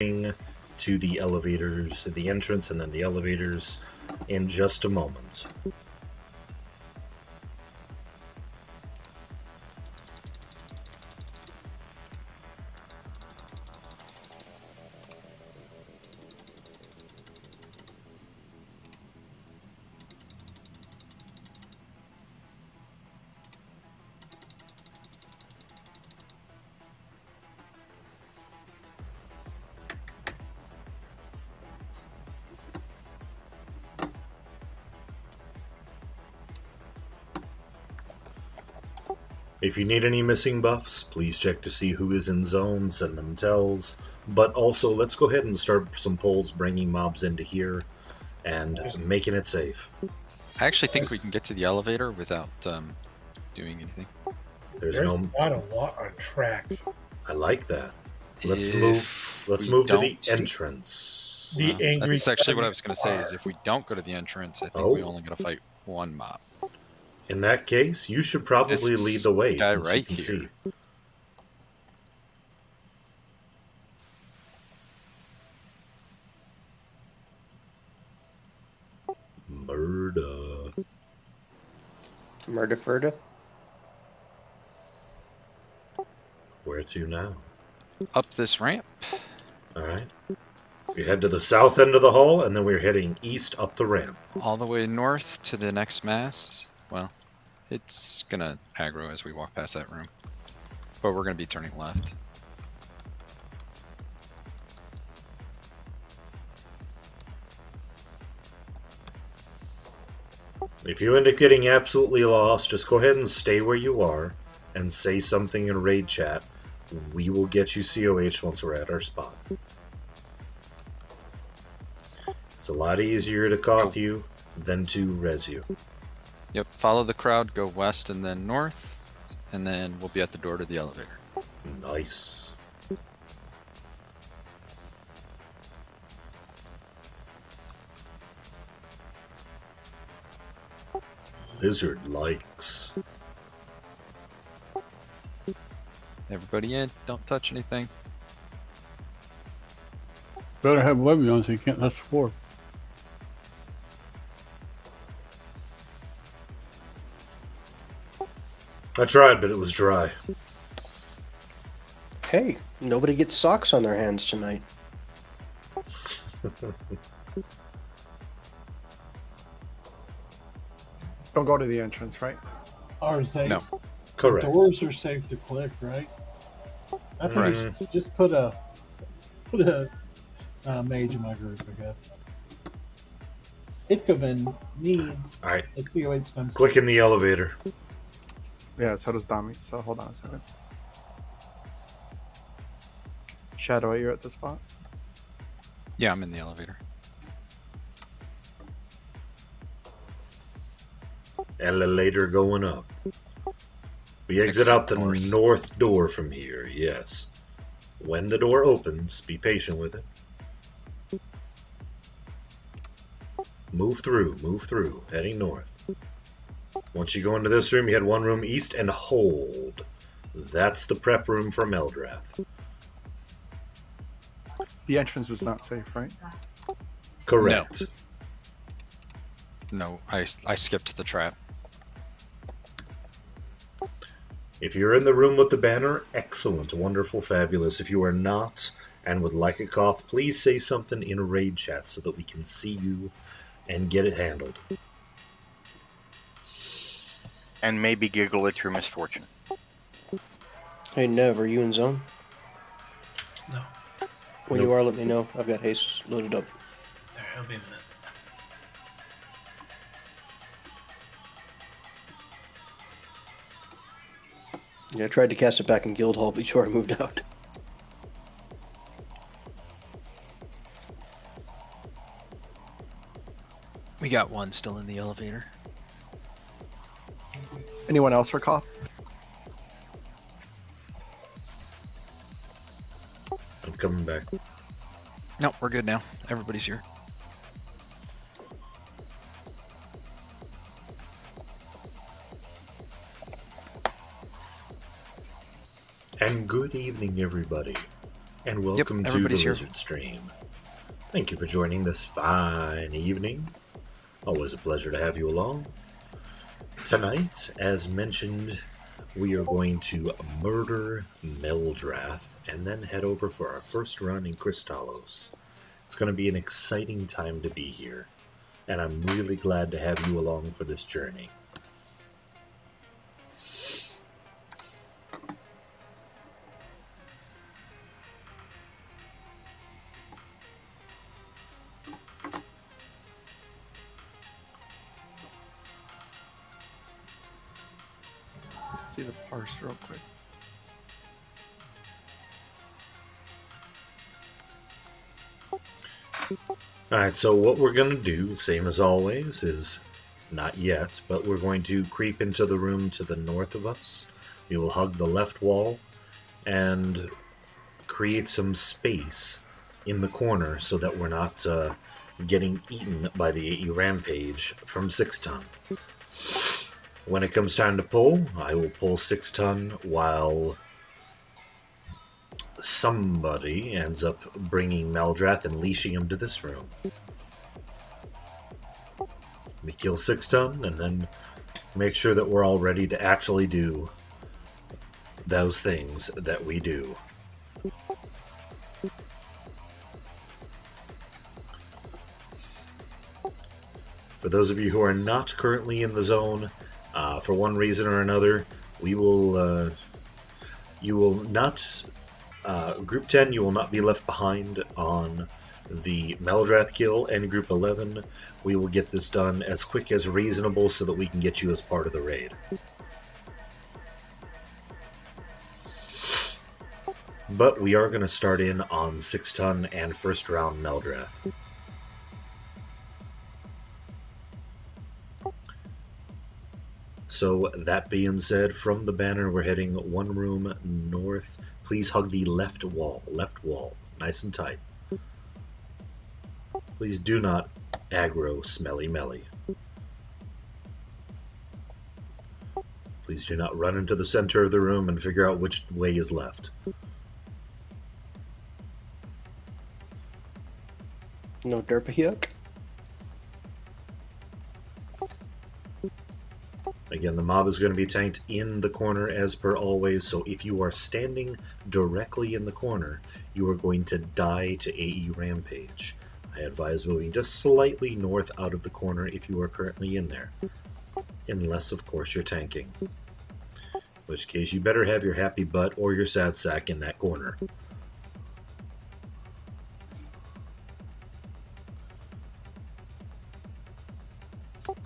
to the elevators, the entrance, and then the elevators in just a moment. If you need any missing buffs, please check to see who is in zone, send them tells. But also, let's go ahead and start some polls, bringing mobs into here and making it safe. I actually think we can get to the elevator without doing anything. There's no not a lot on track. I like that. Let's If move. Let's we move to the don't- entrance. The angry. That's actually what I was going to say. Is if we don't go to the entrance, I think we only got to fight one mob. In that case, you should probably This lead the way, guy since you right can here. see. Murder. Where to now? Up this ramp. Alright. We head to the south end of the hall, and then we're heading east up the ramp. All the way north to the next mass. Well, it's going to aggro as we walk past that room. But we're going to be turning left. If you end up getting absolutely lost, just go ahead and stay where you are and say something in raid chat. We will get you COH once we're at our spot. It's a lot easier to cough you than to res you. Yep, follow the crowd, go west and then north, and then we'll be at the door to the elevator. Nice. Lizard likes. Everybody in, don't touch anything. Better have Webby on so you can't touch the floor. I tried, but it was dry. Hey, nobody gets socks on their hands tonight. Don't go to the entrance, right? Are safe. No. Correct. Doors are safe to click, right? I think you should just put a mage in my group, I guess. Itkoven needs Alright. a COH times. Click in the elevator. Yeah, so does Dami. So hold on a second. Shadow, you're at the spot? Yeah, I'm in the elevator. Elevator going up. We exit out the north door from here, yes. When the door opens, be patient with it. Move through, heading north. Once you go into this room, you head one room east and hold. That's the prep room for Meldrath. The entrance is not safe, right? Correct. No, I skipped the trap. If you're in the room with the banner, excellent, wonderful, fabulous. If you are not and would like a cough, please say something in a raid chat so that we can see you and get it handled. And maybe giggle at your misfortune. Hey, Nev, are you in zone? No. When you are, let me know. I've got haste loaded up. Alright, I'll be a minute. Yeah, I tried to cast it back in Guildhall before I moved out. We got one still in the elevator. Anyone else for cop? I'm coming back. No, we're good now. Everybody's here. And good evening, everybody. and welcome to the everybody's here. Lizard Stream. Thank you for joining this fine evening. Always a pleasure to have you along. Tonight, as mentioned, we are going to murder Meldrath and then head over for our first run in Crystallos. It's going to be an exciting time to be here, and I'm really glad to have you along for this journey. Let's see the parse real quick. Alright, so what we're going to do, same as always, is not yet, but we're going to creep into the room to the north of us. We will hug the left wall and create some space in the corner so that we're not getting eaten by the AE Rampage from 6 Ton. When it comes time to pull, I will pull 6 Ton while somebody ends up bringing Meldrath and leashing him to this room. We kill 6 Ton and then make sure that we're all ready to actually do those things that we do. For those of you who are not currently in the zone, for one reason or another, we will, you will not, Group 10, you will not be left behind on the Meldrath kill, and Group 11, we will get this done as quick as reasonable so that we can get you as part of the raid. But we are going to start in on 6 Ton and first round Meldrath. So that being said, from the banner we're heading one room north. Please hug the left wall, nice and tight. Please do not aggro Smelly Melly. Please do not run into the center of the room and figure out which way is left. No derpahyuk. Again, the mob is going to be tanked in the corner as per always, so if you are standing directly in the corner, you are going to die to AE Rampage. I advise moving just slightly north out of the corner if you are currently in there. Unless, of course, you're tanking. In which case, you better have your happy butt or your sad sack in that corner.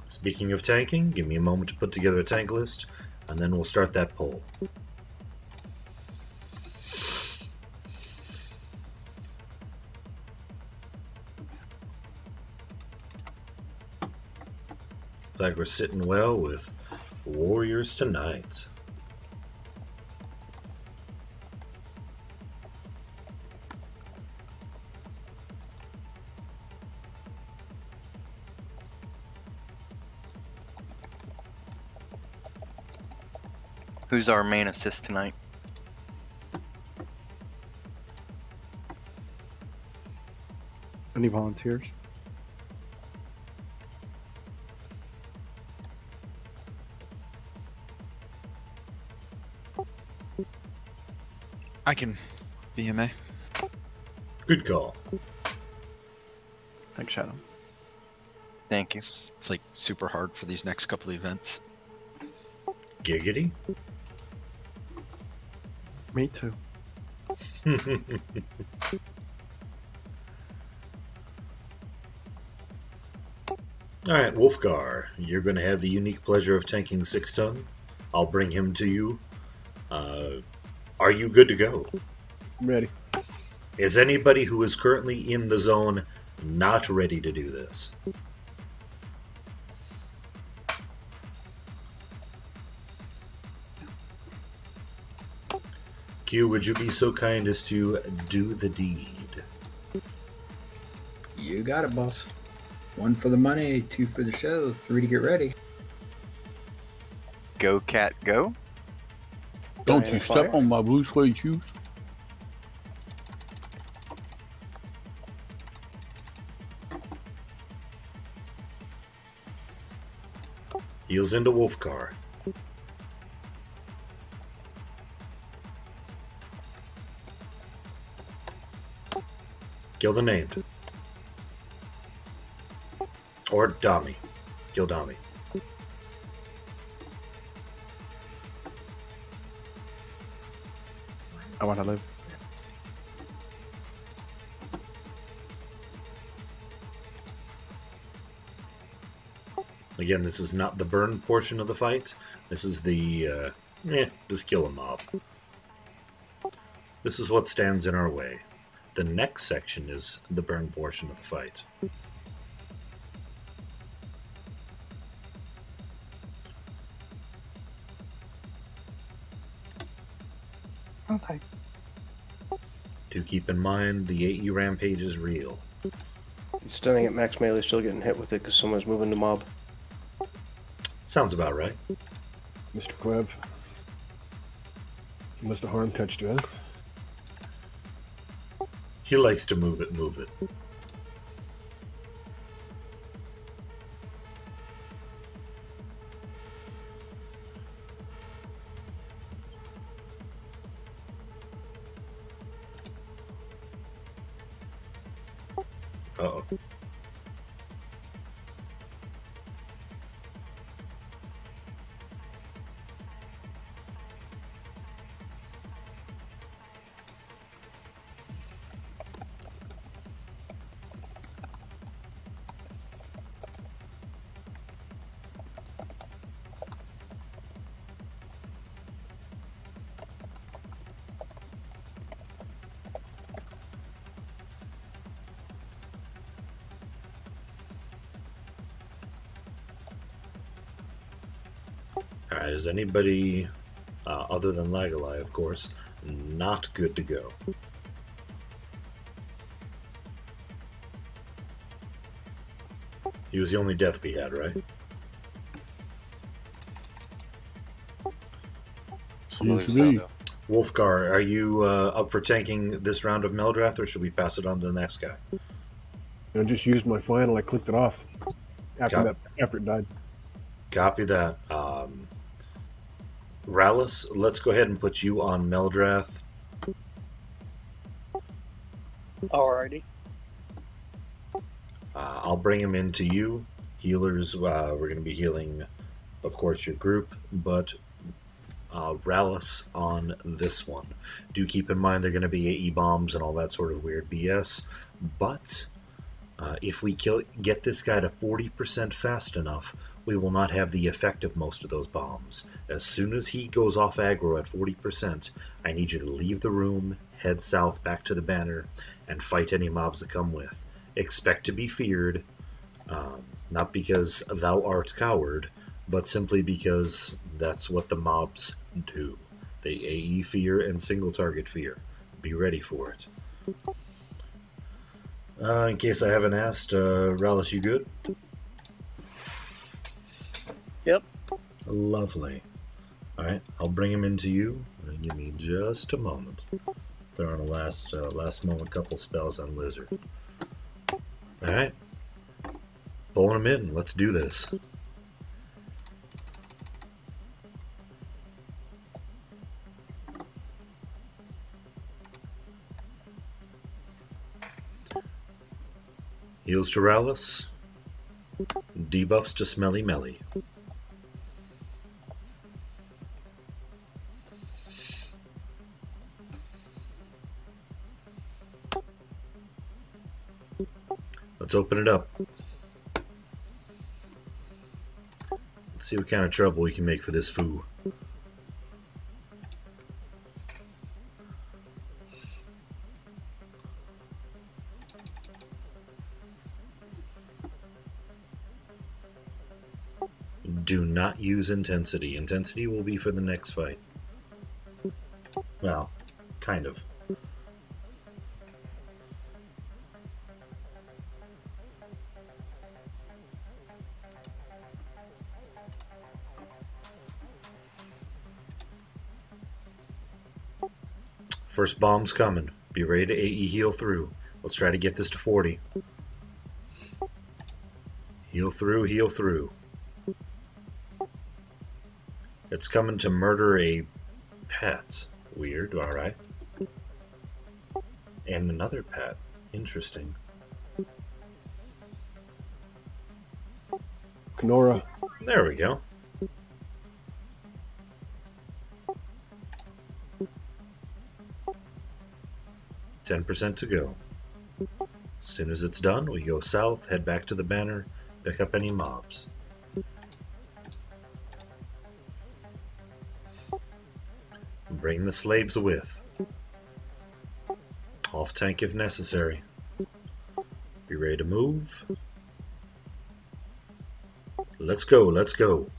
Speaking of tanking, give me a moment to put together a tank list, and then we'll start that poll. Looks like we're sitting well with warriors tonight. Who's our main assist tonight? Any volunteers? I can VMA. Good call. Thanks, Shadow. Thank you. It's like super hard for these next couple of events. Giggity. Me too. Alright, Wolfgar, you're going to have the unique pleasure of tanking 6 Ton. I'll bring him to you. Are you good to go? I'm ready. Is anybody who is currently in the zone not ready to do this? Q, would you be so kind as to do the deed? You got it, boss. 1 for the money, 2 for the show, 3 to get ready. Go, cat, go. Don't Dying you fire. step on my blue suede shoes. Heals into Wolfgar. Kill the named. Or Dami. Kill Dami. I want to live. Again, this is not the burn portion of the fight. This is the, just kill a mob. This is what stands in our way. The next section is the burn portion of the fight. Okay. Do keep in mind, the AE rampage is real. He's standing at max melee, still getting hit with it because someone's moving the mob. Sounds about right. Mr. Quev. You must have harm touched you, huh? He likes to move it, move it. Uh-oh. Alright, is anybody, other than Lagalai, of course, not good to go? He was the only death we had, right? Seems to be. Wolfgar, are you up for tanking this round of Meldrath, or should we pass it on to the next guy? I just used my final. I clicked it off after it died. Copy that. Rallis, let's go ahead and put you on Meldrath. Alrighty. I'll bring him into you. Healers, we're going to be healing, of course, your group, but Rallis on this one. Do keep in mind they're going to be AE bombs and all that sort of weird BS, but if we get this guy to 40% fast enough, we will not have the effect of most of those bombs. As soon as he goes off aggro at 40%, I need you to leave the room, head south back to the banner, and fight any mobs that come with. Expect to be feared, not because thou art coward, but simply because that's what the mobs do. They AE fear and single target fear. Be ready for it. In case I haven't asked, Rallis, you good? Yep. Lovely. Alright, I'll bring him into you. Give me just a moment. Throw on a last moment couple spells on Lizard. Alright. Pulling him in. Let's do this. Heals to Rallis. Debuffs to Smelly Melly. Let's open it up. Let's see what kind of trouble we can make for this foo. Do not use intensity. Intensity will be for the next fight. Well, kind of. First bomb's coming. Be ready to AE heal through. Let's try to get this to 40. Heal through, heal through. It's coming to murder a pet. Weird, alright. And another pet. Interesting. Kenora. There we go. $10% to go. As soon as it's done, we go south, head back to the banner, pick up any mobs. Bring the slaves with. Off tank if necessary. Be ready to move. Let's go, let's go.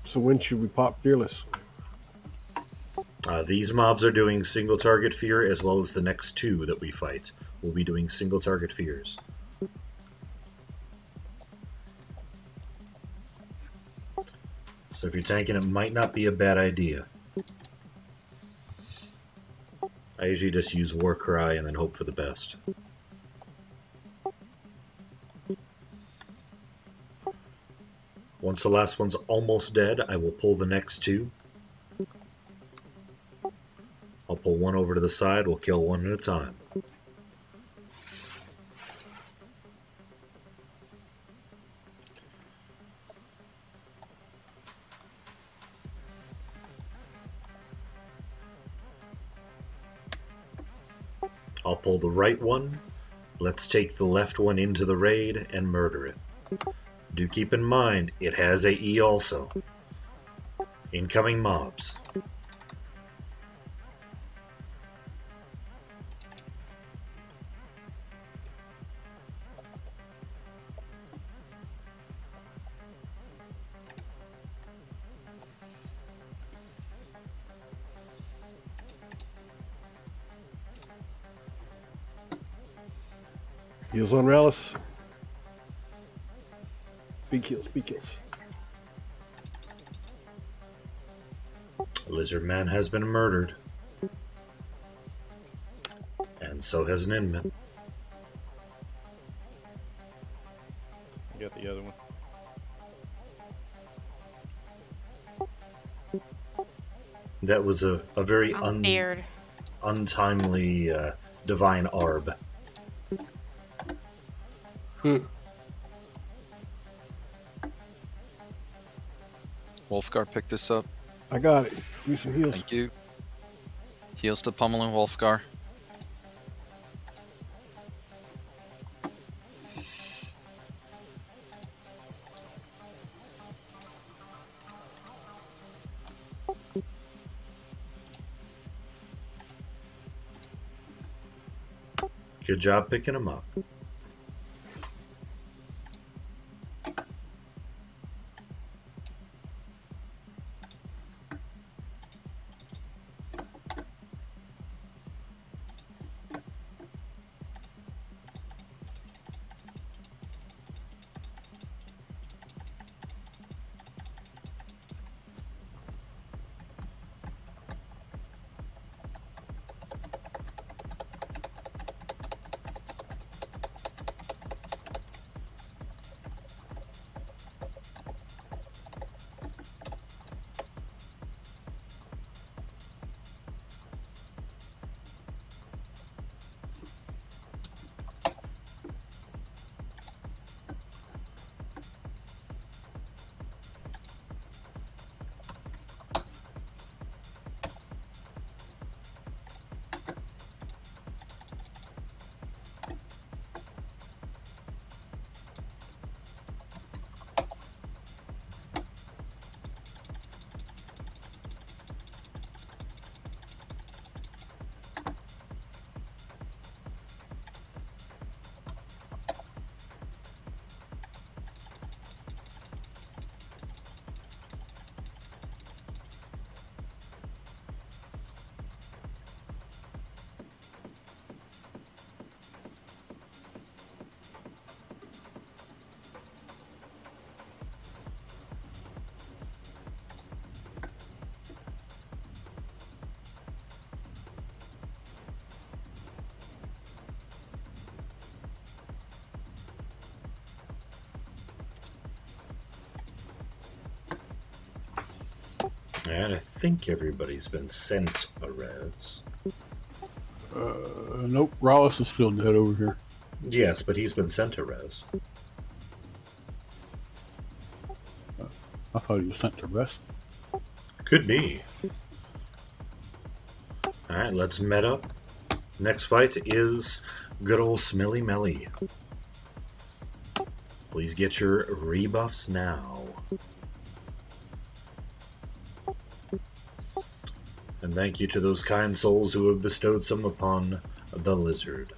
So when should we pop Fearless? These mobs are doing single target fear as well as the next two that we fight. We'll be doing single target fears. So if you're tanking, it might not be a bad idea. I usually just use War Cry and then hope for the best. Once the last one's almost dead, I will pull the next two. I'll pull one over to the side, we'll kill one at a time. I'll pull the right one. Let's take the left one into the raid and murder it. Do keep in mind, it has AE also. Incoming mobs. Heals on Rallis. Big heals, big heals. Lizard Man has been murdered. And so has an inmate. I got the other one. That was a very Beard. untimely divine arb. Wolfgar picked this up. I got it. Use some heals. Thank you. Heals to Pummeling Wolfgar. Good job picking him up. And I think everybody's been sent a res. Nope, Rollis is still dead over here. Yes, but he's been sent a res. I thought he was sent to rest. Could be. Alright, let's met up. Next fight is good old Smelly Melly. Please get your rebuffs now. And thank you to those kind souls who have bestowed some upon the lizard.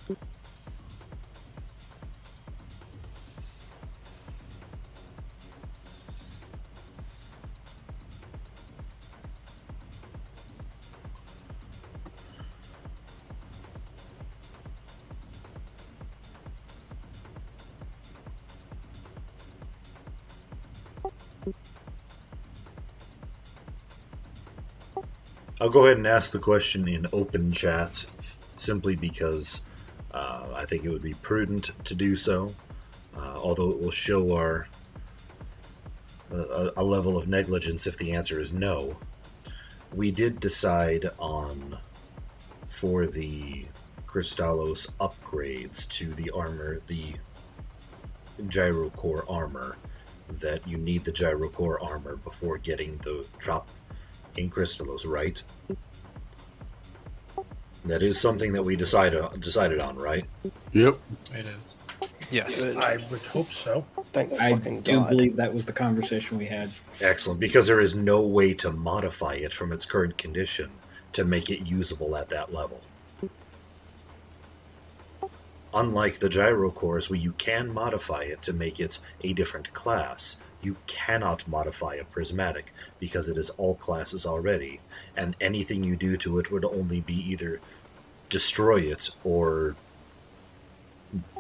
I'll go ahead and ask the question in open chat, simply because I think it would be prudent to do so, although it will show our a level of negligence if the answer is no. We did decide on, for the Crystallos upgrades to the armor, the gyro core armor, that you need the gyro core armor before getting the drop in Crystallos, right? That is something that we decided on, right? Yep. It is. Yes. Good. I would hope so. Thank I fucking do God. believe that was the conversation we had. Excellent, because there is no way to modify it from its current condition to make it usable at that level. Unlike the gyro cores, where you can modify it to make it a different class, you cannot modify a prismatic because it is all classes already, and anything you do to it would only be either destroy it or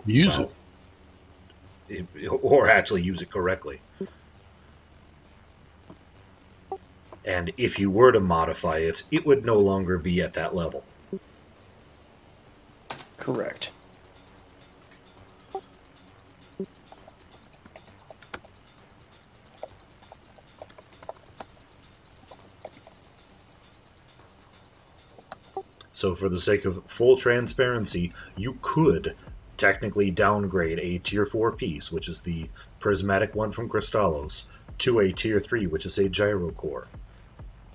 Use it. or actually use it correctly. And if you were to modify it, it would no longer be at that level. Correct. So for the sake of full transparency, you could technically downgrade a tier 4 piece, which is the prismatic one from Crystallos, to a tier 3, which is a gyro core.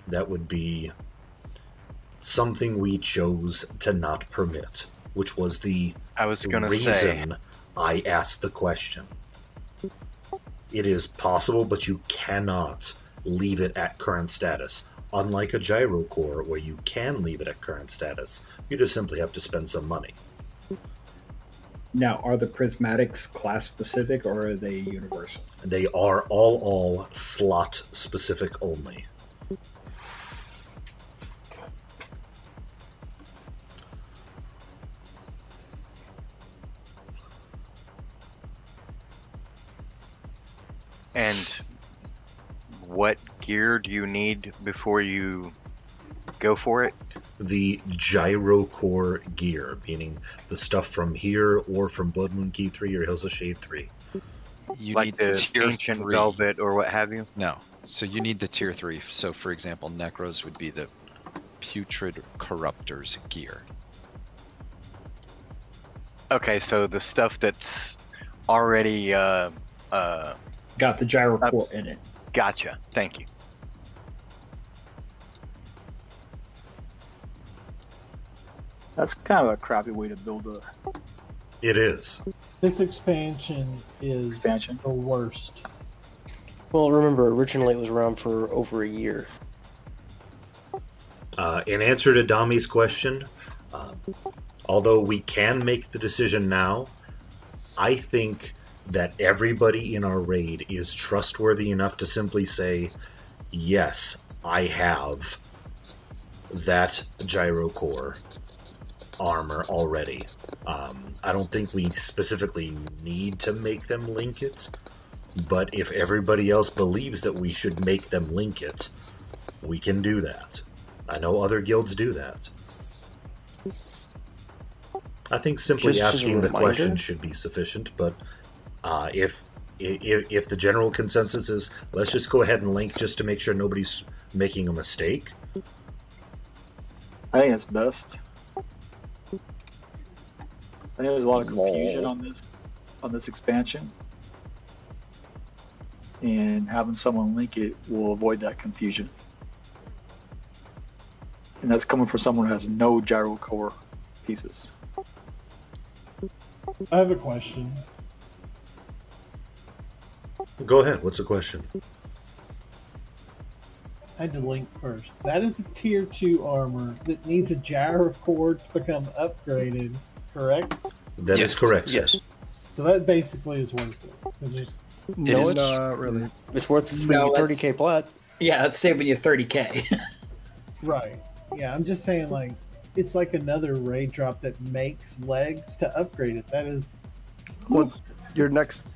That would be something we chose to not permit, which was the I was gonna say. reason I asked the question. It is possible, but you cannot leave it at current status. Unlike a gyro core, where you can leave it at current status, you just simply have to spend some money. Now, are the prismatics class specific or are they universal? They are all slot specific only. And what gear do you need before you go for it? The gyro core gear, meaning the stuff from here or from Blood Moon Key 3 or Hills of Shade 3. You Like need the tier ancient 3. velvet or what have you? No. So you need the tier 3. So for example, Necros would be the Putrid Corruptor's gear. Okay, so the stuff that's already Got the gyro core in it. gotcha. Thank you. That's kind of a crappy way to build a It is. This expansion is expansion. the worst. Well, remember, originally it was around for over a year. In answer to Dami's question, although we can make the decision now, I think that everybody in our raid is trustworthy enough to simply say, yes, I have that gyro core armor already. I don't think we specifically need to make them link it, but if everybody else believes that we should make them link it, we can do that. I know other guilds do that. I think simply Just as a asking the reminder? question should be sufficient, but if the general consensus is let's just go ahead and link just to make sure nobody's making a mistake. I think that's best. I think there's a lot of confusion on this expansion, and having someone link it will avoid that confusion. And that's coming from someone who has no gyro core pieces. I have a question. Go ahead. What's the question? I had to link first. That is a tier 2 armor that needs a gyro core to become upgraded, correct? That is correct, sir. Yes. So that basically is worth it. 'Cause there's- No, is. it's Not really. it's worth No, 30k plat. Yeah, it's saving you 30k. Right. Yeah, I'm just saying, like, it's like another raid drop that makes legs to upgrade it. That is. What your next?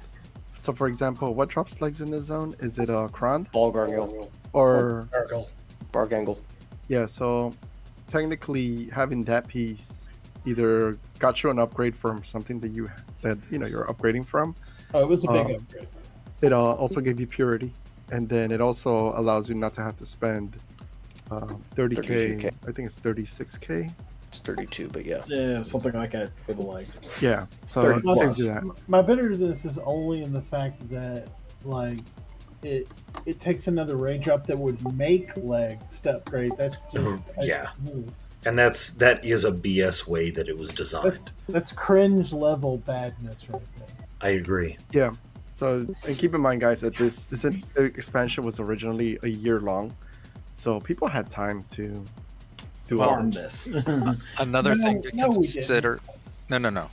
So, for example, what drops legs in the zone? Is it a Kron Ball gargle. or Bargangle. yeah? So, technically, having that piece either got you an upgrade from something that you're upgrading from. Oh, it was a big upgrade. It also gave you purity, and then it also allows you not to have to spend 30k. 32K. I think it's 36k. It's 32, but yeah. Yeah, something like that for the legs. Yeah, so 30 it plus. saves you that. My bitterness is only in the fact that, like, it takes another raid drop that would make legs to upgrade. That's just Yeah. And that is a BS way that it was designed. That's cringe level badness right there. I agree. Yeah. So, and keep in mind, guys, that this expansion was originally a year long, so people had time to do all Farm this. this. Another thing to we didn't. consider. No.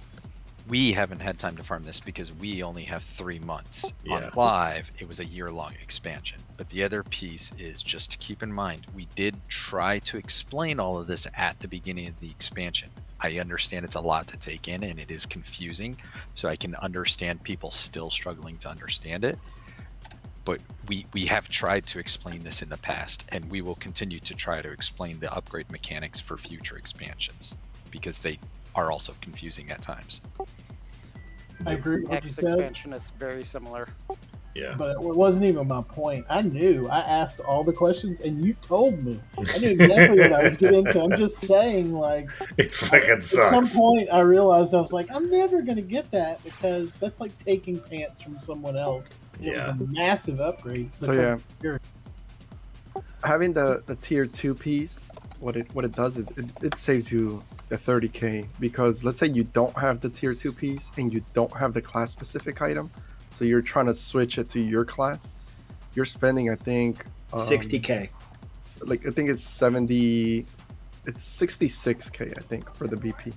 We haven't had time to farm this because we only have 3 months. Yeah. On live, it was a year-long expansion. But the other piece is just to keep in mind, we did try to explain all of this at the beginning of the expansion. I understand it's a lot to take in and it is confusing, so I can understand people still struggling to understand it. But we have tried to explain this in the past, and we will continue to try to explain the upgrade mechanics for future expansions, because they are also confusing at times. I agree with what you Next said, expansion is very similar. Yeah. but it wasn't even my point. I knew. I asked all the questions, and you told me. I knew exactly what I was getting into. I'm just saying, like, It fucking at some sucks. point, I realized I was like, I'm never going to get that because that's like taking pants from someone else. It Yeah. was a massive upgrade. So yeah, having the tier 2 piece, what it does is it saves you the 30k, because let's say you don't have the tier 2 piece and you don't have the class specific item, so you're trying to switch it to your class, you're spending, I think, 60k. like I think it's 70, it's 66k I think for the BP.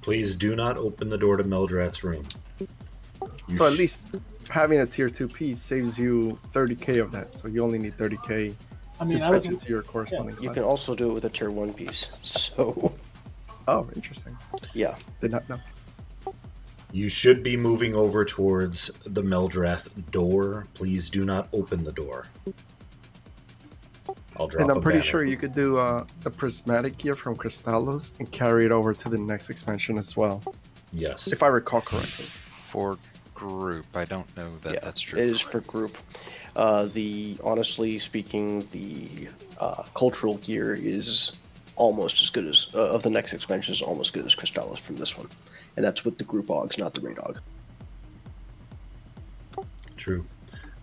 Please do not open the door to Meldrath's room. So at least having a tier 2 piece saves you 30k of that, so you only need 30k I mean, to I was, switch it to your corresponding You class. can also do it with a tier 1 piece. So, Oh, interesting. yeah. Did not know. You should be moving over towards the Meldrath door. Please do not open the door. I'll drop And I'm a pretty banner. sure you could do the prismatic gear from Crystallos and carry it over to the next expansion as well, Yes. if I recall correctly. For group, I don't know that Yeah, that's true. it is for group. Honestly speaking, the cultural gear is almost as good as of the next expansion is almost good as Crystallos from this one, and that's with the group ogs, not the raid og. True.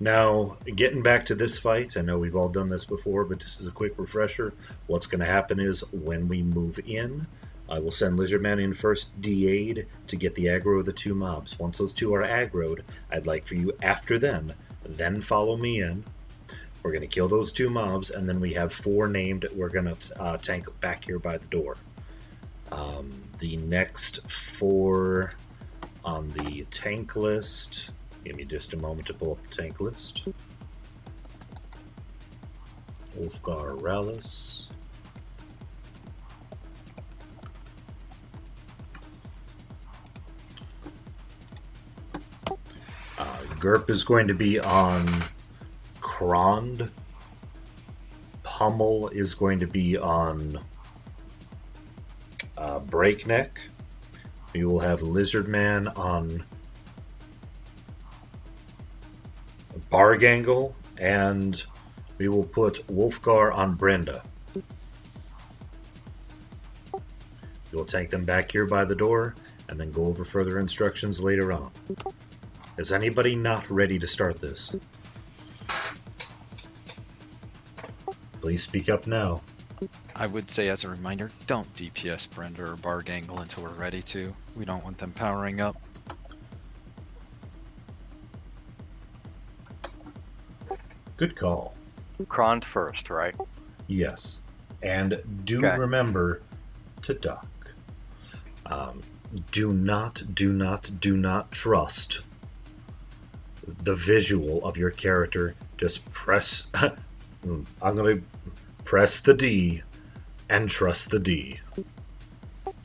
Now, getting back to this fight, I know we've all done this before, but this is a quick refresher. What's going to happen is when we move in, I will send Lizardman in first D-aid to get the aggro of the 2 mobs. Once those 2 are aggroed, I'd like for you after them, then follow me in. We're going to kill those 2 mobs, and then we have 4 named. We're going to tank back here by the door. The next 4 on the tank list... Give me just a moment to pull up the tank list. Ulfgar Rallis. Gerp is going to be on Krond. Pummel is going to be on Breakneck. We will have Lizardman on Bargangle, and We will put Wolfgar on Brenda. We will take them back here by the door, and then go over further instructions later on. Is anybody not ready to start this? Please speak up now. I would say as a reminder, don't DPS Brenda or Bargangle until we're ready to. We don't want them powering up. Good call. Krond first, right? Yes. And do Okay. remember to duck. Do not trust the visual of your character. Just press. I'm going to press the D and trust the D.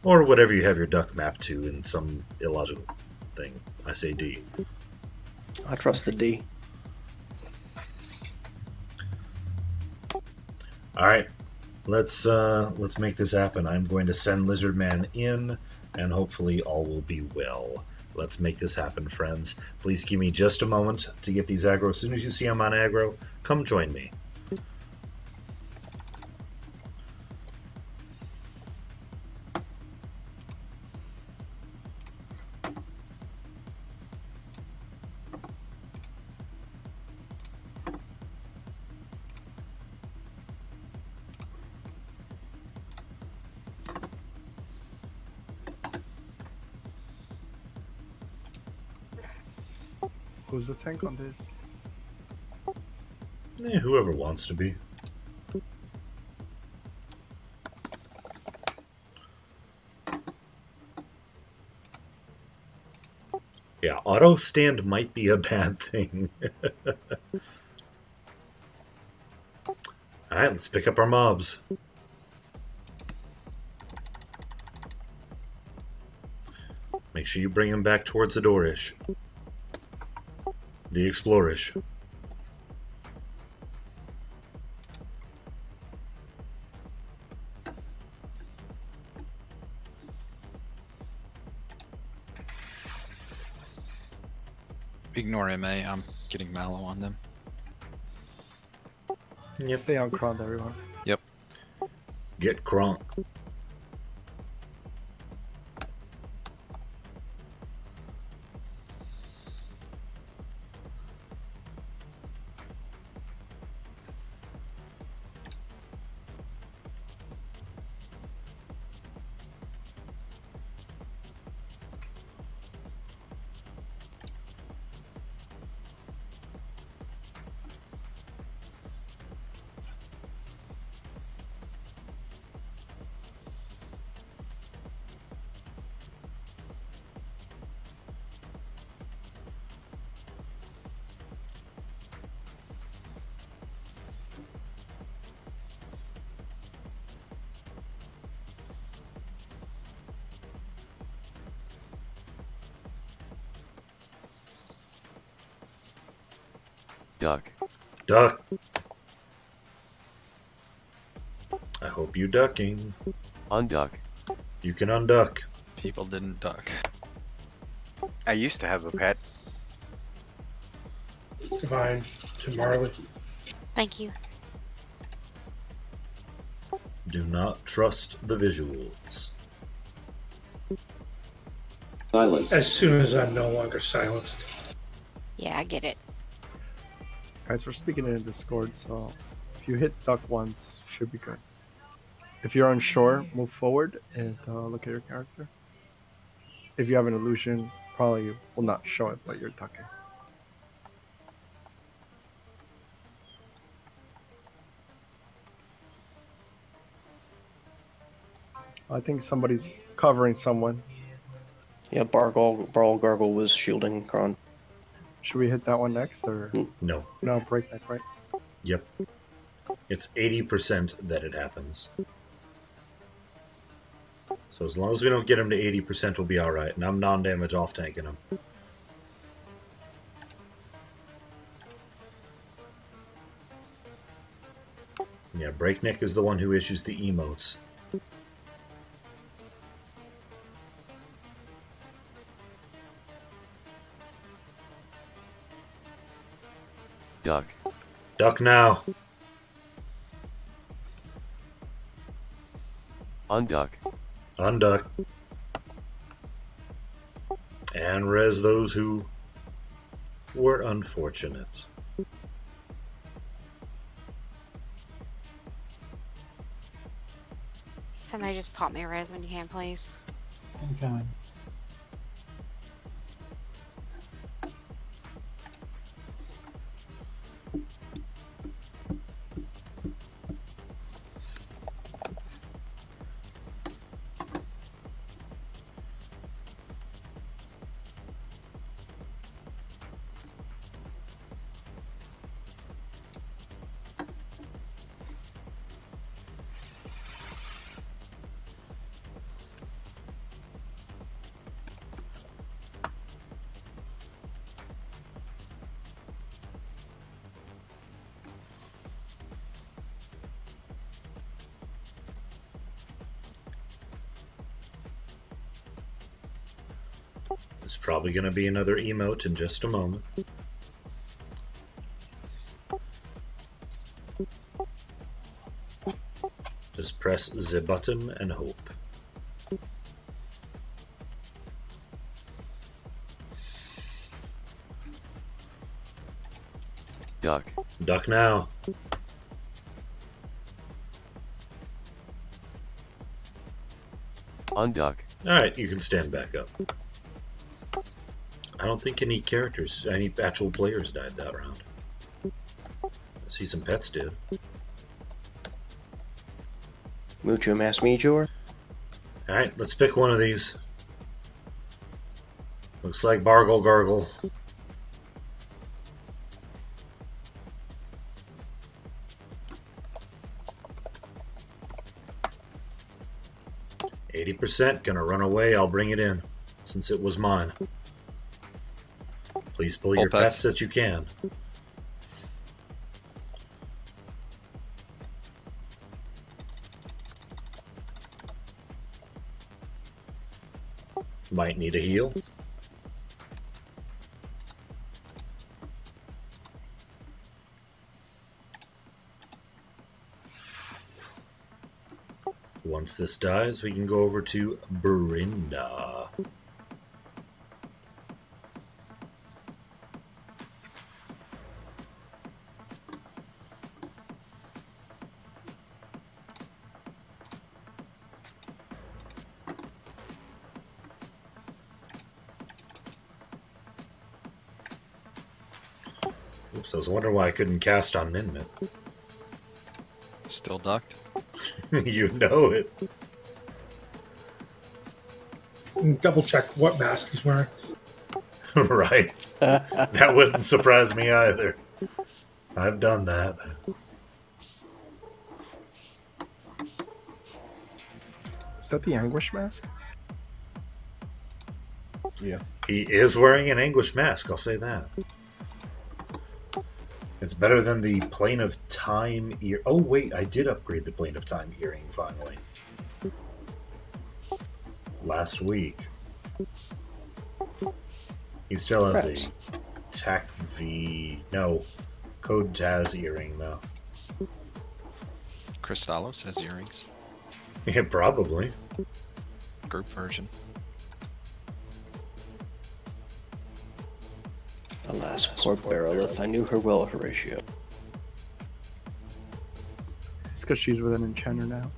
Or whatever you have your duck mapped to in some illogical thing. I say D. I trust the D. All right, let's make this happen. I'm going to send Lizardman in, and hopefully all will be well. Let's make this happen, friends. Please give me just a moment to get these aggro. As soon as you see I'm on aggro, come join me. Who's the tank on this? Whoever wants to be. Yeah, auto stand might be a bad thing. Alright, let's pick up our mobs. Make sure you bring them back towards the doorish. The explorish. Ignore MA, I'm getting Mallow on them. Yep. Stay on Krond, everyone. Yep. Get crunk. Duck. Duck. I hope you ducking. Unduck. You can unduck. People didn't duck. I used to have a pet. Divine to Marley. Thank you. Do not trust the visuals. Silence. As soon as I'm no longer silenced. Yeah, I get it. Guys, we're speaking in Discord, so if you hit duck once, should be good. If you're unsure, move forward and look at your character. If you have an illusion, probably will not show it, but you're ducking. I think somebody's covering someone. Yeah, Barl Gargle was shielding Krond. Should we hit that one next, or No. no? Breakneck, right? Yep. It's 80% that it happens. So as long as we don't get him to 80%, we'll be alright. And I'm non-damage off-tanking him. Yeah, Breakneck is the one who issues the emotes. Duck. Duck now. Unduck. Unduck. And res those who were unfortunate. Somebody just pop me a res when you can, please. Incoming. There's probably going to be another emote in just a moment. Just press the button and hope. Duck. Duck now. Unduck. Alright, you can stand back up. I don't think any characters, any actual players died that round. I see some pets did. Mucho Mass Major. Alright, let's pick one of these. Looks like Bargle Gargle. %, gonna run away, I'll bring it in, since it was mine. Please pull your pets that you can. Might need a heal. Once this dies, we can go over to Brenda. Oops, I was wondering why I couldn't cast on Minmit. Still ducked? You know it. Double check what mask he's wearing. Right. That wouldn't surprise me either. I've done that. Is that the Anguish mask? Yeah. He is wearing an Anguish mask, I'll say that. It's better than the Plane of Time ear. Oh, wait, I did upgrade the Plane of Time earring finally. Last week. He still has a Tech V. No, Code Taz earring, though. Crystallos has earrings. Yeah, probably. Group version. Alas, poor Beryllith. I knew her well, Horatio. It's because she's with an enchanter now.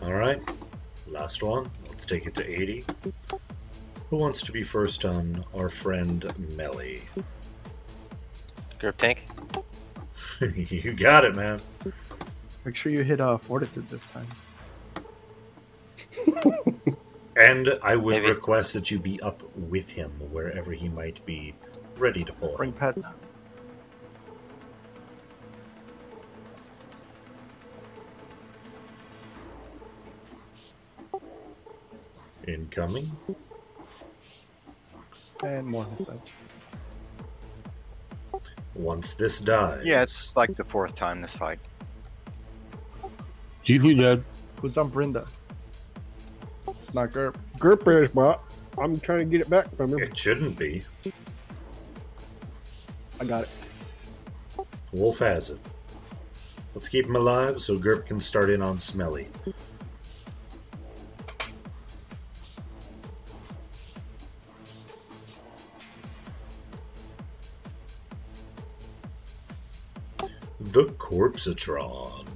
Alright, last one. Let's take it to 80. Who wants to be first on our friend Melly? Group tank. You got it, man. Make sure you hit Fortitude this time. And I would request that you be up with him wherever he might be ready to pull. Bring pets. Incoming. And more instead. Once this dies. Yeah, it's like the 4th time this fight. GP dead. Who's on Brenda? It's not Gerp. Gerp is, but I'm trying to get it back from him. It shouldn't be. I got it. Wolf has it. Let's keep him alive so Gerp can start in on Smelly. the Corpsatron.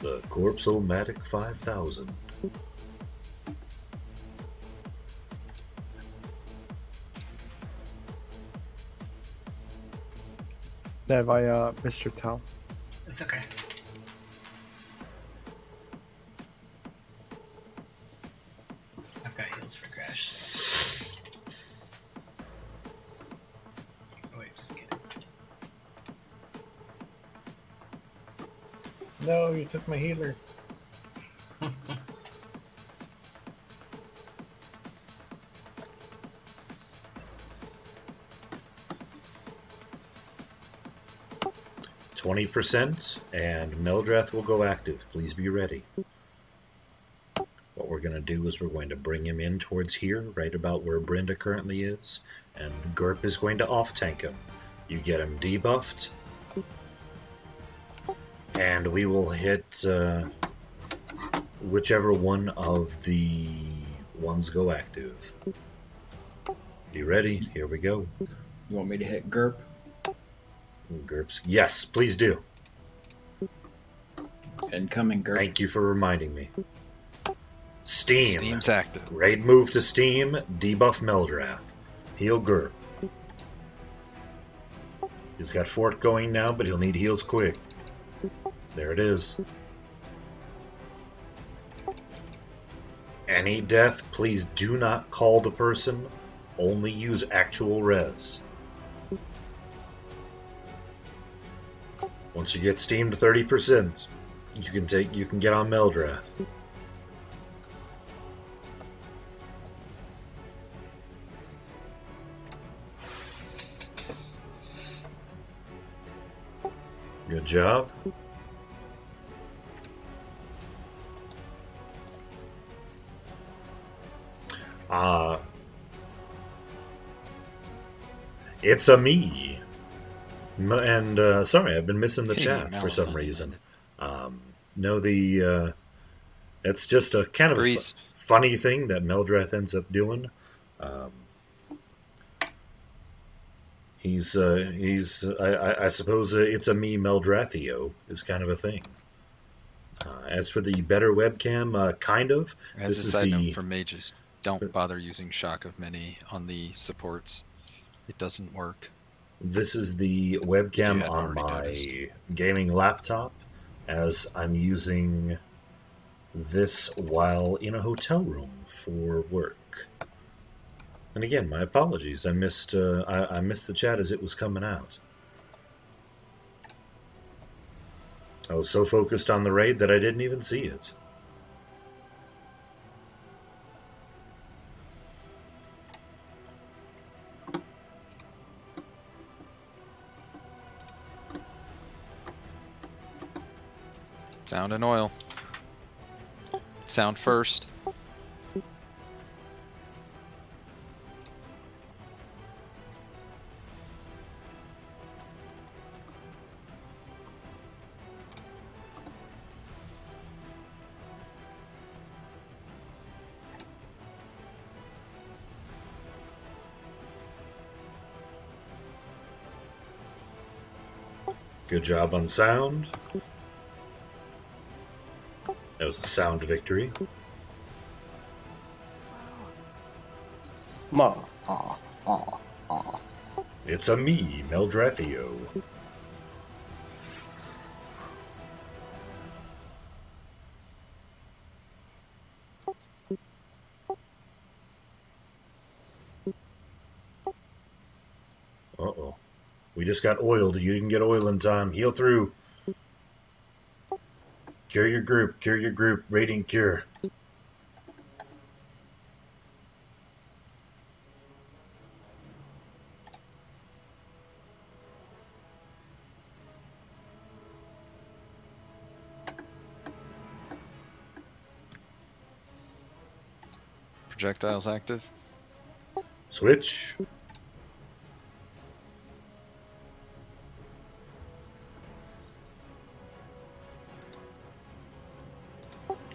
The Corpse-O-Matic 5000. Dev, I missed your tell. It's okay. I've got heals for Crash. So. Oh wait, just kidding. No, you took my healer. 20%, and Meldrath will go active. Please be ready. What we're going to do is we're going to bring him in towards here, right about where Brenda currently is, and Gerp is going to off-tank him. You get him debuffed, and we will hit whichever one of the ones go active. You ready? Here we go. You want me to hit Gerp? Gerps. Yes, please do. Incoming Gerp. Thank you for reminding me. Steam. Steam's active. Raid move to Steam. Debuff Meldrath. Heal Gerp. He's got Fort going now, but he'll need heals quick. There it is. Any death, please do not call the person. Only use actual res. Once you get steamed 30%, you can get on Meldrath. Good job. It's a me. And sorry, I've been missing the chat for some reason. No, it's just a kind of funny thing that Meldrath ends up doing. I suppose it's a me Meldrathio is kind of a thing. As for the better webcam, kind of. As This a is side the note for mages, don't bother using Shock of Many on the supports. It doesn't work. This is the webcam hadn't on already my noticed. gaming laptop, as I'm using this while in a hotel room for work. And again, my apologies. I missed the chat as it was coming out. I was so focused on the raid that I didn't even see it. Sound and oil. Sound first. Good job on sound. That was a sound victory. It's a me, Meldrathio. Uh-oh. We just got oiled. You didn't get oil in time. Heal through. Cure your group. Cure your group. Rating cure. Projectiles active. Switch.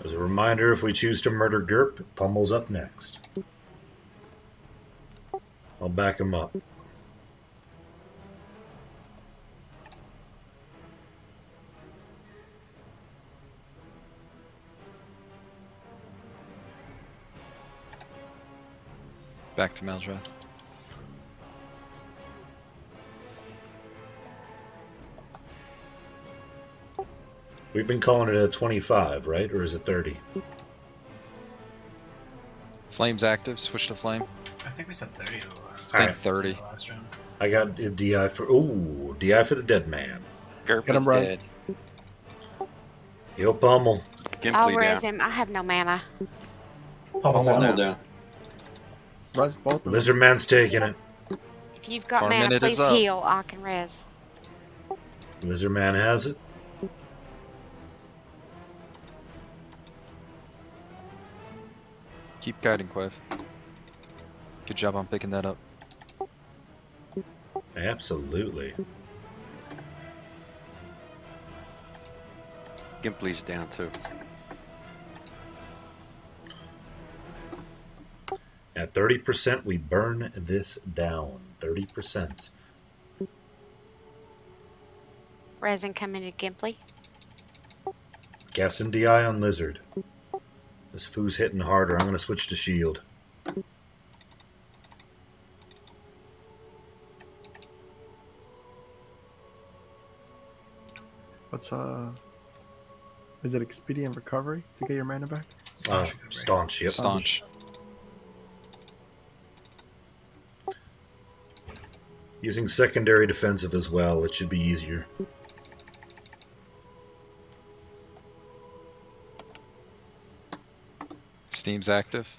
As a reminder, if we choose to murder Gerp, Pummel's up next. I'll back him up. Back to Meldrath. We've been calling it a 25, right? Or is it 30? Flame's active. Switch to flame. I think we said 30 the last I think Alright. 30. the last round. I got a DI for... Ooh, DI for the dead man. Gerp Get is him, Res. dead. He'll pummel. I'll res him. I have no mana. Pummel down. down. Res both of them. Lizard man's taking it. If you've got Our mana, minute is please up. heal. I can res. Lizard man has it. Keep guiding, Quev. Good job on picking that up. Absolutely. Gimpli's down too. At 30%, we burn this down. 30%. Res and come into Gimply. Gas and DI on Lizard. This foo's hitting harder. I'm going to switch to shield. What's is it expedient recovery to get your mana back? Staunch, yep. Staunch. Using secondary defensive as well, it should be easier. Steam's active.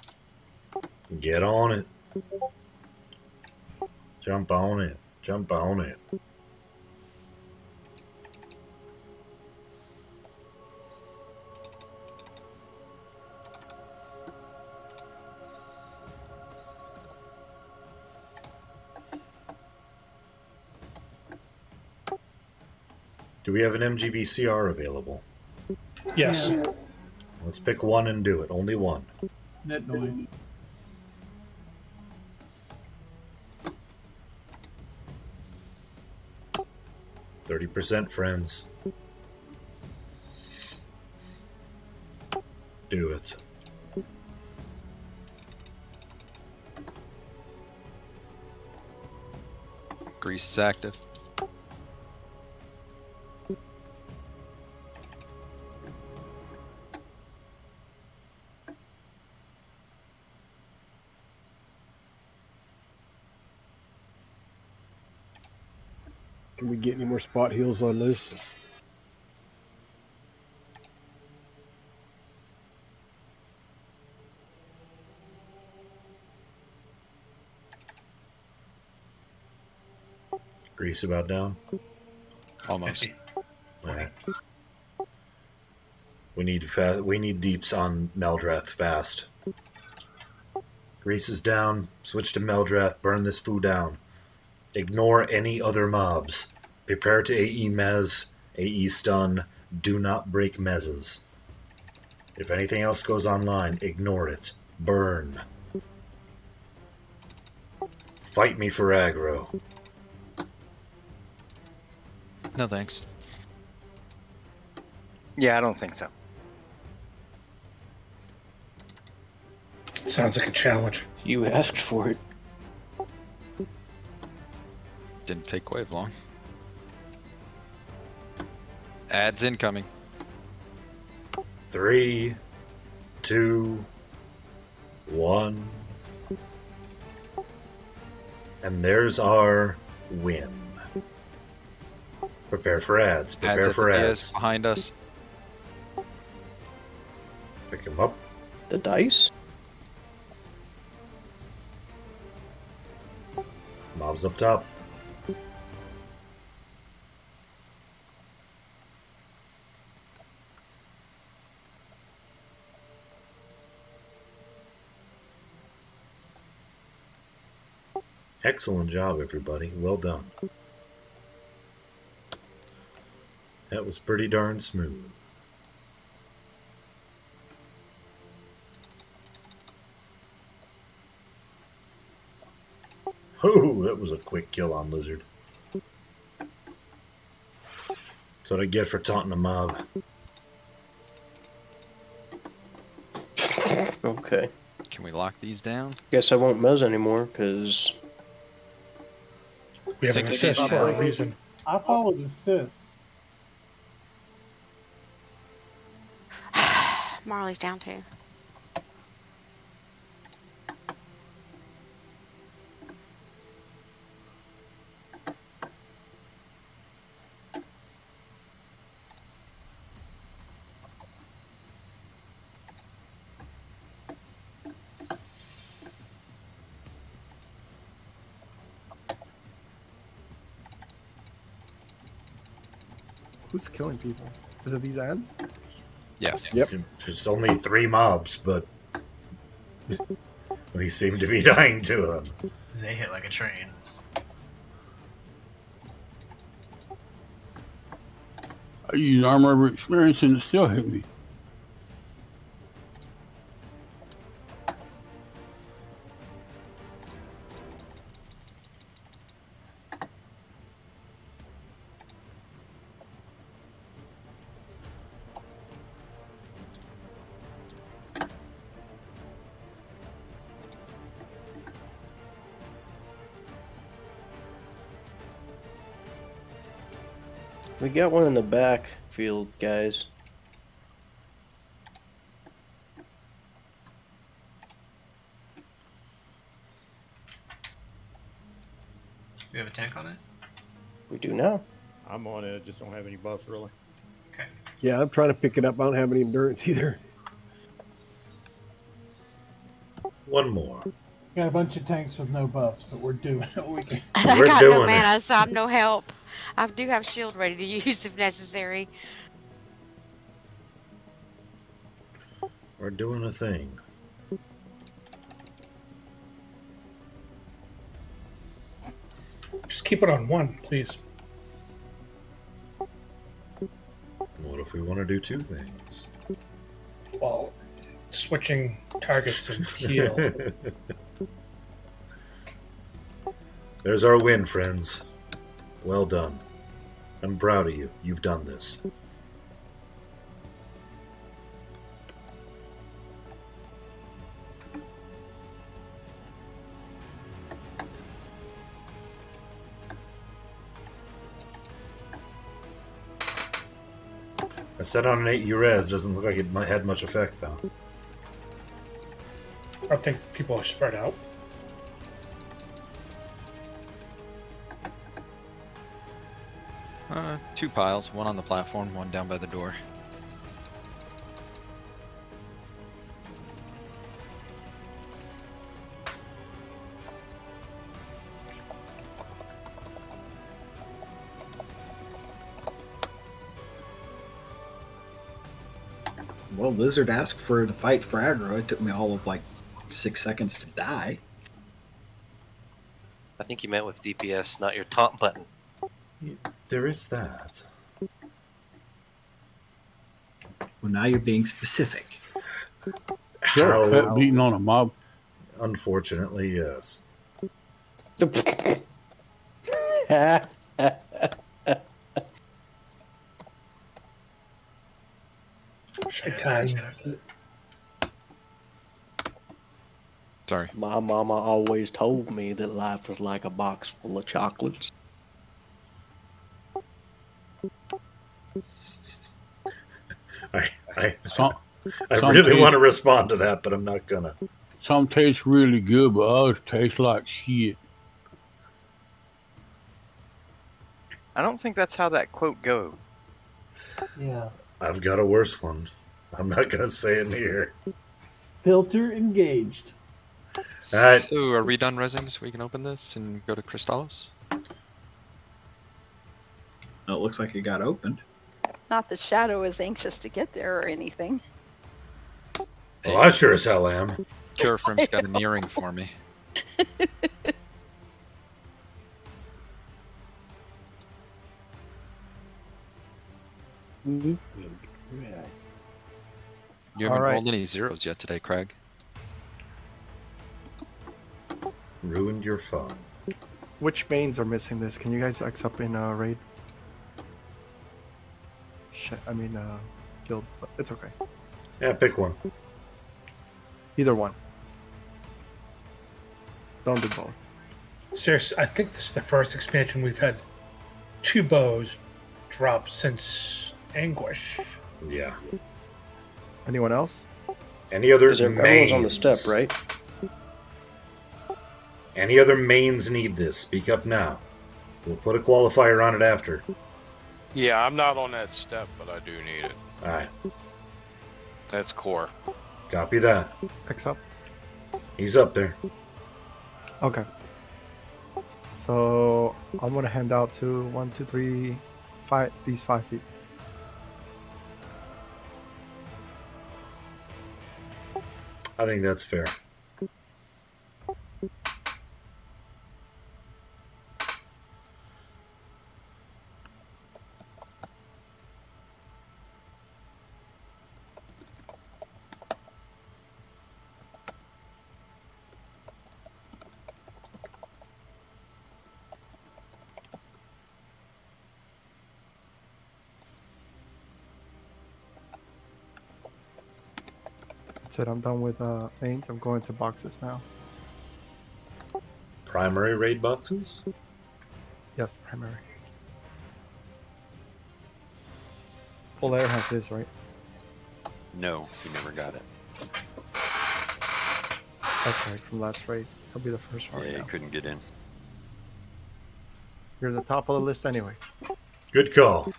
Get on it. Jump on it. Jump on it. Do we have an MGBCR available? Yes. Yeah. Let's pick one and do it. Only one. Net noise. %, friends. Do it. Grease is active. Can we get any more spot heals on this? Grease about down. Almost. 50. Alright. We need deeps on Meldrath fast. Grease is down. Switch to Meldrath. Burn this foo down. Ignore any other mobs. Prepare to AE Mez. AE stun. Do not break Mezes. If anything else goes online, ignore it. Burn. Fight me for aggro. No thanks. Yeah, I don't think so. Sounds like a challenge. You asked for it. Didn't take Quave long. Ads incoming. 3, 2, 1. And there's our win. Prepare for ads. Prepare Ads at for the PS ads. behind us. Pick him up. The dice? Mobs up top. Excellent job, everybody. Well done. That was pretty darn smooth. Oh, that was a quick kill on Lizard. That's what I get for taunting a mob. Okay. Can we lock these down? Guess I won't mez anymore, because... We have an assist for a reason. I followed assist. Marley's down too. Who's killing people? Is it these ads? Yes. Yep. There's only 3 mobs, but we seem to be dying to them. They hit like a train. I used armor of experience and it still hit me. We got one in the backfield, guys. We have a tank on it? We do now. I'm on it. I just don't have any buffs, really. Okay. Yeah, I'm trying to pick it up. I don't have any endurance either. One more. Got a bunch of tanks with no buffs, but we're doing it. We can. I We're got no doing it. mana, so I'm no help. I do have shield ready to use if necessary. We're doing a thing. Just keep it on 1, please. What if we want to do 2 things? Well, switching targets and heal. There's our win, friends. Well done. I'm proud of you. You've done this. I set on an 8 res. Doesn't look like it might had much effect, though. I think people are spread out. Two piles, one on the platform, one down by the door. Well, Lizard asked for the fight for aggro. It took me all of like 6 seconds to die. I think you meant with DPS, not your taunt button. There is that. Well, now you're being specific. Sure, pet beating on a mob. Unfortunately, yes. Shaitan. Sorry. My mama always told me that life was like a box full of chocolates. I Some really taste- want to respond to that, but I'm not gonna. Some taste really good, but others taste like shit. I don't think that's how that quote goes. Yeah. I've got a worse one. I'm not gonna say it here. Filter engaged. Alright. So are we done resing so we can open this and go to Crystallos? No, it looks like it got opened. Not that Shadow is anxious to get there or anything. Well, I sure as hell am. Curefrim's got an earring for me. You haven't rolled any zeros yet today, Craig. Ruined your fun. Which mains are missing this? Can you guys X up in raid? Shit, I mean guild, but it's okay. Yeah, pick one. Either one. Don't do both. Seriously, I think this is the first expansion we've had 2 bows drop since Anguish. Yeah. Anyone else? Any other Everyone's on the mains? step, right? Any other mains need this? Speak up now. We'll put a qualifier on it after. Yeah, I'm not on that step, but I do need it. Alright. That's core. Copy that. X up. He's up there. Okay. So I'm gonna hand out to 1, 2, 3, 5. These 5 feet. I think that's fair. That's it. I'm done with mains. I'm going to boxes now. Primary raid boxes? Yes, primary. Polaire has his, right? No, he never got it. That's right, from last raid. He'll be the first one. Yeah, right he now. couldn't get in. You're the top of the list anyway. Good call.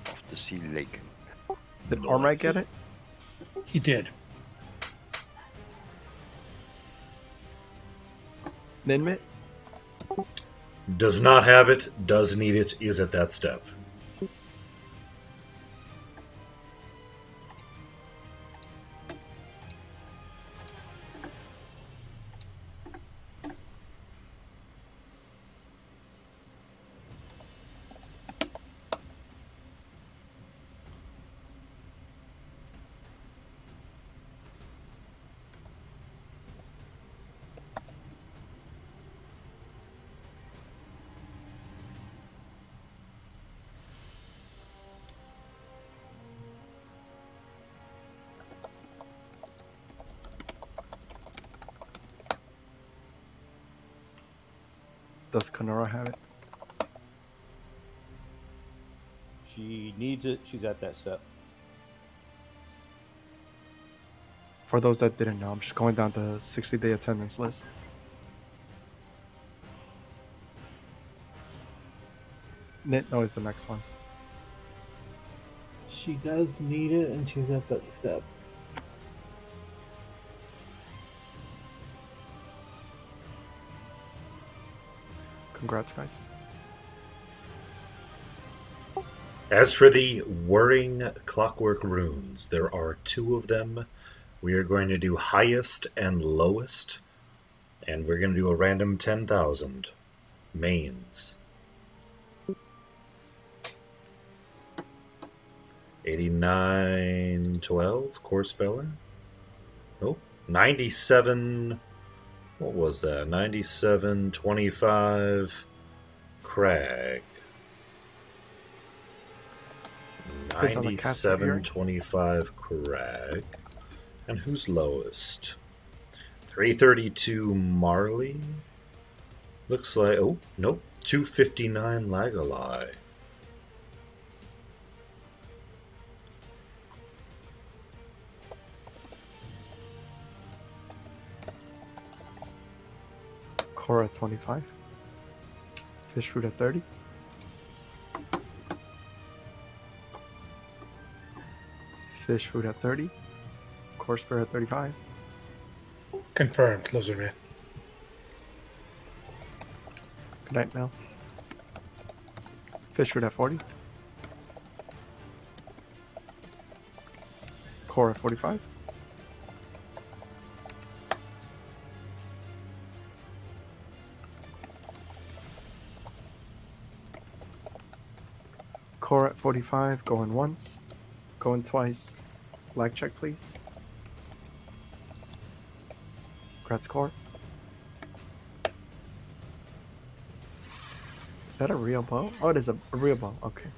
Off the sea lake. Did Ormrite get it? He did. Ninmit? Does not have it, does need it, is at that step. Does Kenora have it? She needs it. She's at that step. For those that didn't know, I'm just going down the 60-day attendance list. Nitno is the next one. She does need it, and she's at that step. Congrats, guys. As for the whirring clockwork runes, there are 2 of them. We are going to do highest and lowest, and we're going to do a random 10,000 mains. 8912 core speller. Nope. 97. What was that? 9725 Crag. Depends on the cast of hearing. 9725 Crag. And who's lowest? 332 Marley. Looks like. Oh, nope. 259 Lagalai. Cora at 25. Fish food at 30. Fish food at 30. Core spare at 35. Confirmed, Lizardman. Good night, Mel. Fish food at 40. Core at 45. Core at 45, going once, Going twice. Lag check, please. Grad score. Is that a real bow? Oh, it is a real bow. Okay.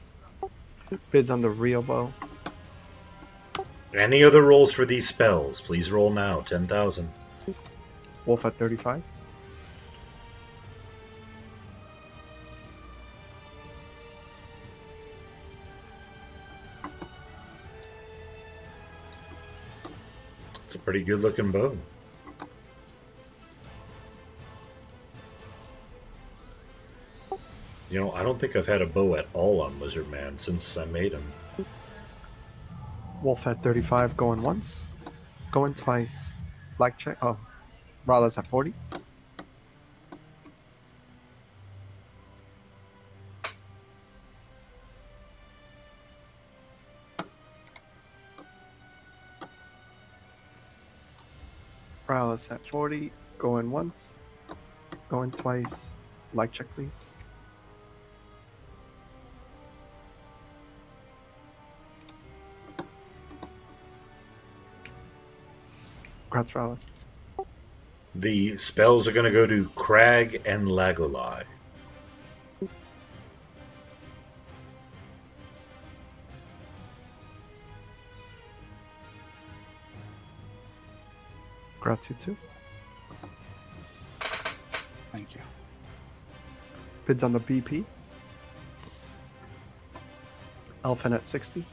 Bids on the real bow. Any other rolls for these spells? Please roll now. 10,000. Wolf at 35. It's a pretty good looking bow. You know, I don't think I've had a bow at all on Lizard Man since I made him. Wolf at 35, going once. Going twice. Black check. Oh, Rala's at 40. Rala's at 40. Going once. Going twice. Like check, please. Congrats, Rallis. The spells are going to go to Crag and Lagolai. Congrats, you too. Thank you. Bids on the BP. Elfin at 60.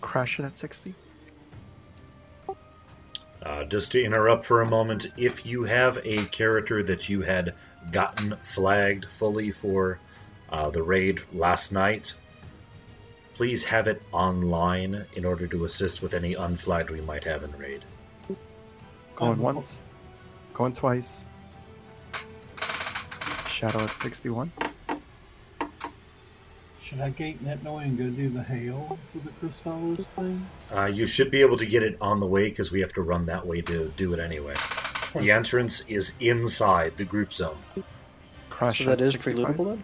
Crashing at 60. Just to interrupt for a moment, if you have a character that you had gotten flagged fully for the raid last night, please have it online in order to assist with any unflagged we might have in raid. Going once. Going twice. Shadow at 61. Should I gate Netnoy and go do the hail for the Crystallos thing? You should be able to get it on the way because we have to run that way to do it anyway. The entrance is inside the group zone. Crash So that at is 65. pre-lootable then?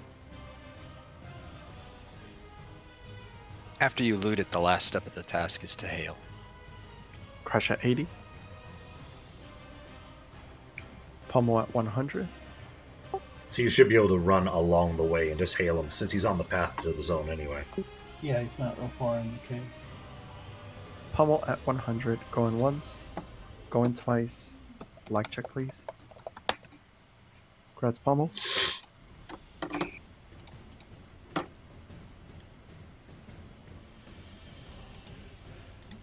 After you loot it, the last step of the task is to hail. Crash at 80. Pummel at 100. So you should be able to run along the way and just hail him since he's on the path to the zone anyway. Yeah, he's not real far in the cave. Pummel at 100. Going once. Going twice. Like check, please. Congrats, Pummel.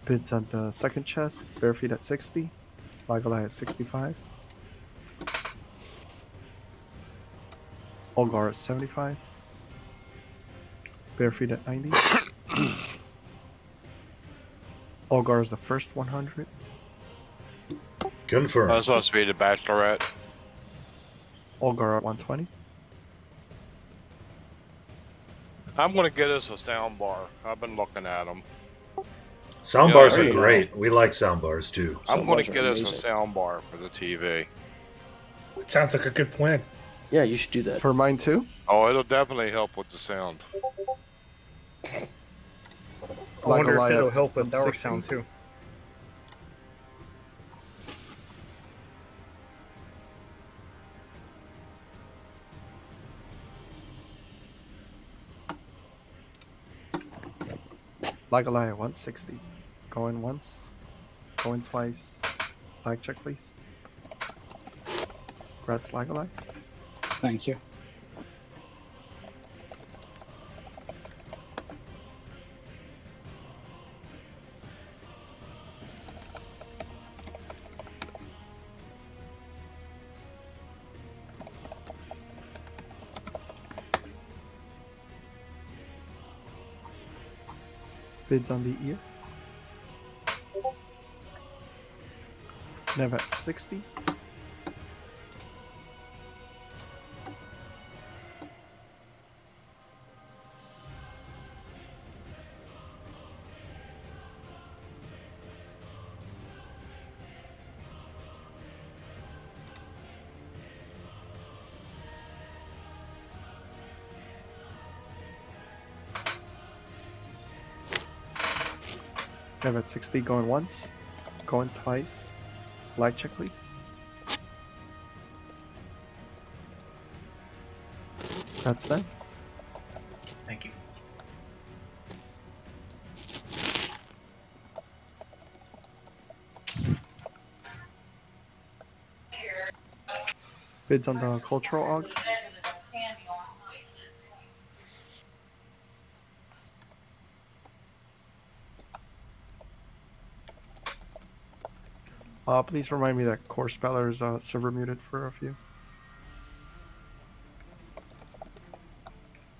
Bids on the second chest. Bare feet at 60. Lagalai at 65. Olgar at 75. Bare feet at 90. Olgar is the first 100. Confirm. That's supposed to be the Bachelorette. Olgar at 120. I'm gonna get us a sound bar. I've been looking at them. Sound bars are great. We like sound bars too. I'm gonna get us a sound bar for the TV. It sounds like a good plan. Yeah, you should do that. For mine too? Oh, it'll definitely help with the sound. I wonder if it'll help with our 160. sound too. Lagalai at 160. Going once. Going twice. Lag check, please. Congrats, Lagalai. Thank you. Bids on the ear. Nev at 60. Ev at 60, going once, going twice. Lag check, please. That's that. Thank you. Bids on the cultural aug. Please remind me that Core Speller is server muted for a few.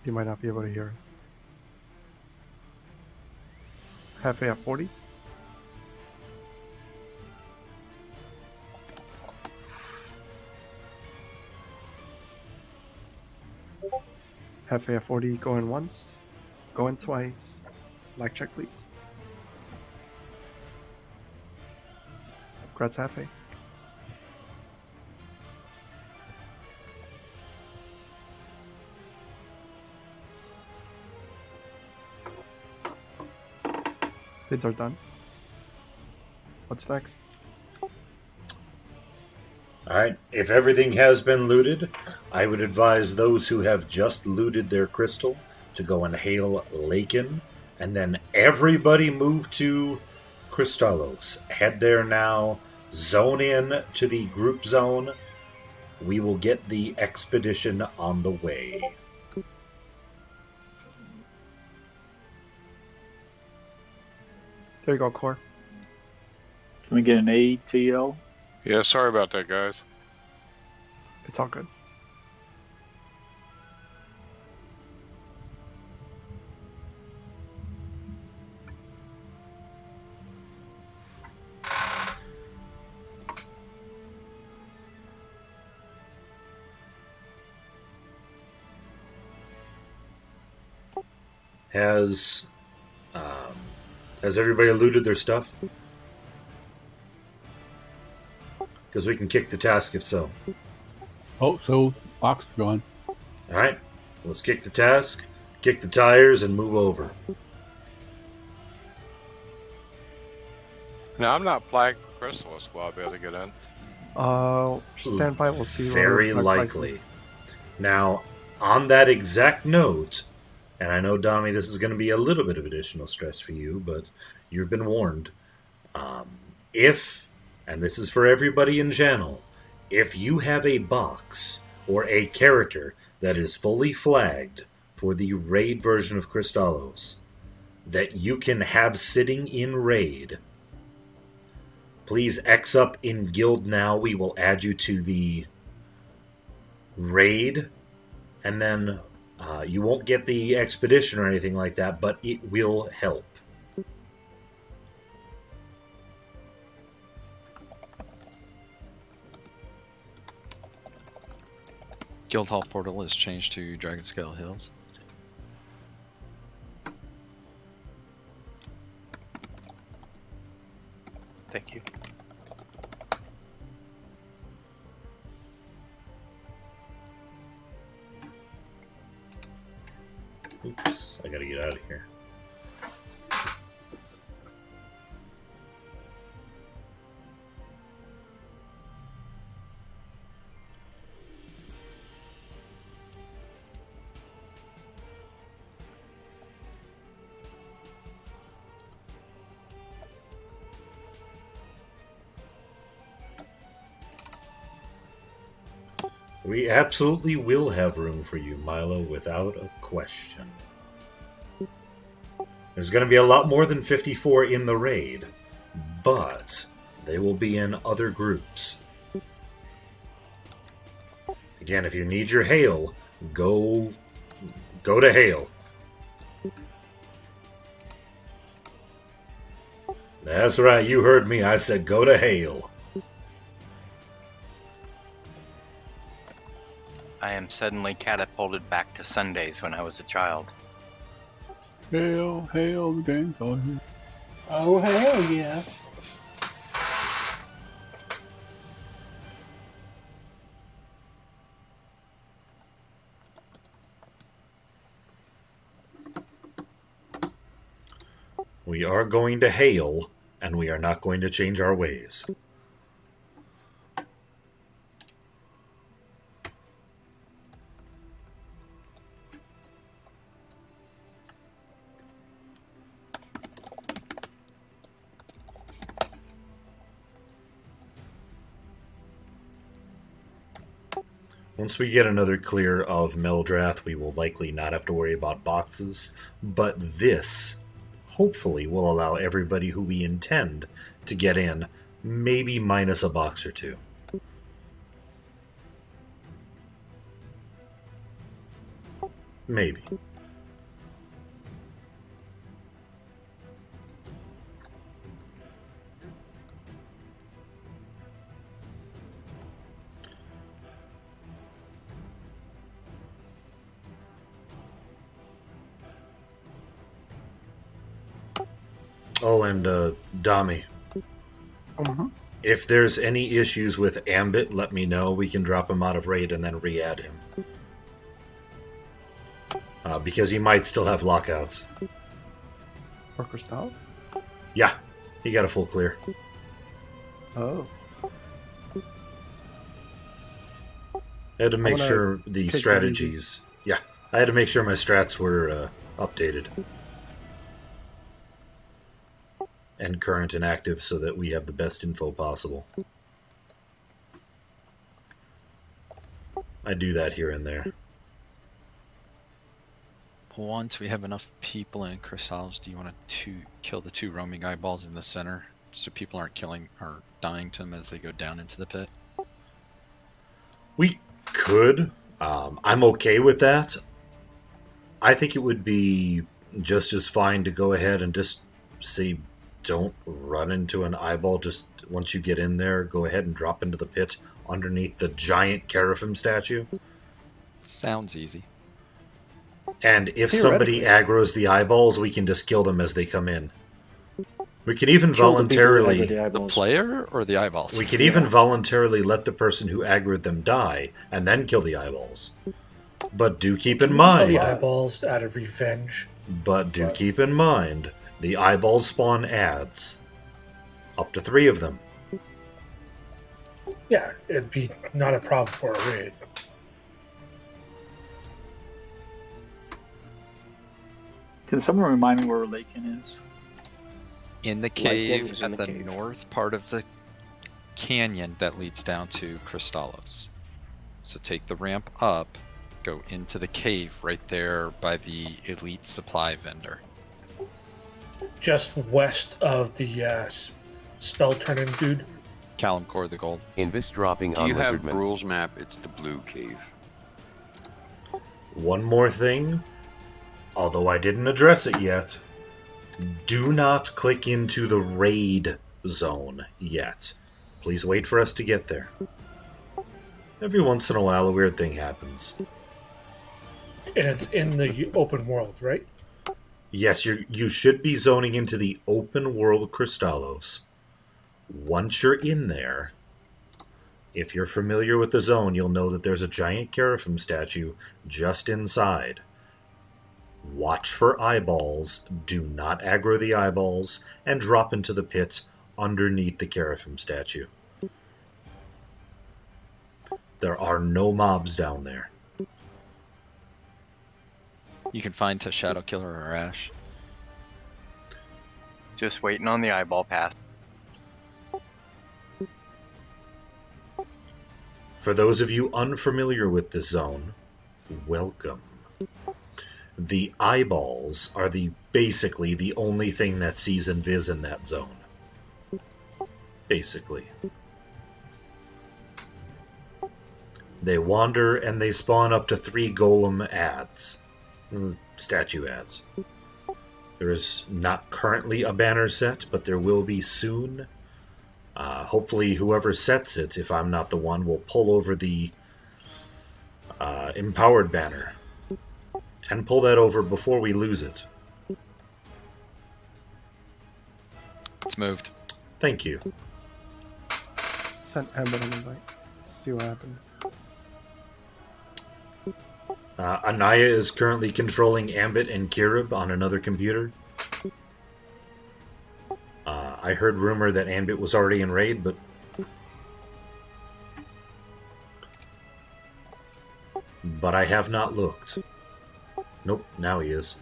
You might not be able to hear us. Half at 40. Half at 40 going once, going twice. Lag check, please. Grats half a. Bids are done. What's next? Alright, if everything has been looted, I would advise those who have just looted their crystal to go and hail Lakin, and then everybody move to Crystallos. Head there now, zone in to the group zone. We will get the expedition on the way. There you go, Core. Can we get an ATL? Yeah, sorry about that, guys. It's all good. Has everybody looted their stuff? Because we can kick the task if so. Oh, so box gone. Alright, let's kick the task, kick the tires, and move over. Now, I'm not flagged for Crystallos. Will I be able to get in? Stand by, we'll see. Very likely. Now, on that exact note, and I know, Dami, this is going to be a little bit of additional stress for you, but you've been warned. If, and this is for everybody in channel, if you have a box or a character that is fully flagged for the raid version of Crystallos that you can have sitting in raid, please X up in guild now. We will add you to the raid, and then you won't get the expedition or anything like that, but it will help. Guildhall portal is changed to Dragonscale Hills. Thank you. Oops, I gotta get out of here. We absolutely will have room for you, Milo, without a question. There's going to be a lot more than 54 in the raid, but they will be in other groups. Again, if you need your hail, go to hail. That's right, you heard me. I said go to hail. I am suddenly catapulted back to Sundays when I was a child. Hail, hail, the gang's all here. Oh, hell yeah. We are going to hail, and we are not going to change our ways. Once we get another clear of Meldrath, we will likely not have to worry about boxes, but this, hopefully, will allow everybody who we intend to get in, maybe minus a box or two. Maybe. Oh, and Dami. If there's any issues with Ambit, let me know. We can drop him out of raid and then re-add him. Because he might still have lockouts. Or Crystallos? Yeah, he got a full clear. Oh. I had to make sure the strategies... Yeah, I had to make sure my strats were updated. And current and active so that we have the best info possible. I do that here and there. Once we have enough people in Crystallos, do you want to kill the 2 roaming eyeballs in the center so people aren't killing or dying to them as they go down into the pit? We could. I'm okay with that. I think it would be just as fine to go ahead and just say, don't run into an eyeball. Just once you get in there, go ahead and drop into the pit underneath the giant Seraphim statue. Sounds easy. And if somebody aggroes the eyeballs, we can just kill them as they come in. We can even voluntarily... The player or the eyeballs? We can even voluntarily let the person who aggroed them die, and then kill the eyeballs. But do keep in mind... The eyeballs out of revenge. But do keep in mind, the eyeballs spawn ads. Up to 3 of them. Yeah, it'd be not a problem for a raid. Can someone remind me where Lakin is? In the cave at the north part of the canyon that leads down to Crystallos. So take the ramp up, go into the cave right there by the elite supply vendor. Just west of the spell turning dude. Callum Core the gold. Invis dropping Do on you have Lizardman. Brule's map? It's the blue cave. One more thing, although I didn't address it yet. Do not click into the raid zone yet. Please wait for us to get there. Every once in a while, a weird thing happens. And it's in the open world, right? Yes, you should be zoning into the open world Crystallos. Once you're in there, if you're familiar with the zone, you'll know that there's a giant Seraphim statue just inside. Watch for eyeballs, do not aggro the eyeballs, and drop into the pit underneath the Seraphim statue. There are no mobs down there. You can find to Shadow Killer or Ash. Just waiting on the eyeball path. For those of you unfamiliar with this zone, welcome. The eyeballs are basically the only thing that sees invis in that zone. Basically. They wander and they spawn up to 3 golem ads. Statue ads. There is not currently a banner set, but there will be soon. Hopefully whoever sets it, if I'm not the one, will pull over the empowered banner. And pull that over before we lose it. It's moved. Thank you. Send Ambit an invite. See what happens. Anaya is currently controlling Ambit and Kirib on another computer. I heard rumor that Ambit was already in raid, but I have not looked. Nope, now he is.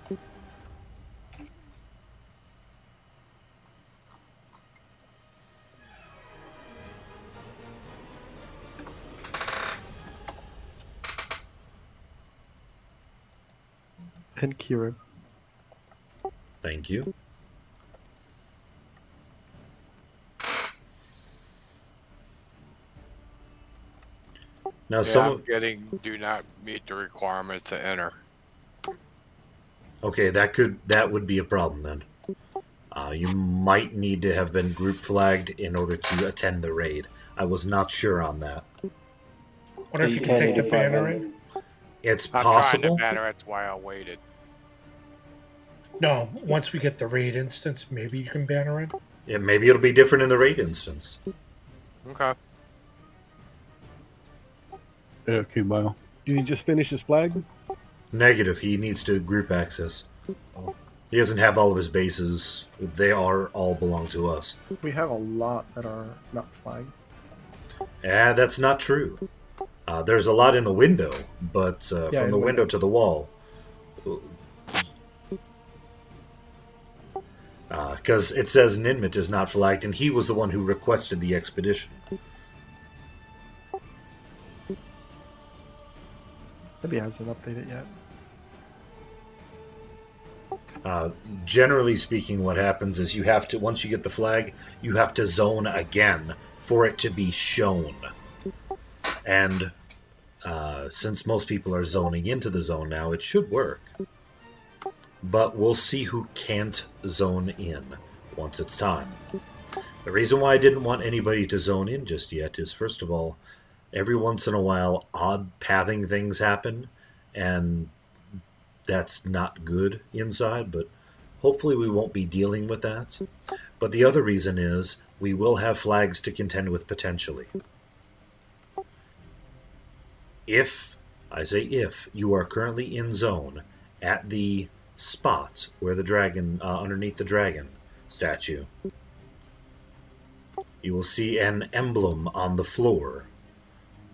And Kieran. Thank you. Now, I'm getting do not meet the requirements to enter. Okay, that would be a problem then. You might need to have been group flagged in order to attend the raid. I was not sure on that. What if you can take the banner in? It's I'm possible. trying to banner, that's why I waited. No, once we get the raid instance, maybe you can banner in. Yeah, maybe it'll be different in the raid instance. Okay. Okay, Bio. Did he just finish his flag? Negative. He needs to group access. He doesn't have all of his bases. They all belong to us. We have a lot that are not flagged. That's not true. There's a lot in the window, but from the window to the wall. Because it says Ninmit is not flagged, and he was the one who requested the expedition. Maybe it hasn't updated yet. Generally speaking, what happens is you have to, once you get the flag, you have to zone again for it to be shown. And since most people are zoning into the zone now, it should work. But we'll see who can't zone in once it's time. The reason why I didn't want anybody to zone in just yet is, first of all, every once in a while, odd pathing things happen, and that's not good inside, but hopefully we won't be dealing with that. But the other reason is we will have flags to contend with potentially. If, I say if, you are currently in zone at the spot where the dragon, underneath the dragon statue, you will see an emblem on the floor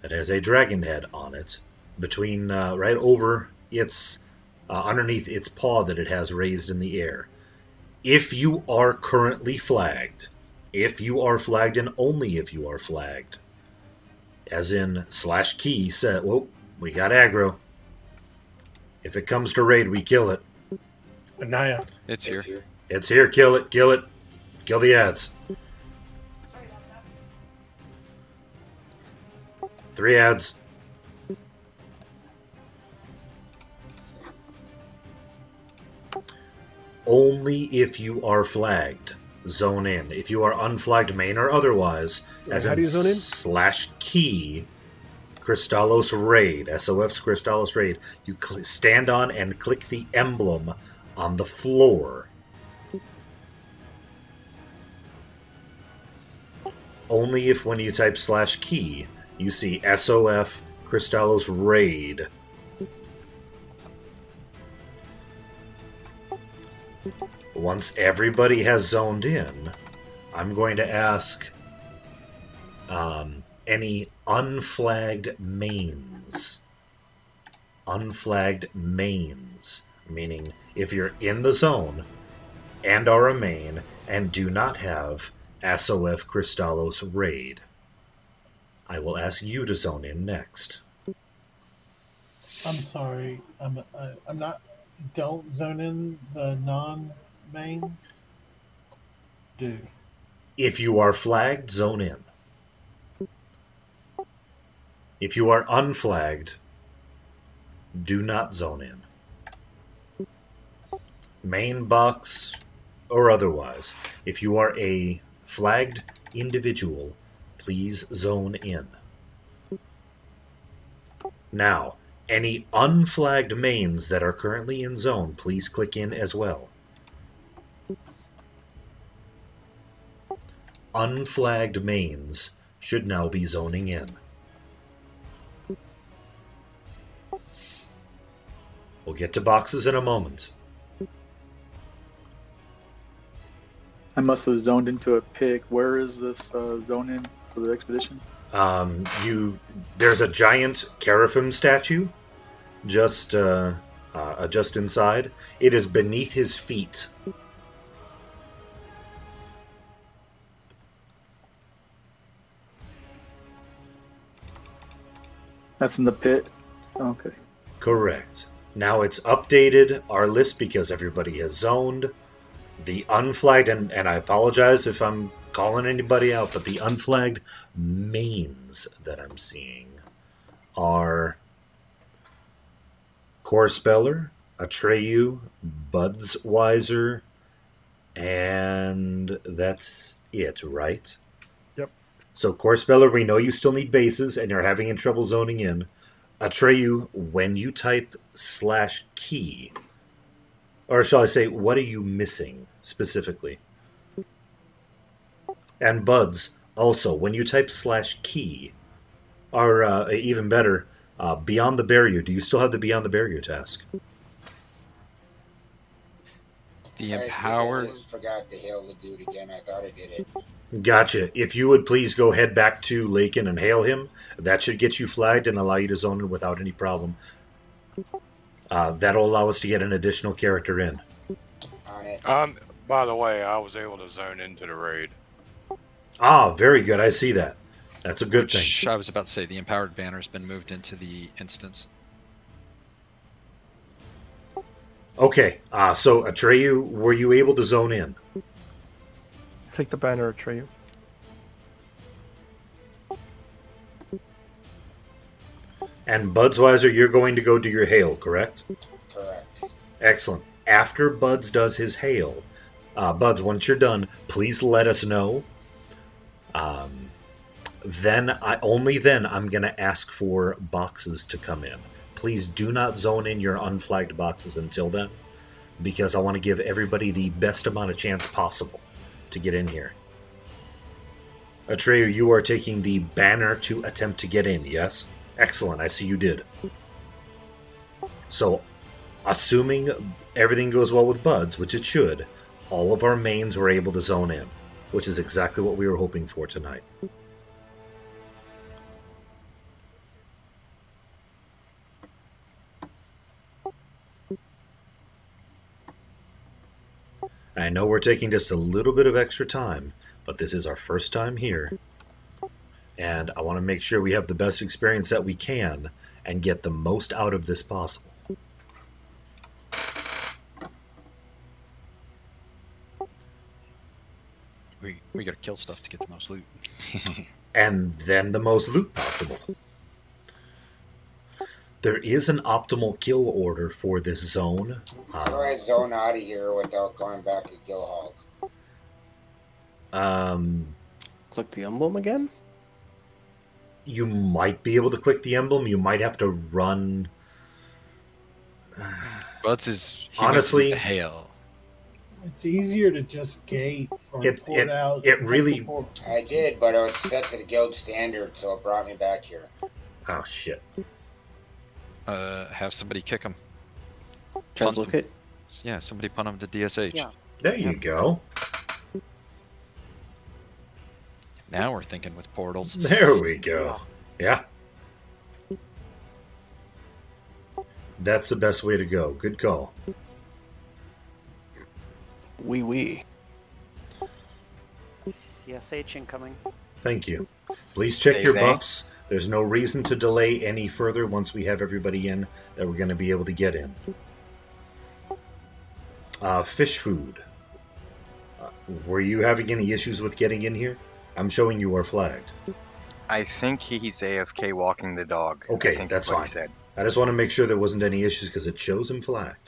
that has a dragon head on it, between, right over its, underneath its paw that it has raised in the air. If you are currently flagged, and only if you are flagged, as in /key said, whoa, we got aggro. If it comes to raid, we kill it. Anaya. It's here. It's here, kill it. Kill the ads. 3 ads. Only if you are flagged, zone in. If you are unflagged main or otherwise, as how in do you zone in? /key, Crystallos raid, SOF's Crystallos raid, you stand on and click the emblem on the floor. Only if when you type /key, you see SOF Crystallos raid. Once everybody has zoned in, I'm going to ask any unflagged mains. Unflagged mains. Meaning, if you're in the zone and are a main and do not have SOF Crystallos raid, I will ask you to zone in next. I'm sorry. I'm not. Don't zone in the non-mains. Do. If you are flagged, zone in. If you are unflagged, do not zone in. Main box or otherwise. If you are a flagged individual, please zone in. Now, any unflagged mains that are currently in zone, please click in as well. Unflagged mains should now be zoning in. We'll get to boxes in a moment. I must have zoned into a pig. Where is this zone in for the expedition? There's a giant Caraphim statue just inside. It is beneath his feet. That's in the pit. Okay. Correct. Now it's updated our list because everybody has zoned. The unflagged, and I apologize if I'm calling anybody out, but the unflagged mains that I'm seeing are Core Speller, Atreyu, Budsweiser, and that's it, right? Yep. So Core Speller, we know you still need bases and you're having trouble zoning in. Atreyu, when you type /key, or shall I say, what are you missing specifically? And Buds, also, when you type /key, or even better, Beyond the Barrier, do you still have the Beyond the Barrier task? The empowered. I just forgot to hail the dude again. I thought I did it. Gotcha. If you would please go head back to Lakin and hail him, that should get you flagged and allow you to zone in without any problem. That'll allow us to get an additional character in. On it. By the way, I was able to zone into the raid. Ah, very good. I see that. That's a good thing. I was about to say, the empowered banner has been moved into the instance. Okay, so Atreyu, were you able to zone in? Take the banner, Atreyu. And Budsweiser, you're going to go do your hail, correct? Correct. Excellent. After Buds does his hail, Buds, once you're done, please let us know. Only then I'm going to ask for boxes to come in. Please do not zone in your unflagged boxes until then, because I want to give everybody the best amount of chance possible to get in here. Atreyu, you are taking the banner to attempt to get in, yes? Excellent, I see you did. So, assuming everything goes well with Buds, which it should, all of our mains were able to zone in, which is exactly what we were hoping for tonight. I know we're taking just a little bit of extra time, but this is our first time here. And I want to make sure we have the best experience that we can and get the most out of this possible. We gotta kill stuff to get the most loot. And then the most loot possible. There is an optimal kill order for this zone. How do I zone out of here without going back to Guildhall? Click the emblem again? You might be able to click the emblem. You might have to run. Buds is honestly the hail. It's easier to just gate or port out. It really. I did, but it was set to the guild standard, so it brought me back here. Oh shit. Have somebody kick him. Translocate? Yeah, somebody punt him to DSH. Yeah. There you go. Now we're thinking with portals. There we go. Yeah. That's the best way to go. Good call. Wee. DSH incoming. Thank you. Please check your buffs. There's no reason to delay any further once we have everybody in that we're going to be able to get in. Fish food. Were you having any issues with getting in here? I'm showing you are flagged. I think he's AFK walking the dog. Okay, I think that's what fine. he said. I just want to make sure there wasn't any issues because it shows him flagged.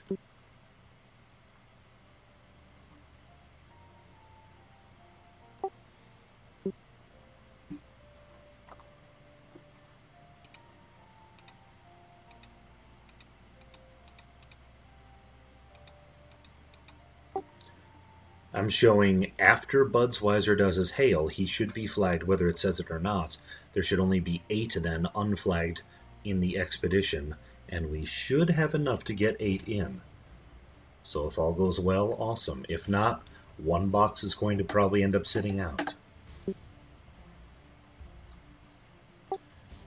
I'm showing after Budsweiser does his hail, he should be flagged whether it says it or not. There should only be 8 then unflagged in the expedition, and we should have enough to get 8 in. So if all goes well, awesome. If not, One box is going to probably end up sitting out.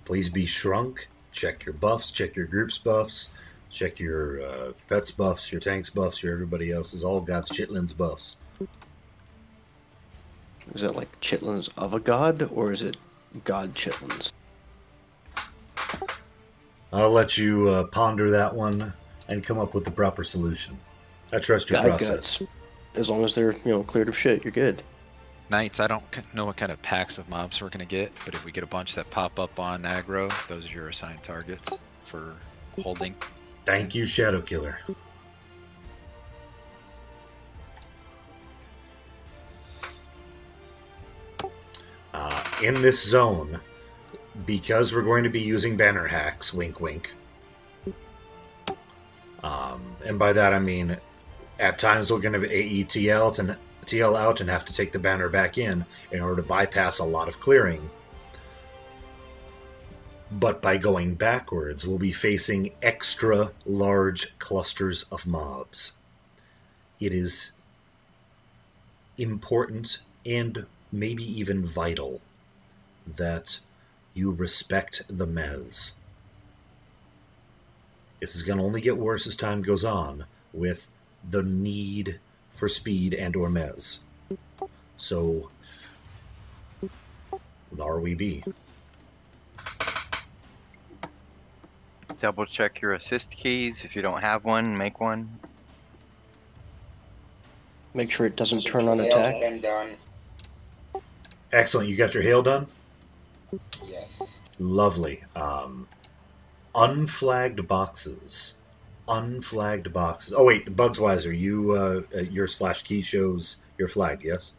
Please be shrunk. Check your buffs, check your group's buffs, check your vets buffs, your tanks buffs, your everybody else's, all God's chitlins buffs. Is it like chitlins of a god, or is it god chitlins? I'll let you ponder that one and come up with the proper solution. I trust your God process. guts. As long as they're, cleared of shit, you're good. Knights, I don't know what kind of packs of mobs we're going to get, but if we get a bunch that pop up on aggro, those are your assigned targets for holding. Thank you, Shadow Killer. In this zone, because we're going to be using banner hacks, wink wink, and by that I mean at times we're going to be TL out and have to take the banner back in order to bypass a lot of clearing. But by going backwards, we'll be facing extra large clusters of mobs. It is important and maybe even vital that you respect the mez. This is going to only get worse as time goes on with the need for speed and or mez. So, RWB. Double check your assist keys. If you don't have one, make one. Make sure it doesn't turn on Hail's attack. been done. Excellent. You got your hail done? Yes. Lovely. Unflagged boxes. Unflagged boxes. Oh wait, Bugsweiser, you your /key shows you're flagged, yes?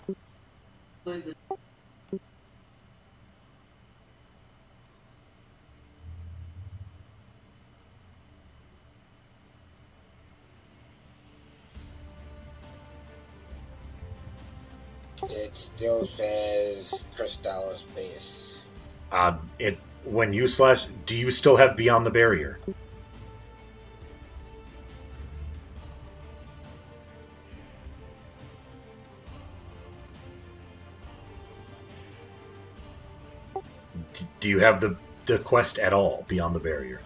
It still says Crystallos base. When you do you still have Beyond the Barrier? Do you have the quest at all, Beyond the Barrier?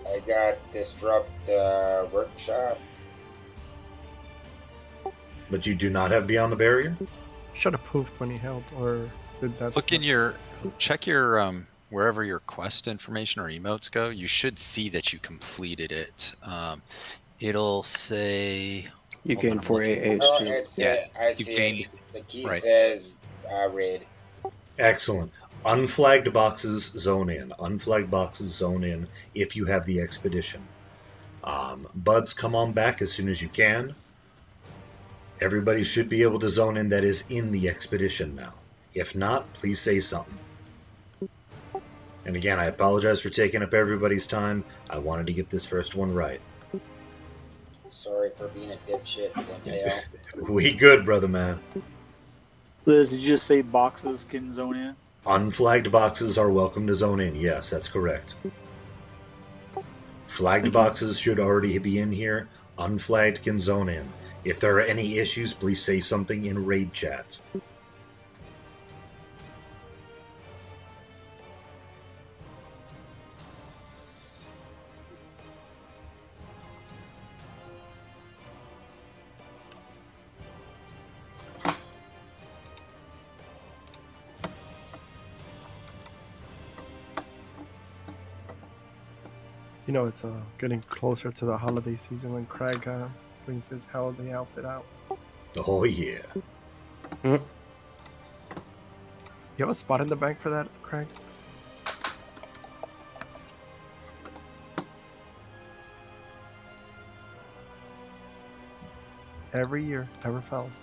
I got Disrupt Workshop. But you do not have Beyond the Barrier? Should have poofed when he held, or did that? Look in your, check your, wherever your quest information or emotes go, you should see that you completed it. It'll say... You gained 4 AAs Oh, too. it's Yeah, I you see gained- it. The key right. says red. Excellent. Unflagged boxes zone in. Unflagged boxes zone in if you have the expedition. Buds, come on back as soon as you can. Everybody should be able to zone in that is in the expedition now. If not, please say something. And again, I apologize for taking up everybody's time. I wanted to get this first one right. Sorry for being a dipshit. Then hail. We good, brother man. Liz, did you just say boxes can zone in? Unflagged boxes are welcome to zone in. Yes, that's correct. Flagged boxes should already be in here. Unflagged can zone in. If there are any issues, please say something in raid chat. You know, it's getting closer to the holiday season when Craig brings his holiday outfit out. Oh, yeah. You have a spot in the bank for that, Craig? Every year, never fails.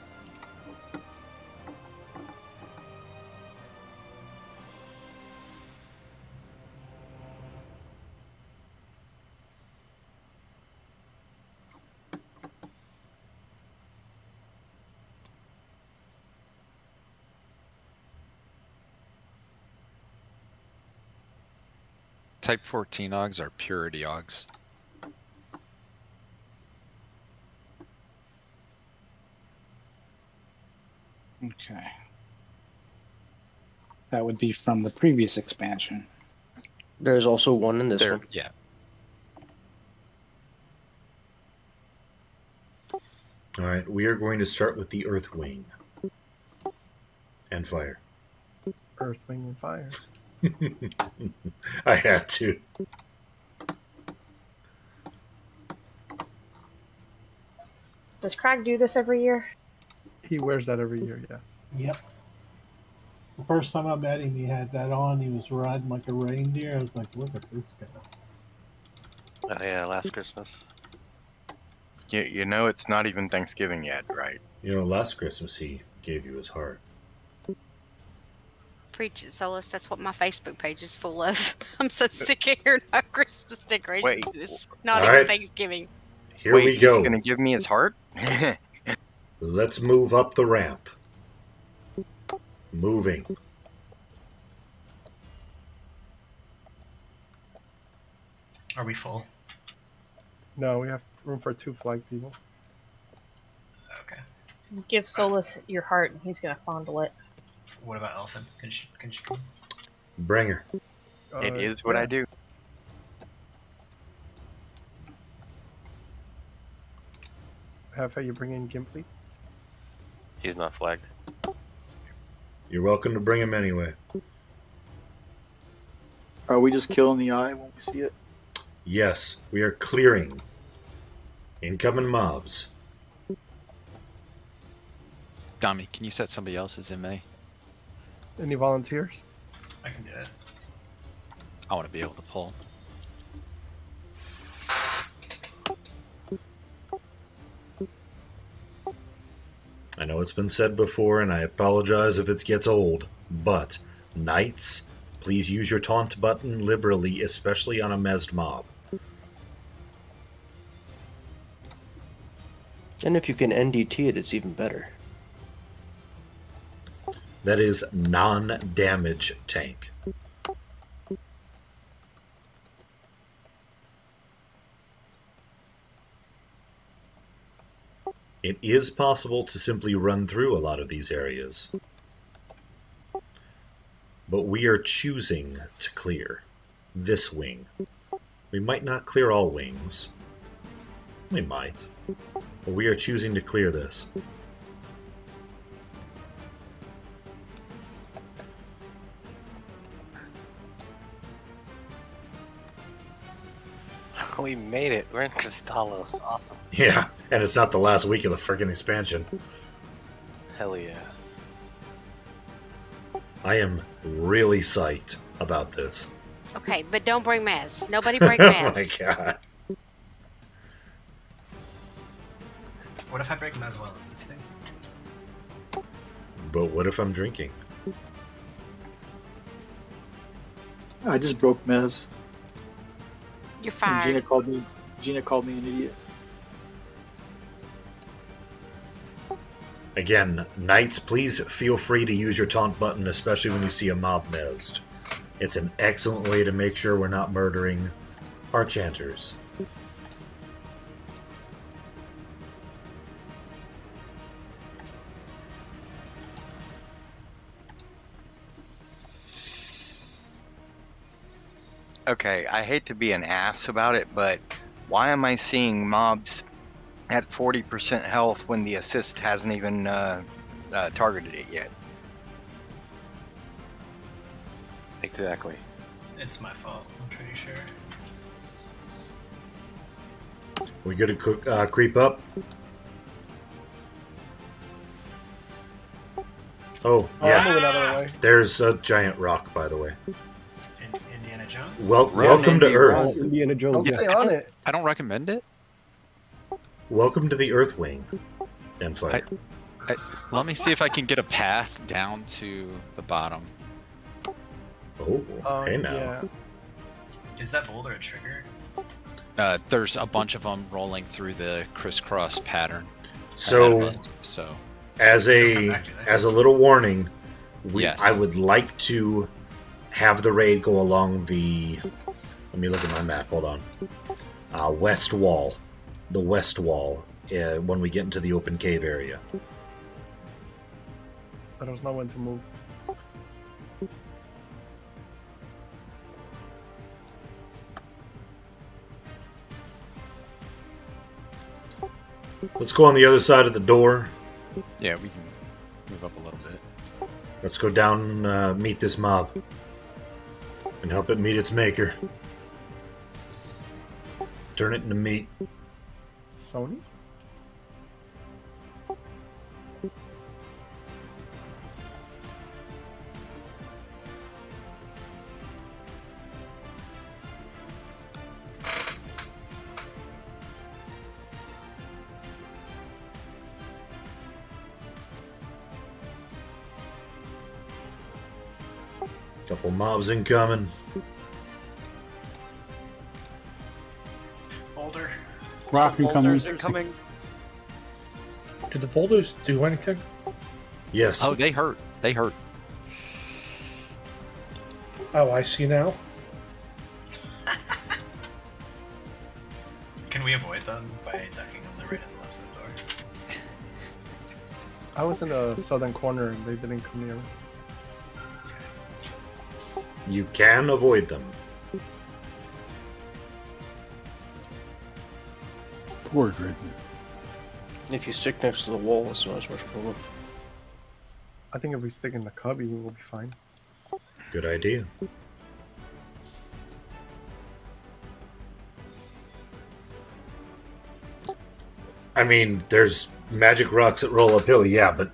Type 14 augs are purity augs. Okay. That would be from the previous expansion. There's also one in this one. Yeah. All right, we are going to start with the Earth Wing and fire. Earth, Wing, and Fire. I had to. Does Crag do this every year? He wears that every year, yes. Yep. The first time I met him, he had that on. He was riding like a reindeer. I was like, look at this guy. Oh yeah, last Christmas. You know it's not even Thanksgiving yet, right? You know, last Christmas he gave you his heart. Preach it, Solus. That's what my Facebook page is full of. I'm so sick of hearing about Christmas decorations. Wait. It's not All even right. Thanksgiving. Here we go. He's gonna give me his heart? Let's move up the ramp. Moving. Are we full? No, we have room for 2 flag people. Okay. Give Solus your heart, and he's gonna fondle it. What about Elfin? Can she come? Bring her. It is what I do. Have you bring in Gimply? He's not flagged. You're welcome to bring him anyway. Are we just killing the eye when we see it? Yes, we are clearing incoming mobs. Dami, can you set somebody else's MA? Any volunteers? I can do it. I want to be able to pull. I know it's been said before, and I apologize if it gets old, but knights, please use your taunt button liberally, especially on a mezzed mob. And if you can NDT it, it's even better. That is non-damage tank. It is possible to simply run through a lot of these areas, but we are choosing to clear this wing. We might not clear all wings. We might, but we are choosing to clear this. We made it. We're in Crystallos. Awesome. Yeah, and it's not the last week of the friggin' expansion. Hell yeah. I am really psyched about this. Okay, but don't bring Maz. Nobody bring Oh Maz. my god. What if I break him as well assisting? But what if I'm drinking? I just broke Mez. You're And fired. Gina called me an idiot. Again, knights, please feel free to use your taunt button, especially when you see a mob mezzed. It's an excellent way to make sure we're not murdering our chanters. Okay, I hate to be an ass about it, but why am I seeing mobs at 40% health when the assist hasn't even targeted it yet? Exactly. It's my fault, I'm pretty sure. We good to creep up? Oh, I'm moving yeah. out of the way. There's a giant rock, by the way. Indiana Jones? Welcome to Earth. Indiana Jones. Don't stay on it. I don't recommend it. Welcome to the Earth Wing and fire. Let me see if I can get a path down to the bottom. Oh, hey now. Yeah. Is that boulder a trigger? There's a bunch of them rolling through the crisscross pattern. So, ahead of us, so as a little warning, Yes. I would like to have the raid go along the. Let me look at my map. Hold on. West wall, the west wall. When we get into the open cave area. Let us know when to move. Let's go on the other side of the door. Yeah, we can move up a little bit. Let's go down, meet this mob. And help it meet its maker. Turn it into meat. Sony? Couple mobs incoming. Boulder. Rock incoming. Boulders incoming. Do the boulders do anything? Yes. Oh, they hurt. They hurt. Oh, I see now. Can we avoid them by ducking on the right and left of the door? I was in the southern corner and they didn't come near me. You can avoid them. Poor Draken. If you stick next to the wall, it's not as much problem. I think if we stick in the cubby, we'll be fine. Good idea. I mean, there's magic rocks that roll uphill, yeah, but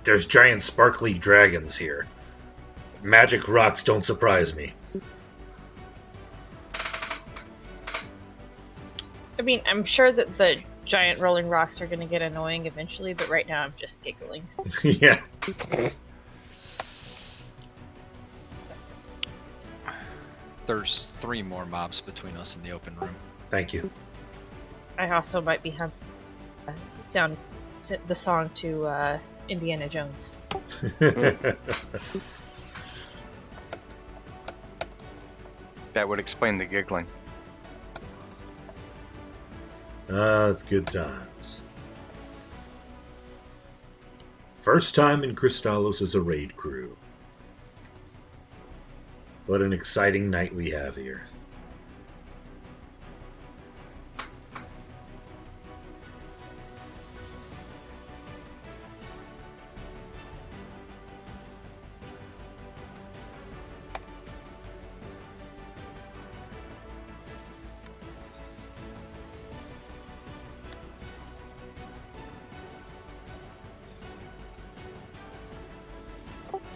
there's giant sparkly dragons here. Magic rocks don't surprise me. I mean, I'm sure that the giant rolling rocks are going to get annoying eventually, but right now I'm just giggling. Yeah. There's 3 more mobs between us in the open room. Thank you. I also might be having the song to Indiana Jones. That would explain the giggling. It's good times. First time in Crystallos as a raid crew. What an exciting night we have here.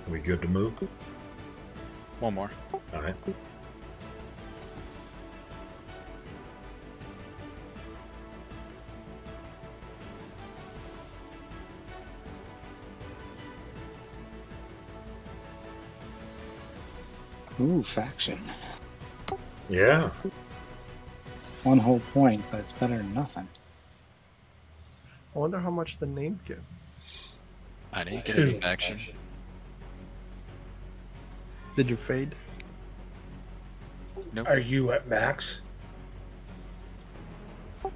Are we good to move? One more. Alright. Ooh, faction. Yeah. 1 whole point, but it's better than nothing. I wonder how much the name give. I didn't get 2. any faction. Did you fade? Nope. Are you at max?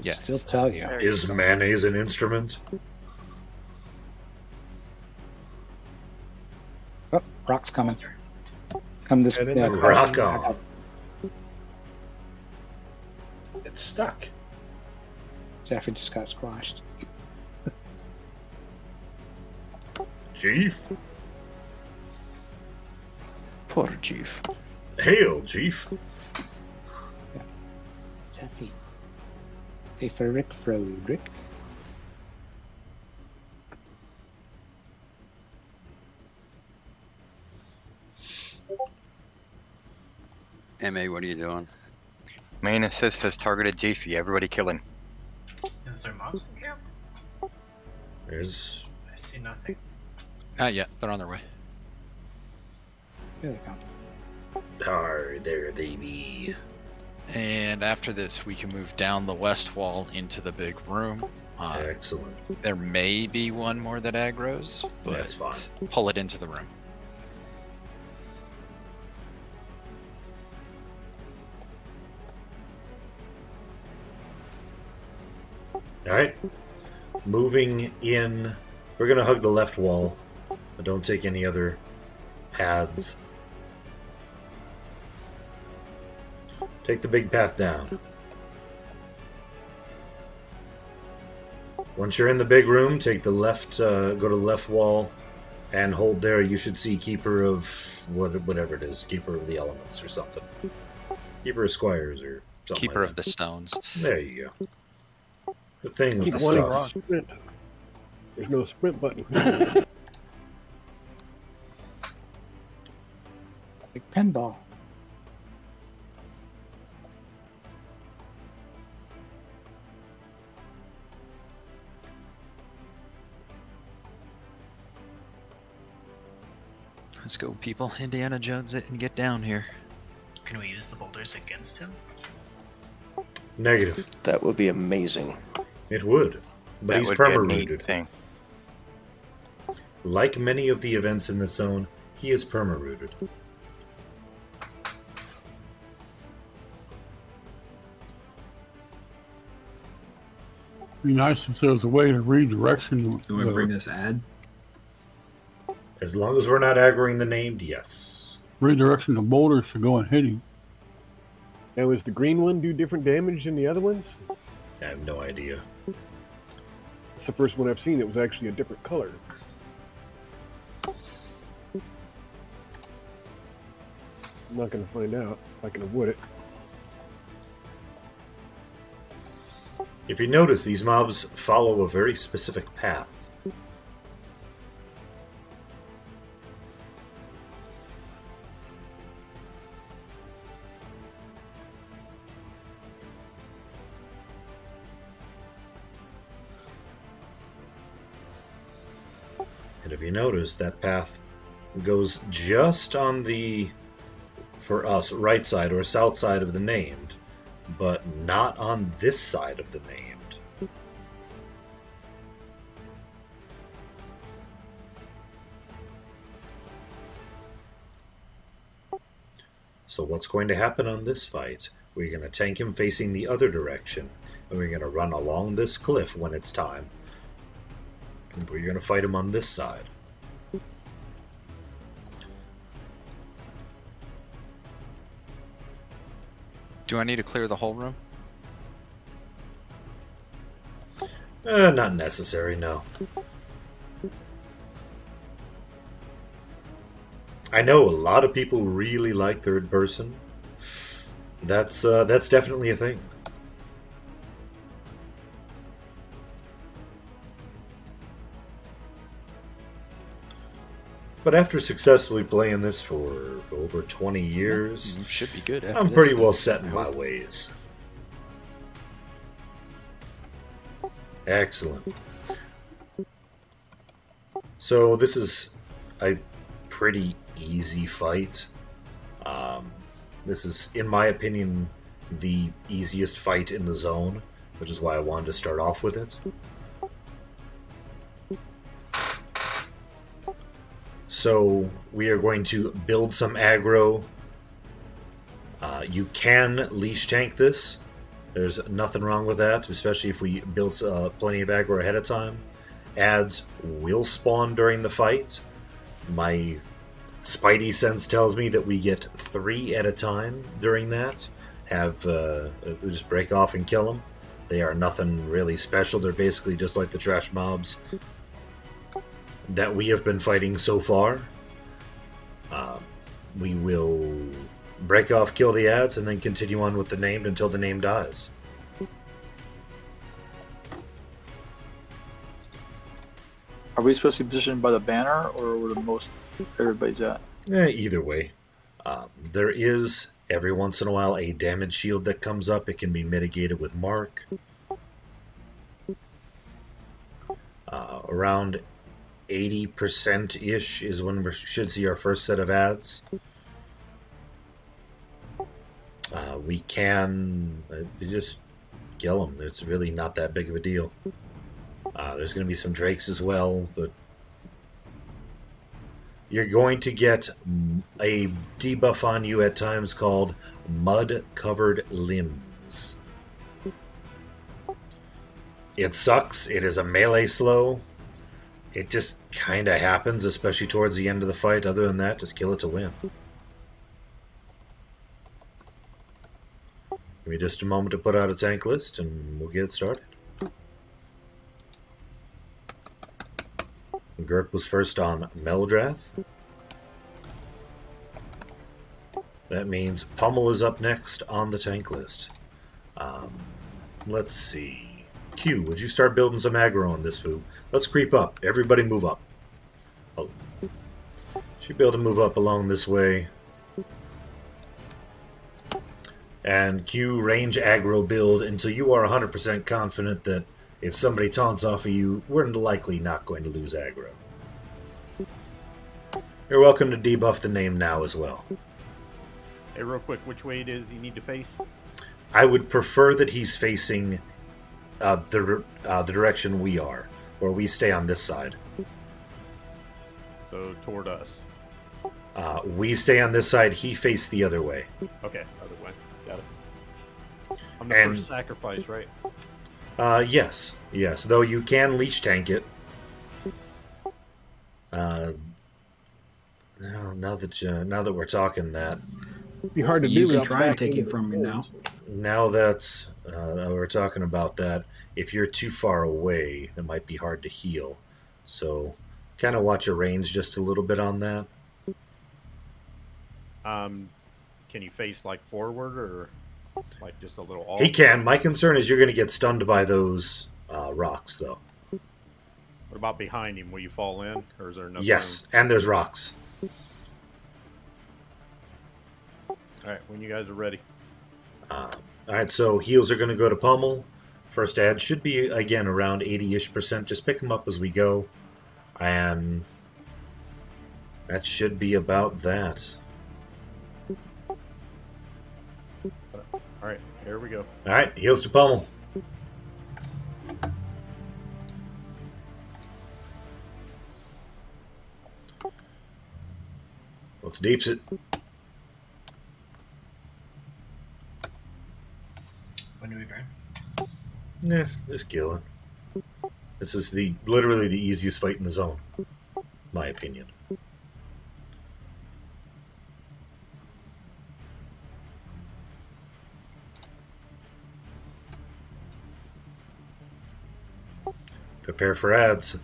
Yes. Still tell you. Is mayonnaise an instrument? Oh, rock's coming. Come this way. Rock on. It's stuck. Jeffrey just got squashed. Chief? Poor Chief. Hail, Chief. Jeffy. Say for Rick Frodrick. MA, what are you doing? Main assist has targeted Jiffy. Everybody kill him. Is there mobs in camp? There's... I see nothing. Not yet. They're on their way. Here they come. There they be. And after this, we can move down the west wall into the big room. Excellent. There may be one more that aggroes, but That's fine. Pull it into the room. Alright. Moving in. We're going to hug the left wall. But don't take any other paths. Take the big path down. Once you're in the big room, take the left, go to the left wall, and hold there. You should see Keeper of whatever it is, Keeper of the Elements or something. Keeper of Squires or something. Keeper like of the Stones. There you go. The thing with Keep the wanting stuff. to sprint. There's no sprint button. Like pinball. Let's go, people. Indiana Jones it and get down here. Can we use the boulders against him? Negative. That would be amazing. It would. But That he's would be a perma-rooted. neat thing. Like many of the events in this zone, he is perma-rooted. Be nice if there was a way to redirection. Do I bring this ad? As long as we're not aggroing the named, yes. Redirection the boulders to go and hit him. Now, is the green one do different damage than the other ones? I have no idea. It's the first one I've seen that was actually a different color. I'm not going to find out if I can avoid it. If you notice, these mobs follow a very specific path. And if you notice, that path goes just on the, for us, right side or south side of the named, but not on this side of the named. So what's going to happen on this fight? We're going to tank him facing the other direction, and we're going to run along this cliff when it's time. And we're going to fight him on this side. Do I need to clear the whole room? Not necessary, no. I know a lot of people really like third person. That's definitely a thing. But after successfully playing this for over 20 years, You should be good. After I'm this, pretty then. well set in my ways. Excellent. So this is a pretty easy fight. This is, in my opinion, the easiest fight in the zone, which is why I wanted to start off with it. So we are going to build some aggro. You can leash tank this. There's nothing wrong with that, especially if we build plenty of aggro ahead of time. Adds will spawn during the fight. My spidey sense tells me that we get 3 at a time during that. We just break off and kill them. They are nothing really special. They're basically just like the trash mobs that we have been fighting so far. We will break off, kill the ads, and then continue on with the named until the name dies. Are we supposed to be positioned by the banner, or where the most everybody's at? Either way. There is, every once in a while, a damage shield that comes up. It can be mitigated with Mark. Around 80%-ish is when we should see our first set of ads. We can just kill them. It's really not that big of a deal. There's going to be some drakes as well, but you're going to get a debuff on you at times called Mud-Covered Limbs. It sucks. It is a melee slow. It just kind of happens, especially towards the end of the fight. Other than that, just kill it to win. Give me just a moment to put out a tank list, and we'll get started. Gert was first on Meldrath. That means Pummel is up next on the tank list. Let's see. Q, would you start building some aggro on this food? Let's creep up. Everybody move up. Oh. Should be able to move up along this way. And Q, range aggro build until you are 100% confident that if somebody taunts off of you, we're likely not going to lose aggro. You're welcome to debuff the name now as well. Hey, real quick, which way it is you need to face? I would prefer that he's facing the direction we are, or we stay on this side. So toward us. We stay on this side, he faced the other way. Okay, other way. Got it. I'm the first sacrifice, right? Yes. Though you can leech tank it. Now that we're talking that, it'd be hard to do. You can try and take it from me now. Now that we're talking about that, if you're too far away, it might be hard to heal. So, kind of watch your range just a little bit on that. Can you face like forward or like just a little off? He can. My concern is you're going to get stunned by those rocks, though. What about behind him? Will you fall in, or is there no? Yes, and there's rocks. All right, when you guys are ready. All right, so heals are going to go to Pummel. First ad should be, again, around 80-ish%. Just pick them up as we go. And that should be about that. All right, here we go. All right, heals to Pummel. Let's deeps it. When do we burn? Nah, just killing. This is literally the easiest fight in the zone, my opinion. Prepare for ads.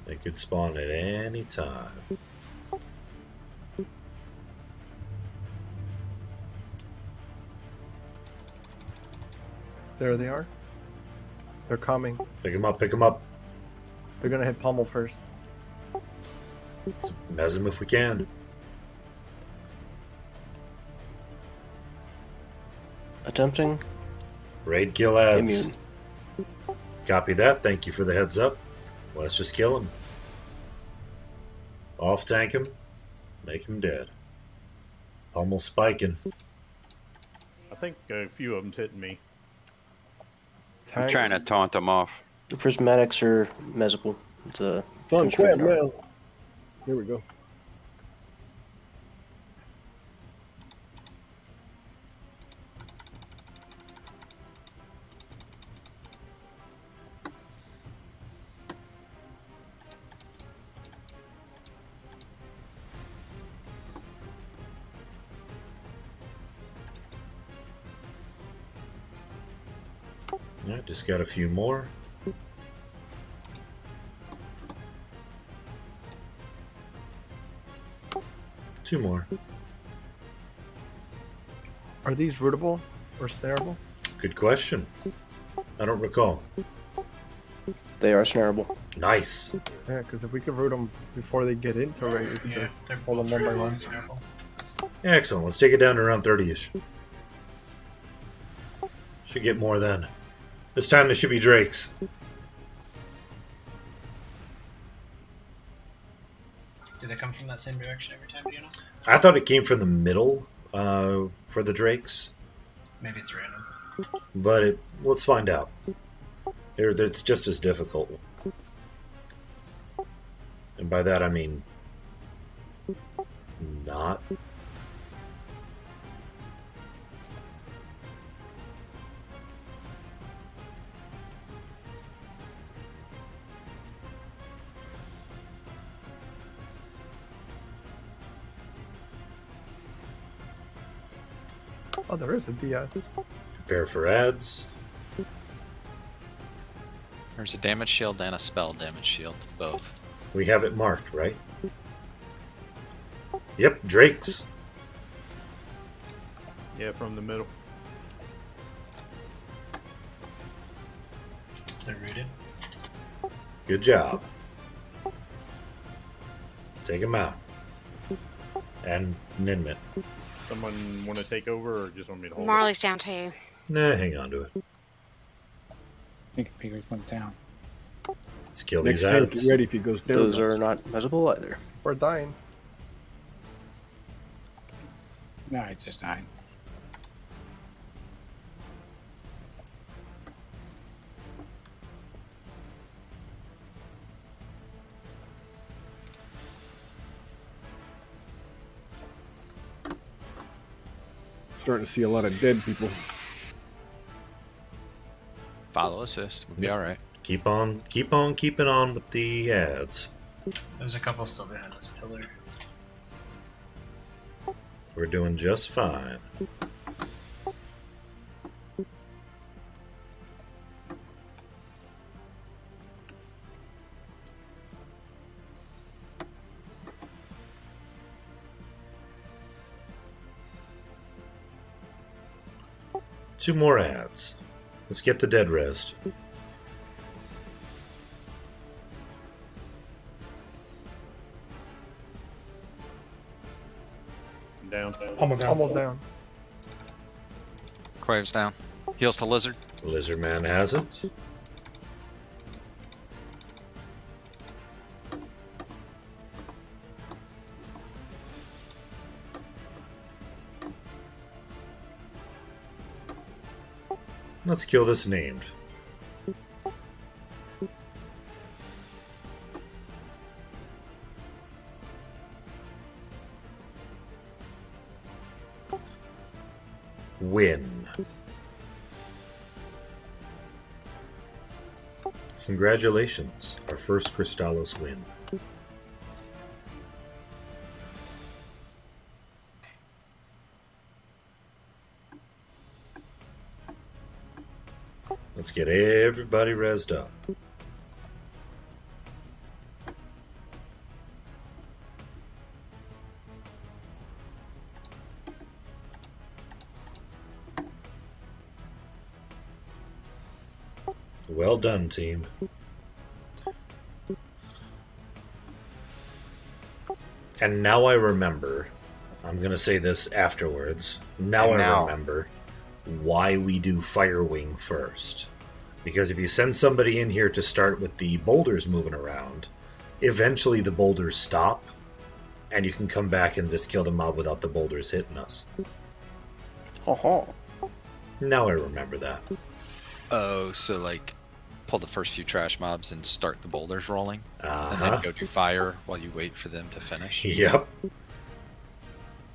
They could spawn at any time. There they are. They're coming. Pick them up, pick them up. They're gonna hit Pummel first. Let's mez them if we can. Attempting. Raid kill ads. Immune. Copy that. Thank you for the heads up. Let's just kill him. Off tank him. Make him dead. Pummel spiking. I think a few of them's hitting me. I'm trying to taunt them off. The prismatics are mezable. The Fun crap now. Here we go. Yeah, just got a few more. Two more. Are these rootable or snareable? Good question. I don't recall. They are snareable. Nice. Yeah, because if we can root them before they get into raid, we can just hold them one by one. Excellent. Let's take it down to around 30-ish. Should get more then. This time there should be drakes. Do they come from that same direction every time, do you know? I thought it came from the middle for the drakes. Maybe it's random. But let's find out. It's just as difficult. And by that I mean not. Oh, there is a DS. Prepare for ads. There's a damage shield and a spell damage shield, both. We have it marked, right? Yep, Drake's. Yeah, from the middle. They're rooted. Good job. Take him out. And Ninmit. Someone want to take over, or just want me to hold Marley's down too. Nah, hang on to it. I think Peters went down. Let's kill Next these turn, ads. get ready if he goes down. Those are not measurable either. We're dying. No, I just died. Starting to see a lot of dead people. Follow assist. We'll be alright. Keep on keeping on with the ads. There's a couple still behind this pillar. We're doing just fine. Two more ads. Let's get the dead rest. Down. Almost down. Quave's down. Heals to Lizard. Lizard Man has it. Let's kill this named. Win. Congratulations, our first Crystallos win. Let's get everybody rezzed up. Well done, team. And now I remember, I'm going to say this afterwards, now I remember why we do Firewing first. Because if you send somebody in here to start with the boulders moving around, eventually the boulders stop, and you can come back and just kill the mob without the boulders hitting us. Now I remember that. Oh, so like pull the first few trash mobs and start the boulders rolling, and Uh-huh. then go do fire while you wait for them to finish. Yep.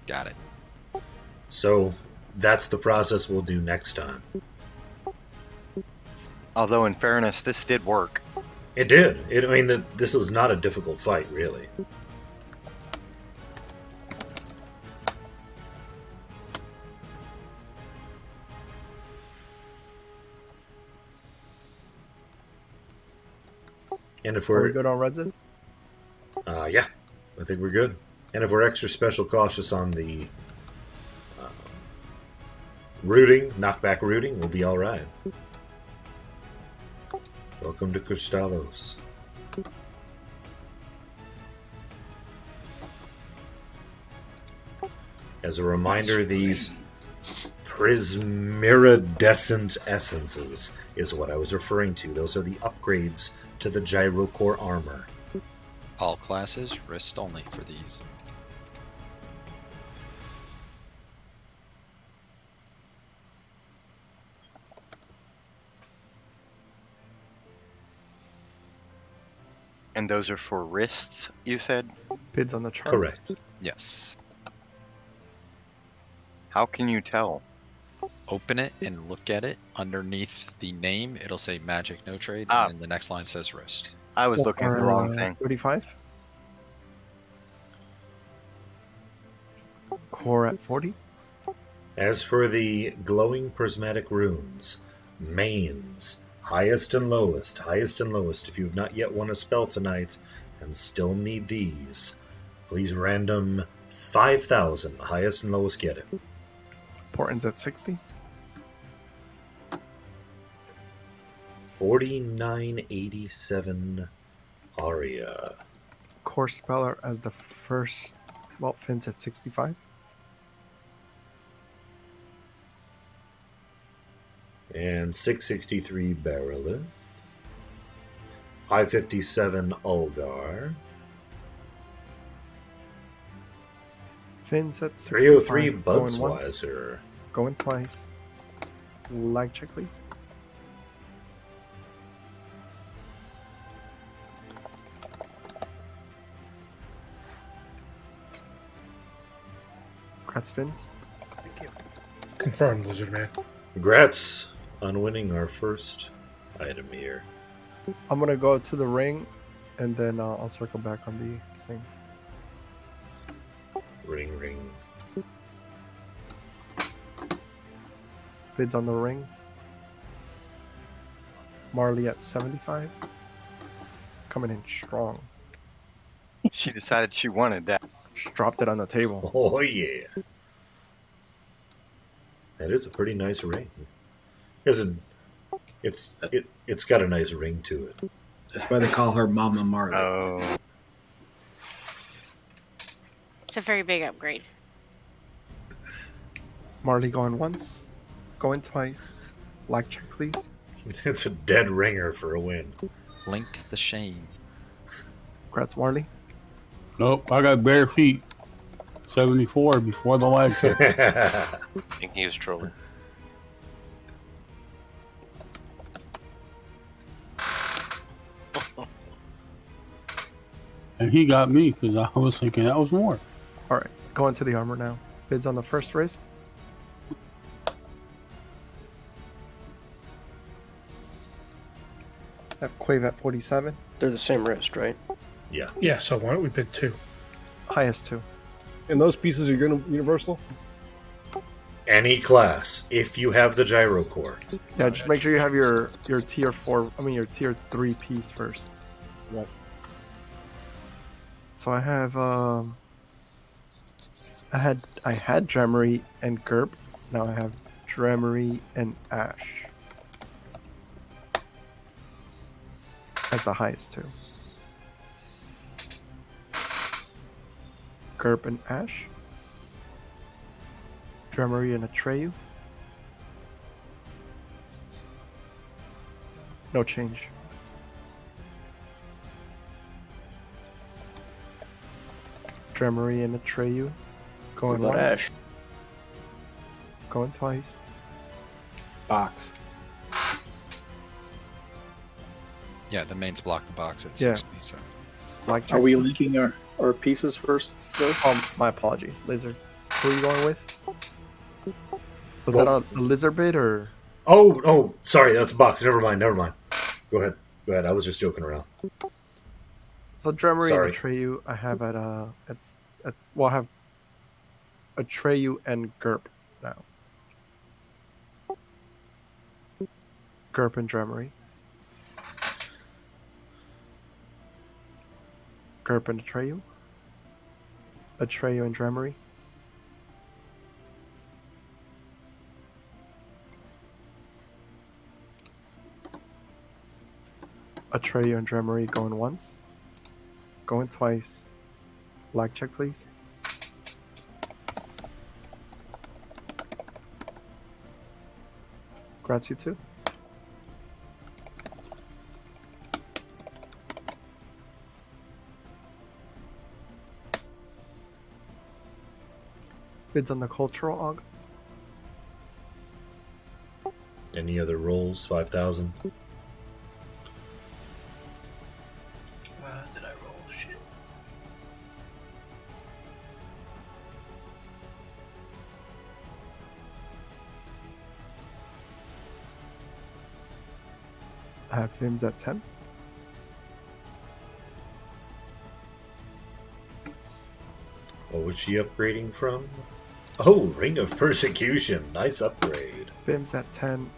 Got it. So that's the process we'll do next time. Although, in fairness, this did work. It did. This is not a difficult fight, really. And if Are we're we good on reses? yeah, I think we're good. And if we're extra special cautious on the rooting, knockback rooting, we'll be all right. Welcome to Crystallos. As a reminder, these prismiridescent essences is what I was referring to. Those are the upgrades to the gyrocore armor. All classes, wrist only for these. And those are for wrists, you said? Pids on the chart. Correct. Yes. How can you tell? Open it and look at it. Underneath the name, it'll say Magic No Trade, Ah. and then the next line says wrist. I was looking at the wrong thing. 35. Core at 40. As for the glowing prismatic runes, mains, highest and lowest, highest and lowest. If you have not yet won a spell tonight and still need these, please random 5,000. Highest and lowest get it. Portent's at 60. 4987 Aria. Core Speller as the first. Well, Finn's at 65. And 663 Berilith. 557 Ulgar. Finn's at 65. 303 Going once, Bugsweiser. going twice. Lag check, please. Congrats, Fins. Confirmed, Lizard Man. Congrats on winning our first item here. I'm gonna go to the ring, and then I'll circle back on the thing. Ring, ring. Bids on the ring. Marley at 75. Coming in strong. She decided she wanted that. Just dropped it on the table. Oh, yeah. That is a pretty nice ring. It's got a nice ring to it. That's why they call her Mama Marley. Oh. It's a very big upgrade. Marley going once, going twice. Lag check, please. It's a dead ringer for a win. Link the shame. Congrats, Marley. Nope, I got bare feet. 74 before the lag check. I think he was trolling. And he got me because I was thinking that was more. All right, going to the armor now. Bids on the first wrist. Have Quave at 47. They're the same wrist, right? Yeah. Yeah, so why don't we bid 2? Highest 2. And those pieces are universal? Any class, if you have the gyro core. Yeah, just make sure you have your tier 4, your tier 3 piece first. Right. So I have I had Dremery and Gerb. Now I have Dremery and Ash. As the highest 2. Gerb and Ash. Dremery and Atreyu. No change. Dremery and Atreyu. Going What once. about Ash? Going twice. Box. Yeah, the mains block the box at Yeah. 60, so. Like Are we linking our pieces first, though? My apologies. Lizard. Who are you going with? Was that a lizard bid or? Oh, sorry, that's a box. Never mind. Go ahead. I was just joking around. So Dremery Sorry. and Atreyu, I have at I have Atreyu and Gerp now. Gerp and Dremery. Gerp and Atreyu. Atreyu and Dremery. Atreyu and Dremery going once. Going twice. Lag check, please. Congrats, you too. Bids on the cultural og. Any other rolls? 5,000. Did I roll? Shit. I have Fims at 10. What was she upgrading from? Oh, Ring of Persecution. Nice upgrade. Bim's at 10.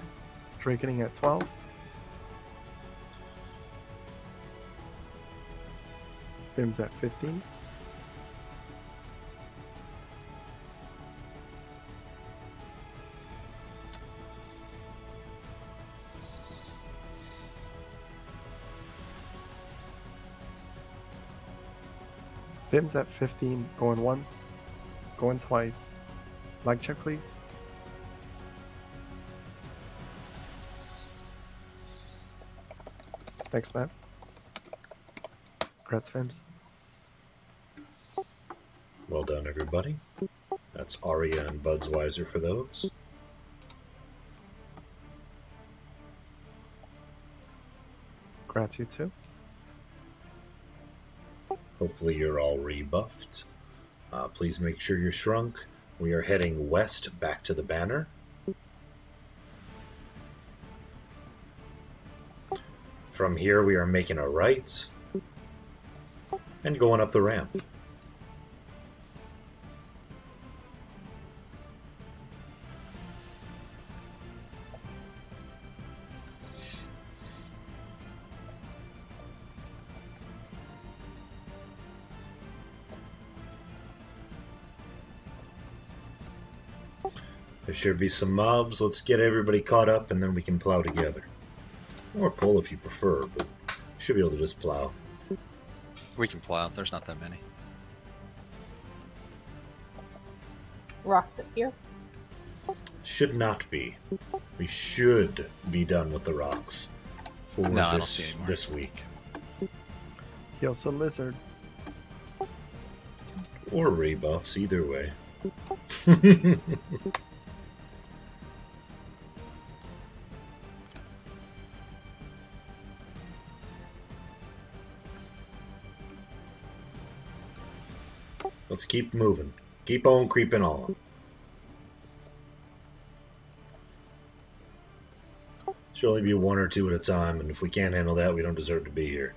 Drakening at 12. Bim's at 15. Bim's at 15. Going once. Going twice. Lag check, please. Thanks, man. Congrats, Fims. Well done, everybody. That's Aria and Budsweiser for those. Congrats, you too. Hopefully you're all rebuffed. Please make sure you're shrunk. We are heading west back to the banner. From here we are making a right and going up the ramp. There should be some mobs. Let's get everybody caught up and then we can plow together. Or pull if you prefer, but you should be able to just plow. We can plow. There's not that many. Rocks up here. Should not be. We should be done with the rocks for No, I don't see any more. this week. He also lizard. Or rebuffs, either way. Let's keep moving. Keep on creeping on. Should only be one or two at a time, and if we can't handle that, we don't deserve to be here.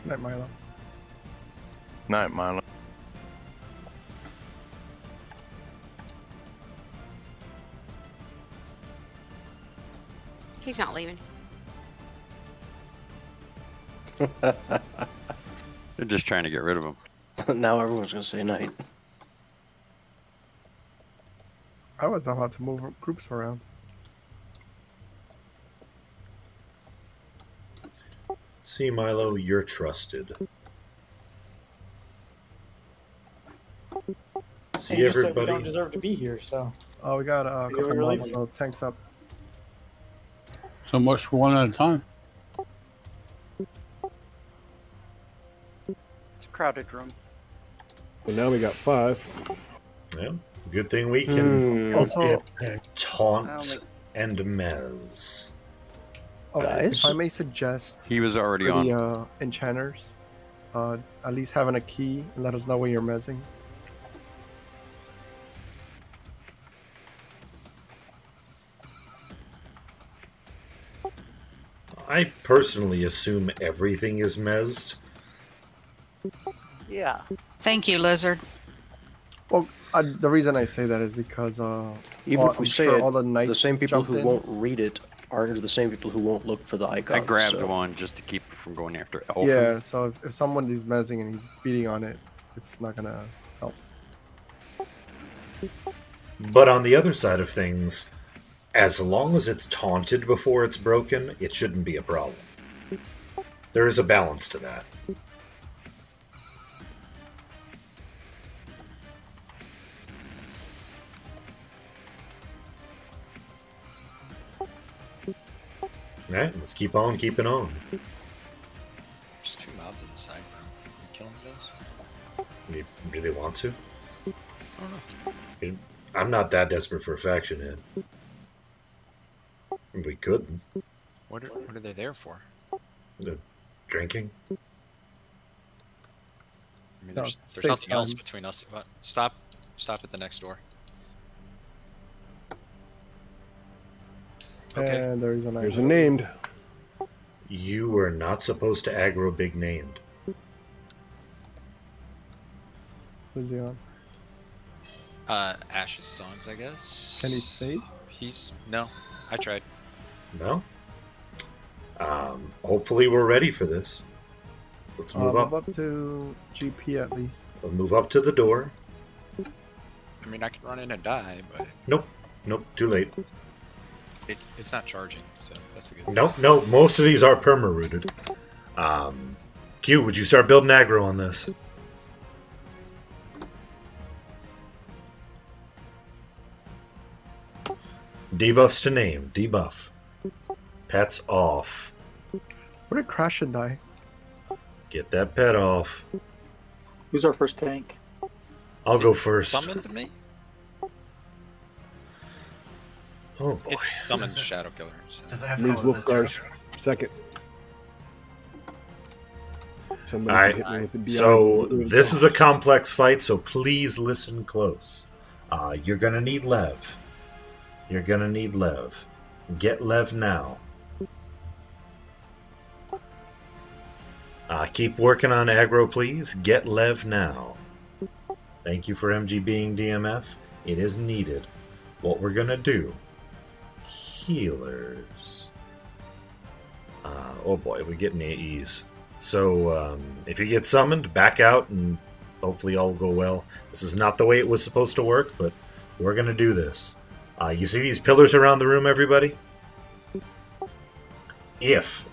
Night, Milo. Night, Milo. He's not leaving. They're just trying to get rid of him. Now everyone's gonna say night. I was about to move groups around. See, Milo, you're trusted. See, And you said we everybody. don't deserve to be here, so. Oh, we got a You couple were mobs, leaving. so tanks up. So much for one at a time. It's a crowded room. Well, now we got 5. Yeah, good thing we can Also, taunt and mez. okay, if I may suggest, He was already for on. the enchanters, at least having a key and let us know when you're mezzing. I personally assume everything is mezzed. Yeah. Thank you, Lizard. Well, the reason I say that is because Even if we I'm say sure it, all the knights the same people jumped who in. won't read it are the same people who won't look for the icon. I grabbed so- one just to keep from going after Elfin. Yeah, so if someone is mezzing and he's beating on it, it's not gonna help. But on the other side of things, as long as it's taunted before it's broken, it shouldn't be a problem. There is a balance to that. Alright, let's keep on keeping on. There's 2 mobs in the side room. Are we killing those? You really want to? I don't know. I'm not that desperate for a faction hit. We could. What are they there for? The drinking. I mean, No, there's safe nothing else time. between us. Stop at the next door. Okay. And there's There's a named. You were not supposed to aggro big named. Who's he on? Ash's songs, I guess. Can he save? No. I tried. No? Hopefully we're ready for this. Let's move up. Move up to GP at least. We'll move up to the door. I mean, I could run in and die, but Nope. Nope. Too late. it's not charging, so that's a good Nope. No. Most of these are perma-rooted. Q, would you start building aggro on this? Debuffs to name. Debuff. Pets off. Where did Crash and die? Get that pet off. Who's our first tank? I'll go first. Summoned me? Oh boy. It summoned Shadow Killer. So. Does it have Needs Wolfguard. Second. Somebody hit me with the Alright, DI. so this is a complex fight, so please listen close. You're gonna need Lev. You're gonna need Lev. Get Lev now. Keep working on aggro, please. Get Lev now. Thank you for MG being DMF. It is needed. What we're gonna do. Healers. Oh boy, we're getting AEs. So, if you get summoned, back out and hopefully all will go well. This is not the way it was supposed to work, but we're gonna do this. You see these pillars around the room, everybody? If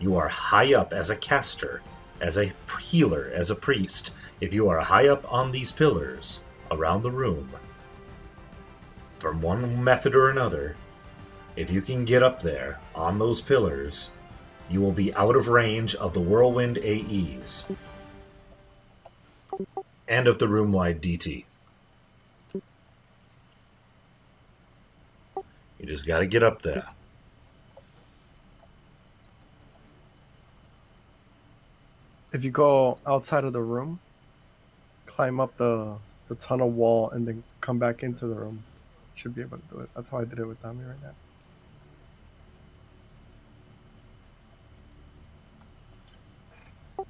you are high up as a caster, as a healer, as a priest, if you are high up on these pillars around the room, from one method or another, if you can get up there on those pillars, you will be out of range of the whirlwind AEs and of the room-wide DT. You just got to get up there. If you go outside of the room, climb up the tunnel wall, and then come back into the room, you should be able to do it. That's how I did it with Dami right now.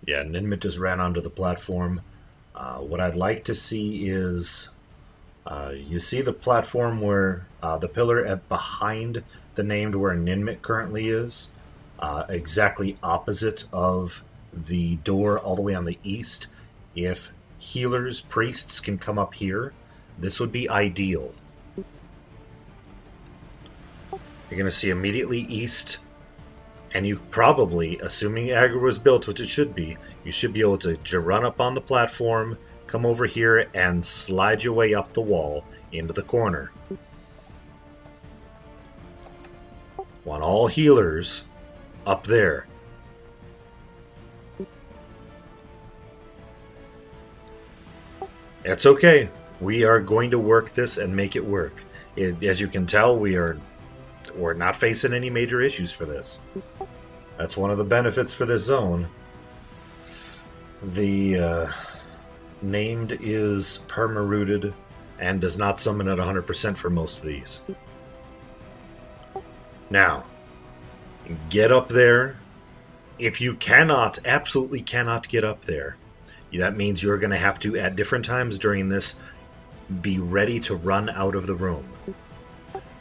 Yeah, Ninmit just ran onto the platform. What I'd like to see is, you see the platform where the pillar behind the named where Ninmit currently is, exactly opposite of the door all the way on the east. If healers, priests can come up here, this would be ideal. You're going to see immediately east, and you probably, assuming aggro was built, which it should be, you should be able to run up on the platform, come over here, and slide your way up the wall into the corner. Want all healers up there. It's okay. We are going to work this and make it work. As you can tell, we're not facing any major issues for this. That's one of the benefits for this zone. The named is perma-rooted and does not summon at 100% for most of these. Now, get up there. If you cannot, absolutely cannot get up there, that means you're going to have to, at different times during this, be ready to run out of the room.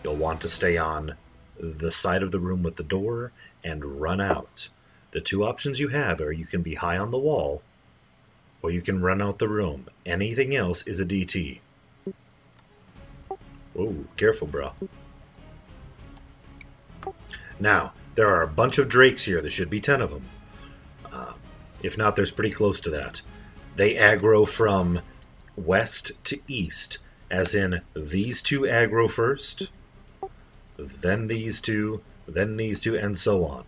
You'll want to stay on the side of the room with the door and run out. The two options you have are you can be high on the wall or you can run out the room. Anything else is a DT. Whoa, careful, bro. Now, there are a bunch of drakes here. There should be 10 of them. If not, there's pretty close to that. They aggro from west to east, as in these two aggro first, then these two, then these two, and so on.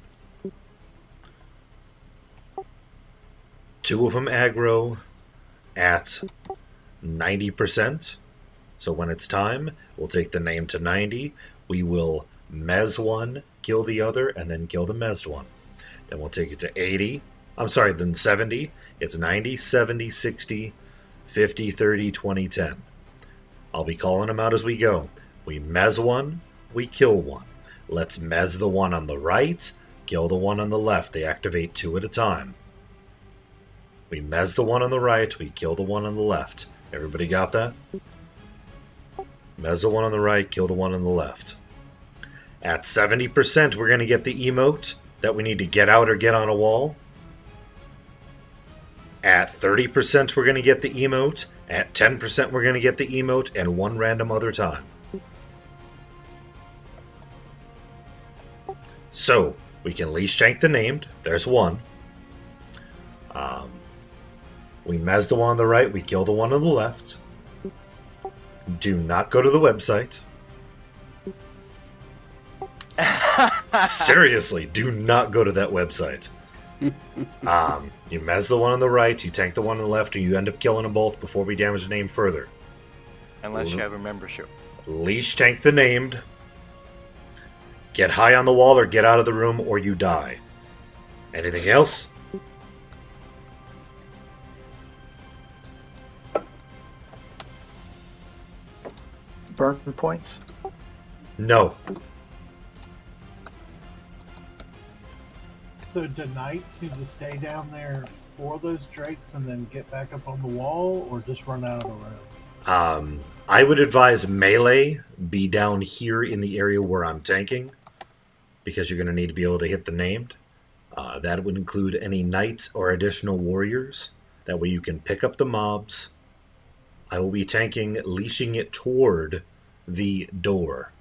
2 of them aggro at 90%. So when it's time, we'll take the name to 90. We will mez one, kill the other, and then kill the mezzed one. Then we'll take it to 80. I'm sorry, then 70. It's 90, 70, 60, 50, 30, 20, 10. I'll be calling them out as we go. We mez one, we kill one. Let's mez the one on the right, kill the one on the left. They activate 2 at a time. We mez the one on the right, we kill the one on the left. Everybody got that? Mez the one on the right, kill the one on the left. At 70%, we're going to get the emote that we need to get out or get on a wall. At 30%, we're going to get the emote. At 10%, we're going to get the emote, and 1 random other time. So, we can leash tank the named. There's 1. We mez the one on the right, we kill the one on the left. Do not go to the website. Seriously, do not go to that website. You mez the one on the right, you tank the one on the left, and you end up killing them both before we damage the name further. Unless you have a membership. Leash tank the named. Get high on the wall or get out of the room or you die. Anything else? Burn points? No. So do knights need to stay down there for those drakes and then get back up on the wall, or just run out of the room? I would advise melee be down here in the area where I'm tanking, because you're going to need to be able to hit the named. That would include any knights or additional warriors. That way you can pick up the mobs. I will be tanking, leashing it toward the door.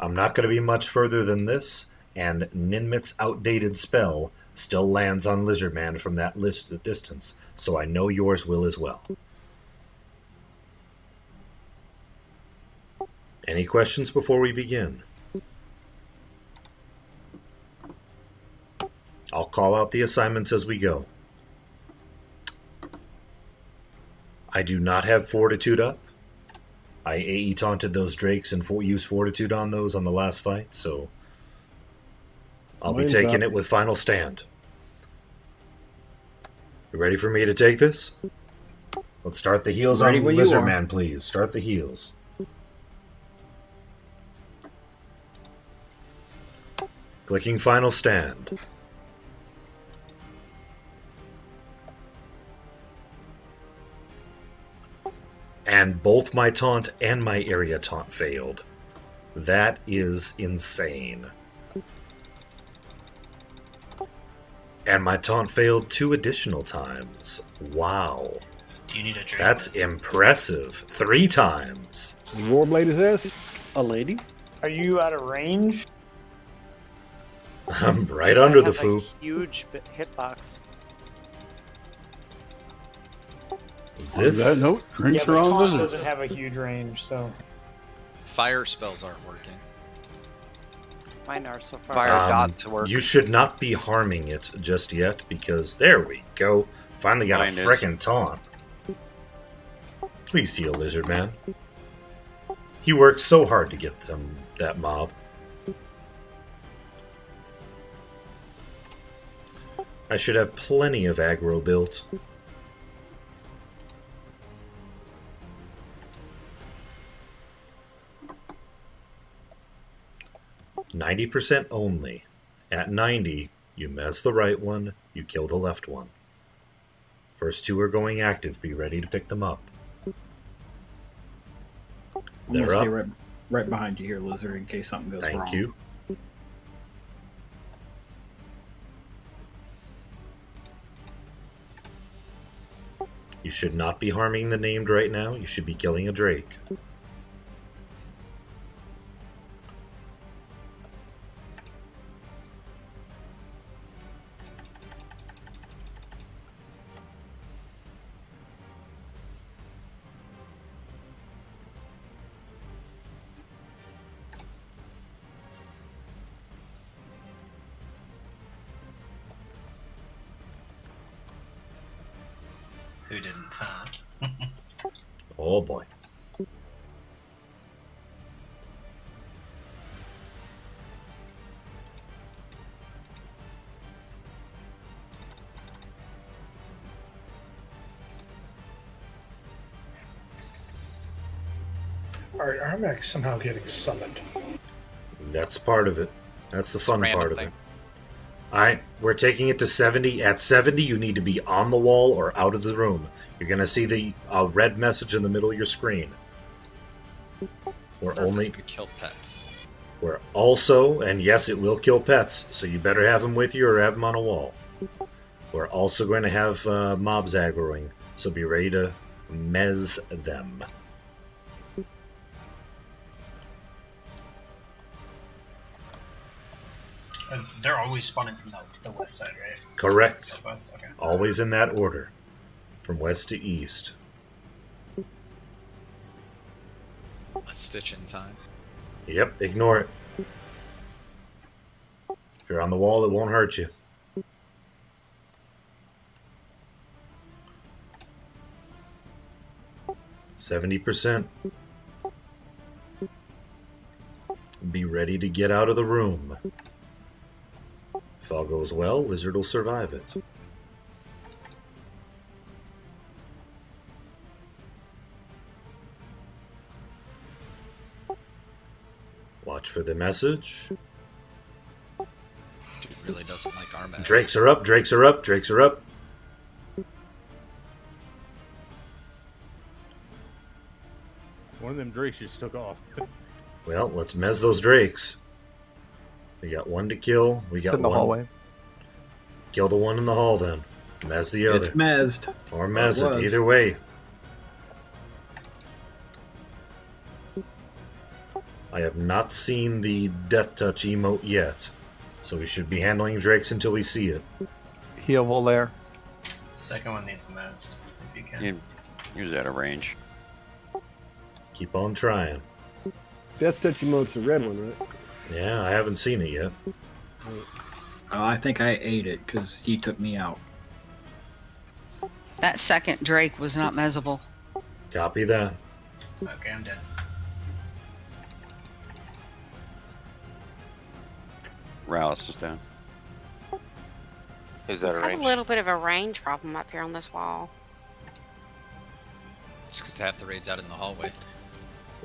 I'm not going to be much further than this, and Ninmit's outdated spell still lands on Lizardman from that list distance, so I know yours will as well. Any questions before we begin? I'll call out the assignments as we go. I do not have Fortitude up. I AE taunted those drakes and used Fortitude on those on the last fight, so I'll be taking it with Final Stand. You ready for me to take this? Let's start the heals on Lizardman, please. Start the heals. Clicking Final Stand. And both my taunt and my area taunt failed. That is insane. And my taunt failed 2 additional times. Wow. Do you need a drink? That's impressive. 3 times. Warblade is this? A lady? Are you out of range? I'm right under the foo. Huge hitbox. This note drinks Yeah, but around taunt lizard. doesn't have a huge range, so. Fire spells aren't working. Mine are so far. Fire dots work. You should not be harming it just yet, because there we go. Finally got Mine a is. frickin' taunt. Please heal, Lizardman. He worked so hard to get them that mob. I should have plenty of aggro built. %, only. At 90, you mess the right one, you kill the left one. First 2 are going active. Be ready to pick them up. I'm They're gonna stay up. right behind you here, Lizard, in case something goes wrong. Thank you. You should not be harming the named right now. You should be killing a drake. Who didn't, huh? Oh boy. Alright, Armax somehow getting summoned. That's part of it. That's the fun Random part of thing. it. Alright, we're taking it to 70. At 70, you need to be on the wall or out of the room. You're going to see the red message in the middle of your screen. We're Purpose only... could kill pets. We're also, and yes, it will kill pets, so you better have them with you or have them on a wall. We're also going to have mobs aggroing, so be ready to mez them. They're always spawning from the west side, right? Correct. Southwest? Okay. Always in that order, from west to east. A stitch in time. Yep, ignore it. If you're on the wall, it won't hurt you. %. Be ready to get out of the room. If all goes well, Lizard will survive it. Watch for the message. Dude really doesn't like Armax. Drakes are up, drakes are up, drakes are up. One of them drakes just took off. Well, let's mez those drakes. We got one to kill. We It's got in the one. hallway. Kill the one in the hall then. Mez the other. It's mezzed. Or mez Or it. was. Either way. I have not seen the death touch emote yet. So we should be handling drakes until we see it. Heal there. Second one needs most, if you can. He was out of range. Keep on trying. Death Touch emote's the red one, right? Yeah, I haven't seen it yet. Oh, I think I ate it because he took me out. That second Drake was not mezzable. Copy that. Okay, I'm dead. Rallis is down. Is that a I have range? a little bit of a range problem up here on this wall. It's because half the raid's out in the hallway.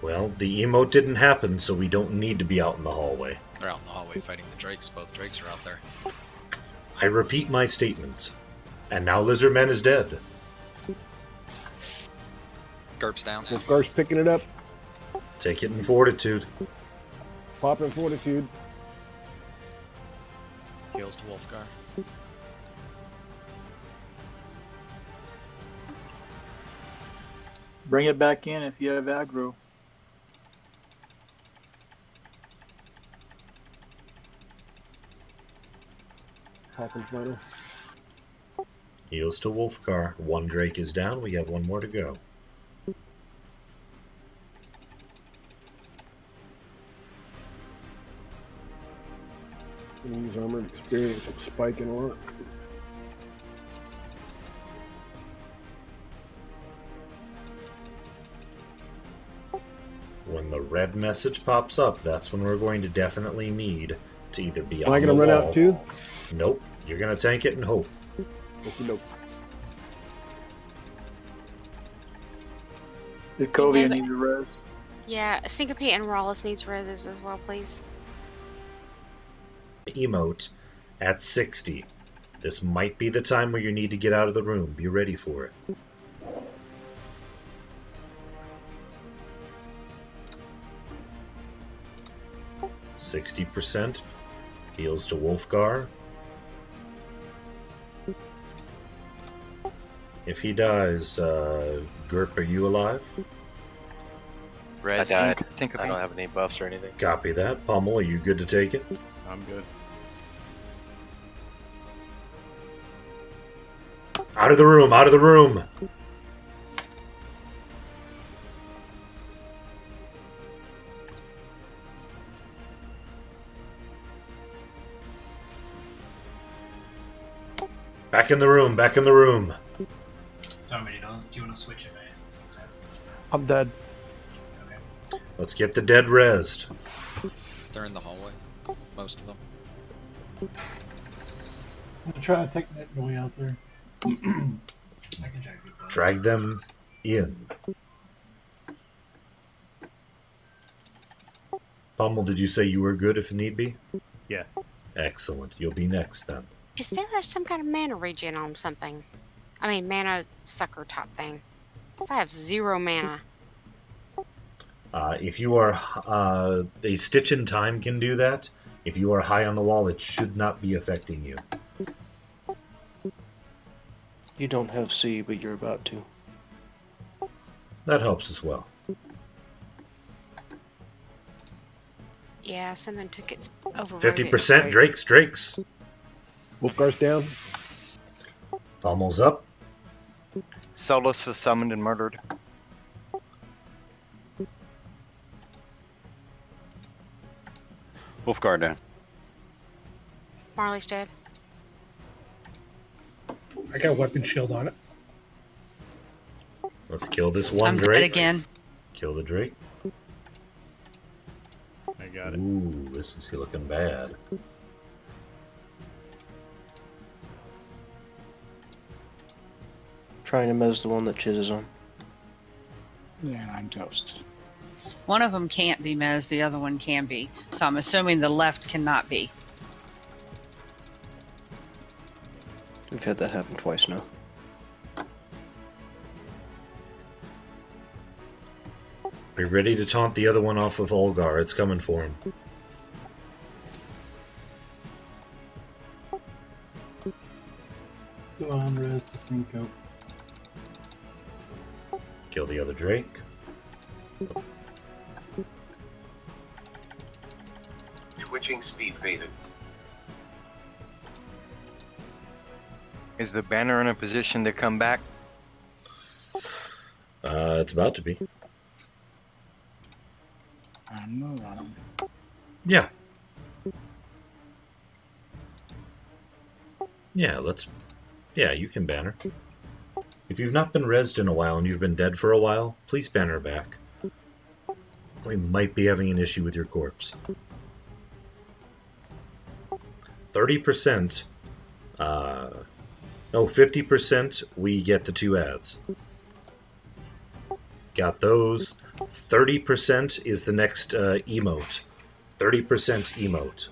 Well, the emote didn't happen, so we don't need to be out in the hallway. They're out in the hallway fighting the drakes. Both drakes are out there. I repeat my statement. And now Lizardman is dead. Gerp's down. Wolfgar's picking it up. Take it in fortitude. Popping fortitude. Heals to Wolfgar. Bring it back in if you have aggro. Popping final. Heals to Wolfgar. One Drake is down. We have one more to go. Use armored experience with spike and rock. When the red message pops up, that's when we're going to definitely need to either be Am on I the gonna run wall. out too? Nope. You're gonna tank it and hope. Nope. Did Kovia Maybe- need a res? Yeah, Syncope and Rawless needs reses as well, please. Emote at 60. This might be the time where you need to get out of the room. Be ready for it. %. Heals to Wolfgar. If he dies, Gerp, are you alive? I died. Think I don't have any buffs or anything. Copy that. Pummel, are you good to take it? I'm good. Out of the room! Out of the room! Back in the room! Back in the room! Want me to to switch it nice sometime. I'm dead. Let's get the dead rezzed. They're in the hallway. Most of them. I'm gonna try to take that going out there. I can drag people. Drag them in. Pommel, did you say you were good if need be? Yeah. Excellent. You'll be next then. Is there some kind of mana regen on something? I mean, mana sucker type thing. 'Cause I have 0 mana. If you are... a Stitch in Time can do that. If you are high on the wall, it should not be affecting you. You don't have C, but you're about to. That helps as well. Yeah, something took its overrated. 50% Drakes. Wolfgar's down. Pommel's up. Solus was summoned and murdered. Wolfgar down. Marley's dead. I got a weapon shield on it. Let's kill this one I'm Drake. dead again. Kill the Drake. I got it. Ooh, this is looking bad. Trying to mez the one that Chiz is on. Yeah, I'm toast. One of them can't be Mez, the other one can be. So I'm assuming the left cannot be. We've had that happen twice now. Be ready to taunt the other one off of Olgar. It's coming for him. Go on, res to Cinco. Kill the other Drake. Twitching speed faded. Is the banner in a position to come back? It's about to be. I'm moving on them. Yeah. Yeah, let's... Yeah, you can banner. If you've not been rezzed in a while and you've been dead for a while, please banner back. We might be having an issue with your corpse. 30%... No, 50% we get the 2 ads. Got those. 30% is the next emote. 30% emote.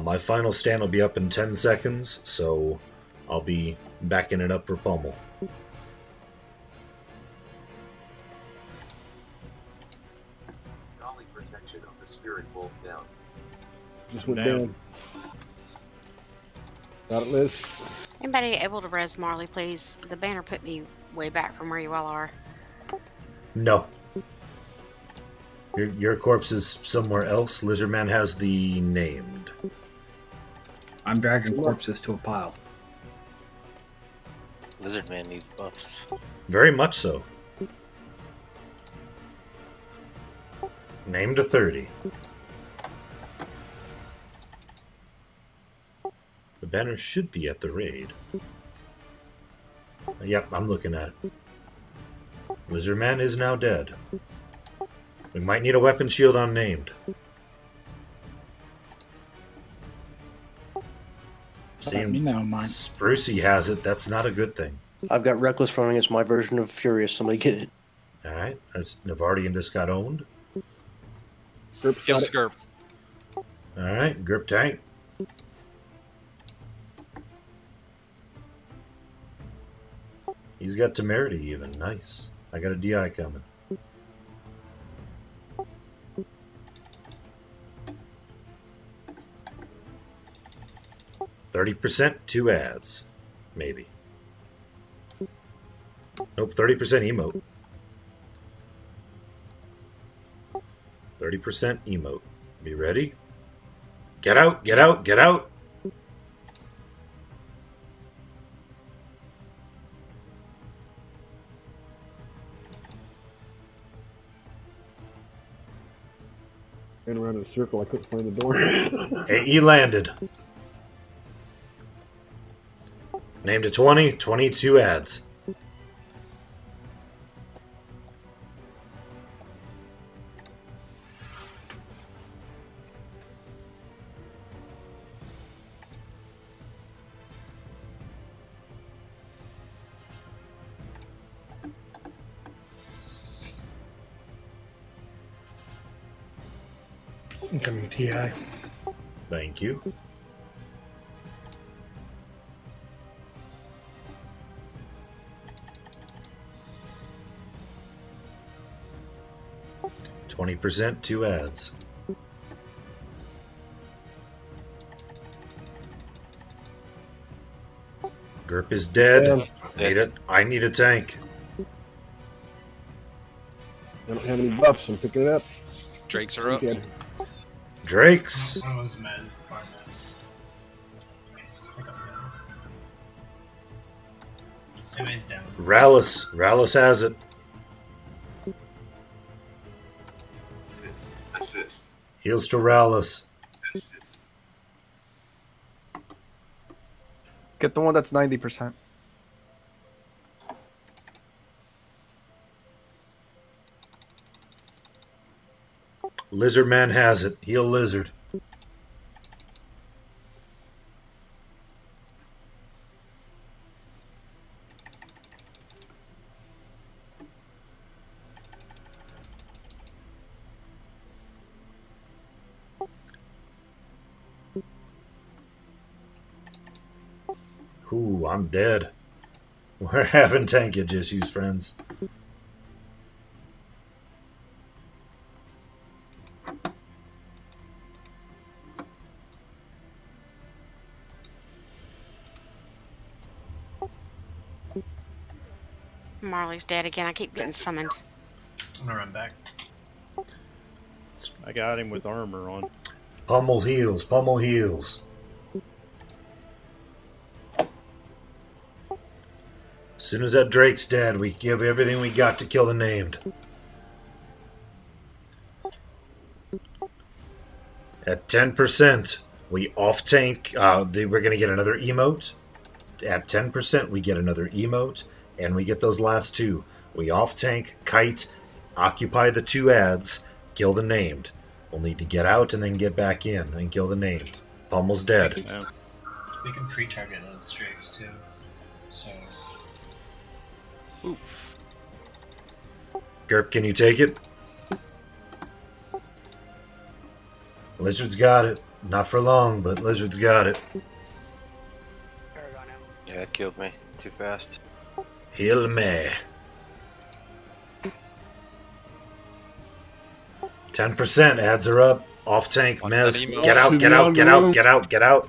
My final stand will be up in 10 seconds, so I'll be backing it up for Pummel. Golly protection of the spirit wolf down. Just went down. Got it, Liz? Anybody able to res Marley, please? The banner put me way back from where you all are. No. Your corpse is somewhere else. Lizardman has the named. I'm dragging corpses to a pile. Lizardman needs buffs. Very much so. Named to 30. The banner should be at the raid. Yep, I'm looking at it. Lizardman is now dead. We might need a weapon shield on named. Seeing Sprucey has it, that's not a good thing. I've got Reckless running as my version of Furious. Somebody get it. Alright, Navardian just got owned. Kill Skirp. Alright, grip tank. He's got temerity even. Nice. I got a DI coming. %, 2 ads. Maybe. Nope, 30% emote. 30% emote. Be ready? Get out, get out, get out! Ran around in a circle. I couldn't find the door. AE landed. Named to 20, 22 ads. Incoming TI. Thank you. %, 2 ads. Gerp is dead. I need a tank. I don't have any buffs. I'm picking it up. Drakes are up. Drakes. One was Mez, the farm Mez. Nice. I got him. Mez down. Rallis has it. Assist. Heals to Rallis. Assist. Get the one that's 90%. Lizard Man has it. Heal Lizard. Ooh, I'm dead. We're having tankage issues, friends. Marley's dead again. I keep getting summoned. I'm gonna run back. I got him with armor on. Pummel heals. Pummel heals. As soon as that Drake's dead, we give everything we got to kill the named. At 10%, we off tank. We're going to get another emote. At 10%, we get another emote, and we get those last two. We off tank, kite, occupy the 2 ads, kill the named. We'll need to get out and then get back in and kill the named. Pummel's dead. We can pre-target those drakes too. So. Ooh. Gerp, can you take it? Lizard's got it. Not for long, but Lizard's got it. Yeah, it killed me. Too fast. Heal me. 10%, ads are up. Off tank, Mez. Get out, get out, get out, get out, get out.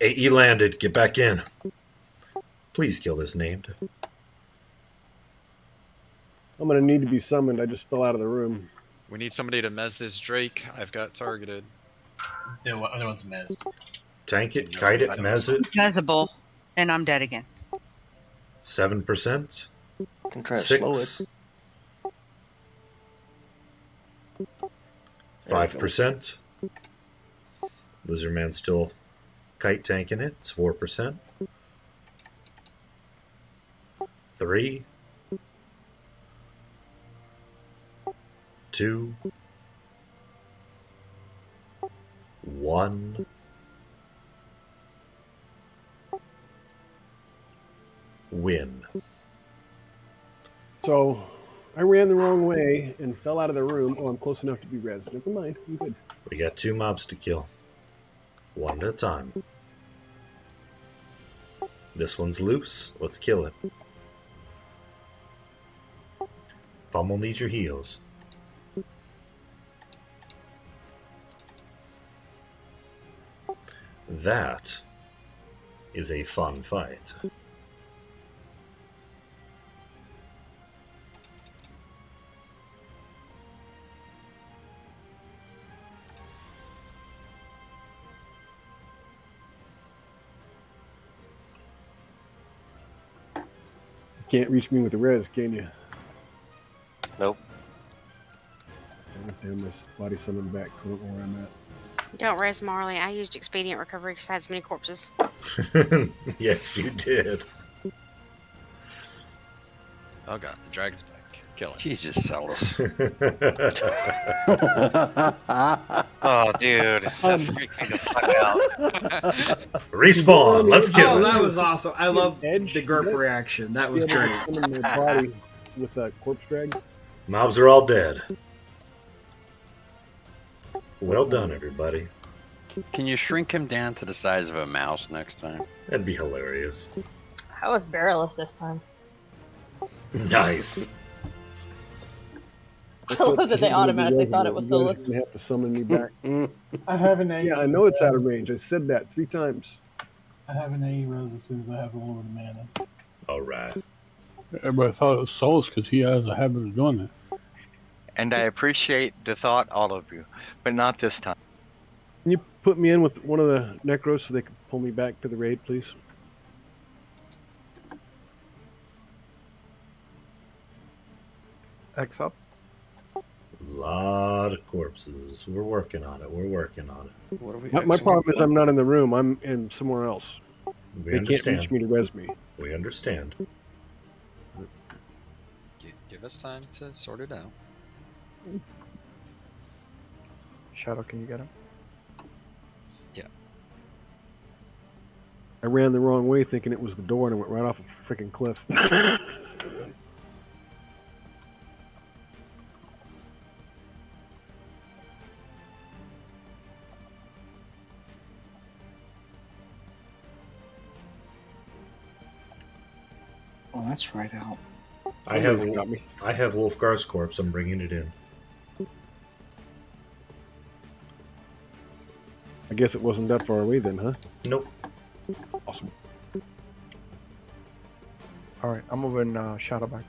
AE landed. Get back in. Please kill this named. I'm gonna need to be summoned. I just fell out of the room. We need somebody to mez this Drake. I've got targeted. The other one's Mez. Tank it, kite it, mez it. Mezable, and I'm dead again. 7%. Can try to slow 6. it. 5%. Lizard Man still kite tanking it. It's 4%. 3. 2. 1. Win. So, I ran the wrong way and fell out of the room. Oh, I'm close enough to be res. Never mind. I'm good. We got 2 mobs to kill. One at a time. This one's loose. Let's kill it. Pummel needs your heals. That is a fun fight. Can't reach me with the res, can you? Nope. Damn, this body summon back, so I don't know where I'm at. Don't rest, Marley. I used expedient recovery because I had so many corpses. Yes, you did. Oh god, the dragon's back. Kill it. Jesus, Celis. Oh, dude. That freaked me the fuck out. Respawn. Let's kill Oh, it. that was awesome. I love the Edge? Gurp reaction. That was great. Summon the body with a corpse drag. Mobs are all dead. Well done, everybody. Can you shrink him down to the size of a mouse next time? That'd be hilarious. How was Barrelith this time? Nice. I love that they automatically thought it was Solus. You have to summon me back. I have an AE. Yeah, I know it's out of range. I said that 3 times. I have an AE rose as soon as I have a little bit of mana. All right. Everybody thought it was Solus because he has a habit of doing that. And I appreciate the thought, all of you, but not this time. Can you put me in with one of the Necros so they can pull me back to the raid, please? X up. A lot of corpses. We're working on it. We're working on it. What are we My problem is I'm not in the room. I'm in somewhere else. We They understand. can't reach me to res me. We understand. Give us time to sort it out. Shadow, can you get him? Yeah. I ran the wrong way thinking it was the door and I went right off a freaking cliff. Oh, that's right out. I have Somebody got me. Wolfgar's corpse. I'm bringing it in. I guess it wasn't that far away then, huh? Nope. Awesome. Alright, I'm moving Shadow back.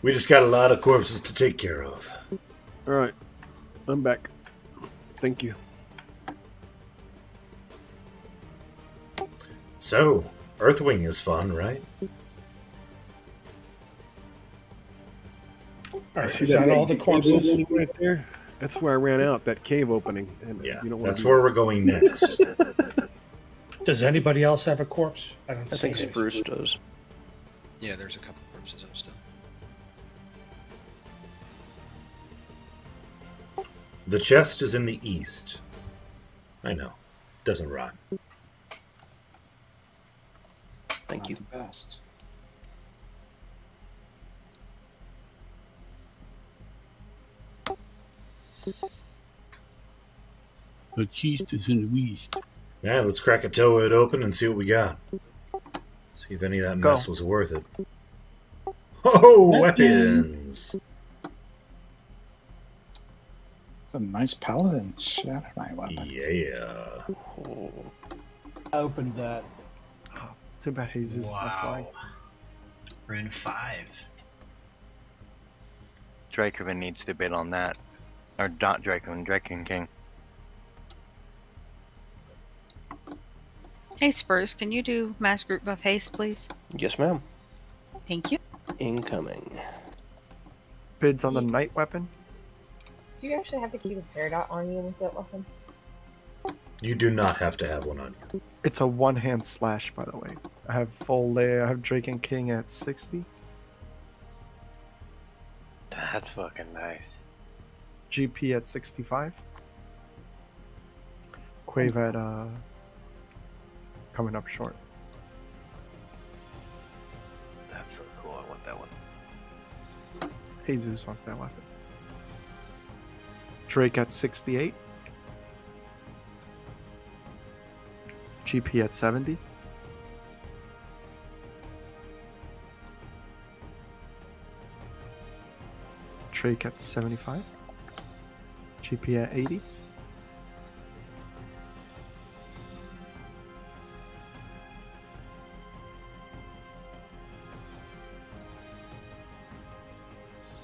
We just got a lot of corpses to take care of. Alright. I'm back. Thank you. So, Earthwing is fun, right? Alright, See is that all the cave corpses? opening right there? That's where I ran out, that cave opening. And Yeah, you don't wanna that's do where that. we're going next. Does anybody else have a corpse? I don't I think see any. Spruce does. Yeah, there's a couple corpses up still. The chest is in the east. I know. Doesn't rhyme. Thank you. Best. The cheese is in the east. Yeah, let's crack a toe it open and see what we got. See if any of that Go. mess was worth it. Oh, weapons! It's a nice paladin shatter knight weapon. Yeah. I opened that. Too bad Jesus is not flying. We're in 5. Dracovan needs to bid on that. Or not Dracovan, Draken King. Hey, Spurs, can you do mass group buff haste, please? Yes, ma'am. Thank you. Incoming. Bids on the night weapon. Do you actually have to keep a Peridot on you with that weapon? You do not have to have one on you. It's a one-hand slash, by the way. I have full layer. I have Drake and King at 60. That's fucking nice. GP at 65. Quave at coming up short. That's so cool. I want that one. Jesus wants that weapon. Drake at 68. GP at 70. Drake at 75. GP at 80.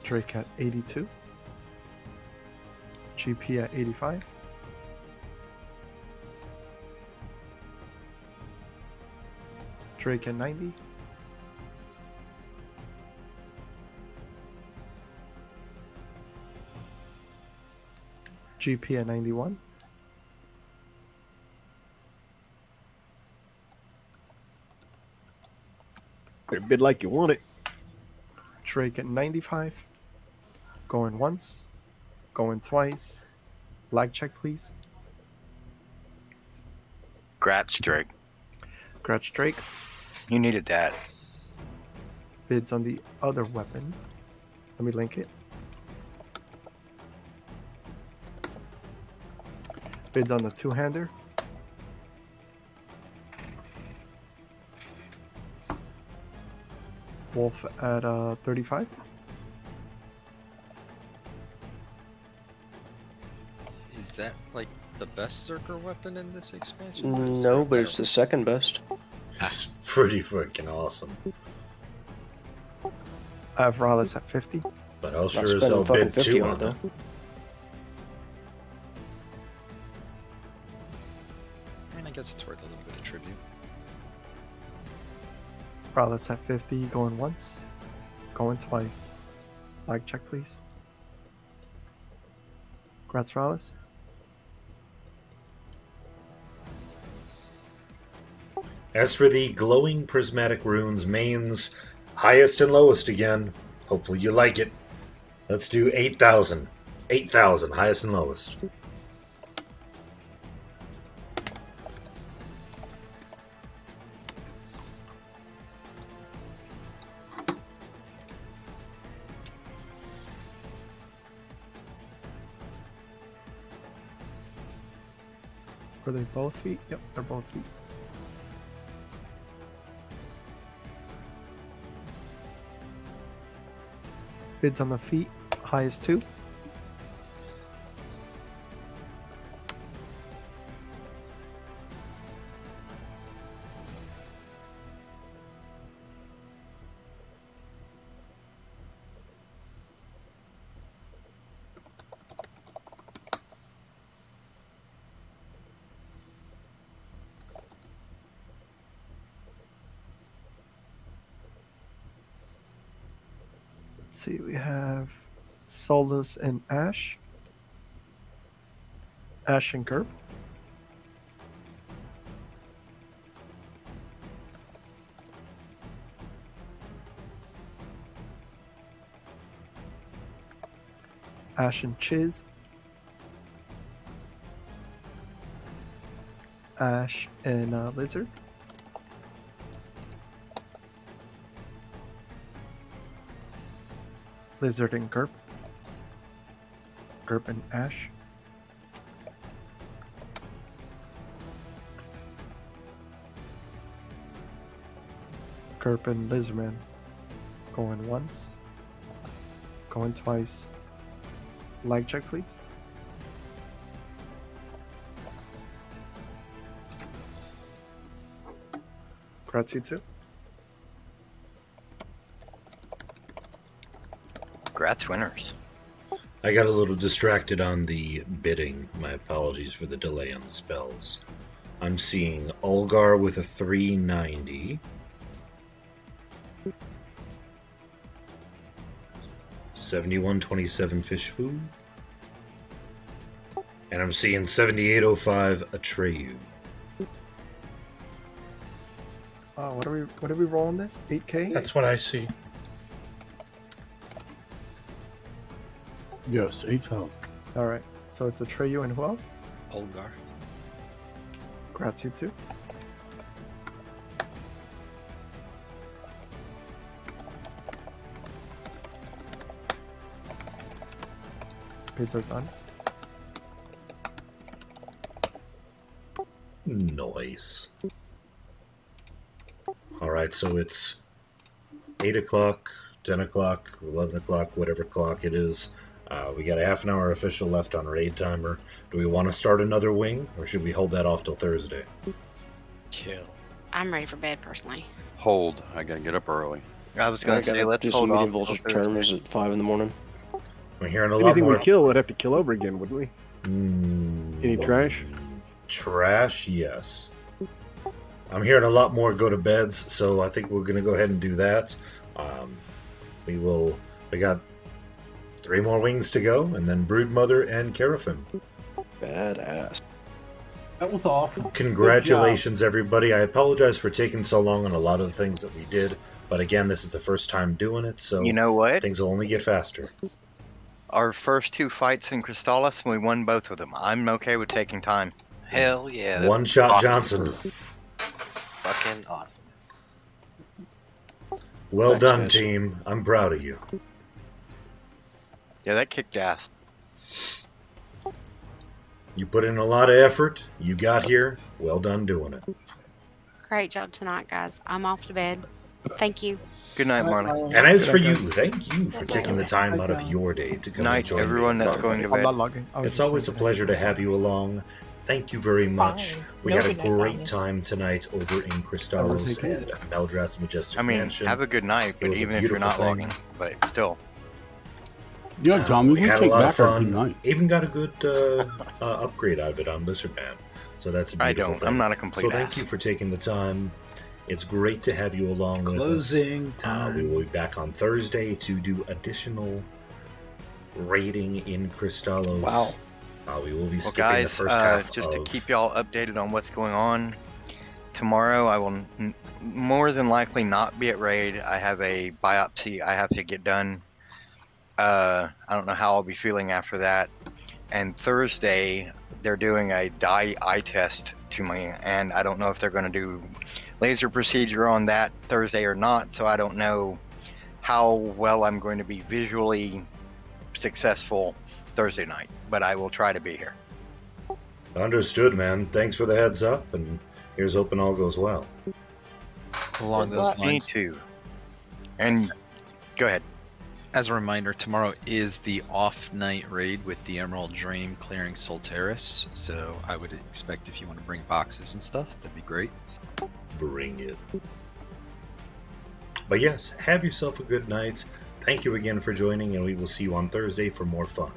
Drake at 82. GP at 85. Drake at 90. GP at 91. Better bid like you want it. Drake at 95. Going once. Going twice. Lag check, please. Grats, Drake. Grats, Drake. You needed that. Bids on the other weapon. Let me link it. Bids on the two-hander. Wolf at 35. Is that like the best Zerker weapon in this expansion? No, but it's the second best. That's pretty freaking awesome. I have Raleigh at 50. But I'll Not sure as spending hell fucking bid 50 two on on it, though. it. And I guess it's worth a little bit of tribute. Raleigh at 50. Going once. Going twice. Lag check, please. Grats, Raleigh. As for the glowing prismatic runes, mains highest and lowest again. Hopefully you like it. Let's do 8,000. 8,000, highest and lowest. Were they both feet? Yep, they're both feet. Bids on the feet, highest 2. Let's see, we have Solus and Ash. Ash and Gerb. Ash and Chiz. Ash and Lizard. Lizard and Gerb. Gerb and Ash. Gerb and Lizardman. Going once. Going twice. Lag check, please. Grats, you too. Grats, winners. I got a little distracted on the bidding. My apologies for the delay on the spells. I'm seeing Ulgar with a 390. $71.27 fish food. And I'm seeing 78.05 Atreyu. What are we rolling this? 8K? That's what I see. Yes, 8,000. Alright, so it's Atreyu and who else? Ulgar. Grats, you too. Bids are done. Nice. Alright, so it's 8 o'clock, 10 o'clock, 11 o'clock, whatever clock it is. We got a half an hour official left on raid timer. Do we want to start another wing, or should we hold that off till Thursday? Kill. I'm ready for bed personally. Hold. I gotta get up early. I was gonna say, let's do hold some off medium till voltage terms at 5 in the morning. We're hearing a lot Anything more. we kill, we'd have to kill over again, wouldn't we? Any trash? Trash, yes. I'm hearing a lot more go to beds, so I think we're going to go ahead and do that. We got 3 more wings to go, and then Broodmother and Carafin. Badass. That was awesome. Congratulations, everybody. I apologize for taking so long on a lot of the things that we did, but again, this is the first time doing it, so You know what? things will only get faster. Our first 2 fights in Crystallos, and we won both of them. I'm okay with taking time. Hell yeah. One shot awesome. Johnson. Fucking awesome. Well Thanks, done, guys. team. I'm proud of you. Yeah, that kicked ass. You put in a lot of effort. You got here. Well done doing it. Great job tonight, guys. I'm off to bed. Thank you. Good night, Marla. And as for you, thank you for taking the time out of your day to come and Night, join everyone me. that's going to I'm bed. not logging. I was It's just always a saying pleasure to have you along. Thank you very much. Fine. We No, had a good night, great Tommy. time tonight over in Crystallos take and Meldrath's Majestic I mean, Mansion. have a good night, It but was a even if you're not beautiful thing. logging, but still. Yeah, Tommy, we we had a take lot of back our good fun. night. Even got a good upgrade out of it on Lizard Man. So that's a I beautiful don't. thing. I'm not a complete So thank ass. you for taking the time. It's great to have you along with us. Closing We time. will be back on Thursday to do additional raiding in Crystallos. Wow. We will be Well, skipping guys, the first half just to of... keep y'all updated on what's going on, tomorrow I will more than likely not be at raid. I have a biopsy I have to get done. I don't know how I'll be feeling after that. And Thursday, they're doing a dye eye test to me, and I don't know if they're going to do laser procedure on that Thursday or not, so I don't know how well I'm going to be visually successful Thursday night, but I will try to be here. Understood, man. Thanks for the heads up, and here's hoping all goes well. Along those Me lines, too. And go ahead. as a reminder, tomorrow is the off night raid with the Emerald Dream clearing Solteris, so I would expect if you want to bring boxes and stuff, that'd be great. Bring it. But yes, have yourself a good night. Thank you again for joining, and we will see you on Thursday for more fun.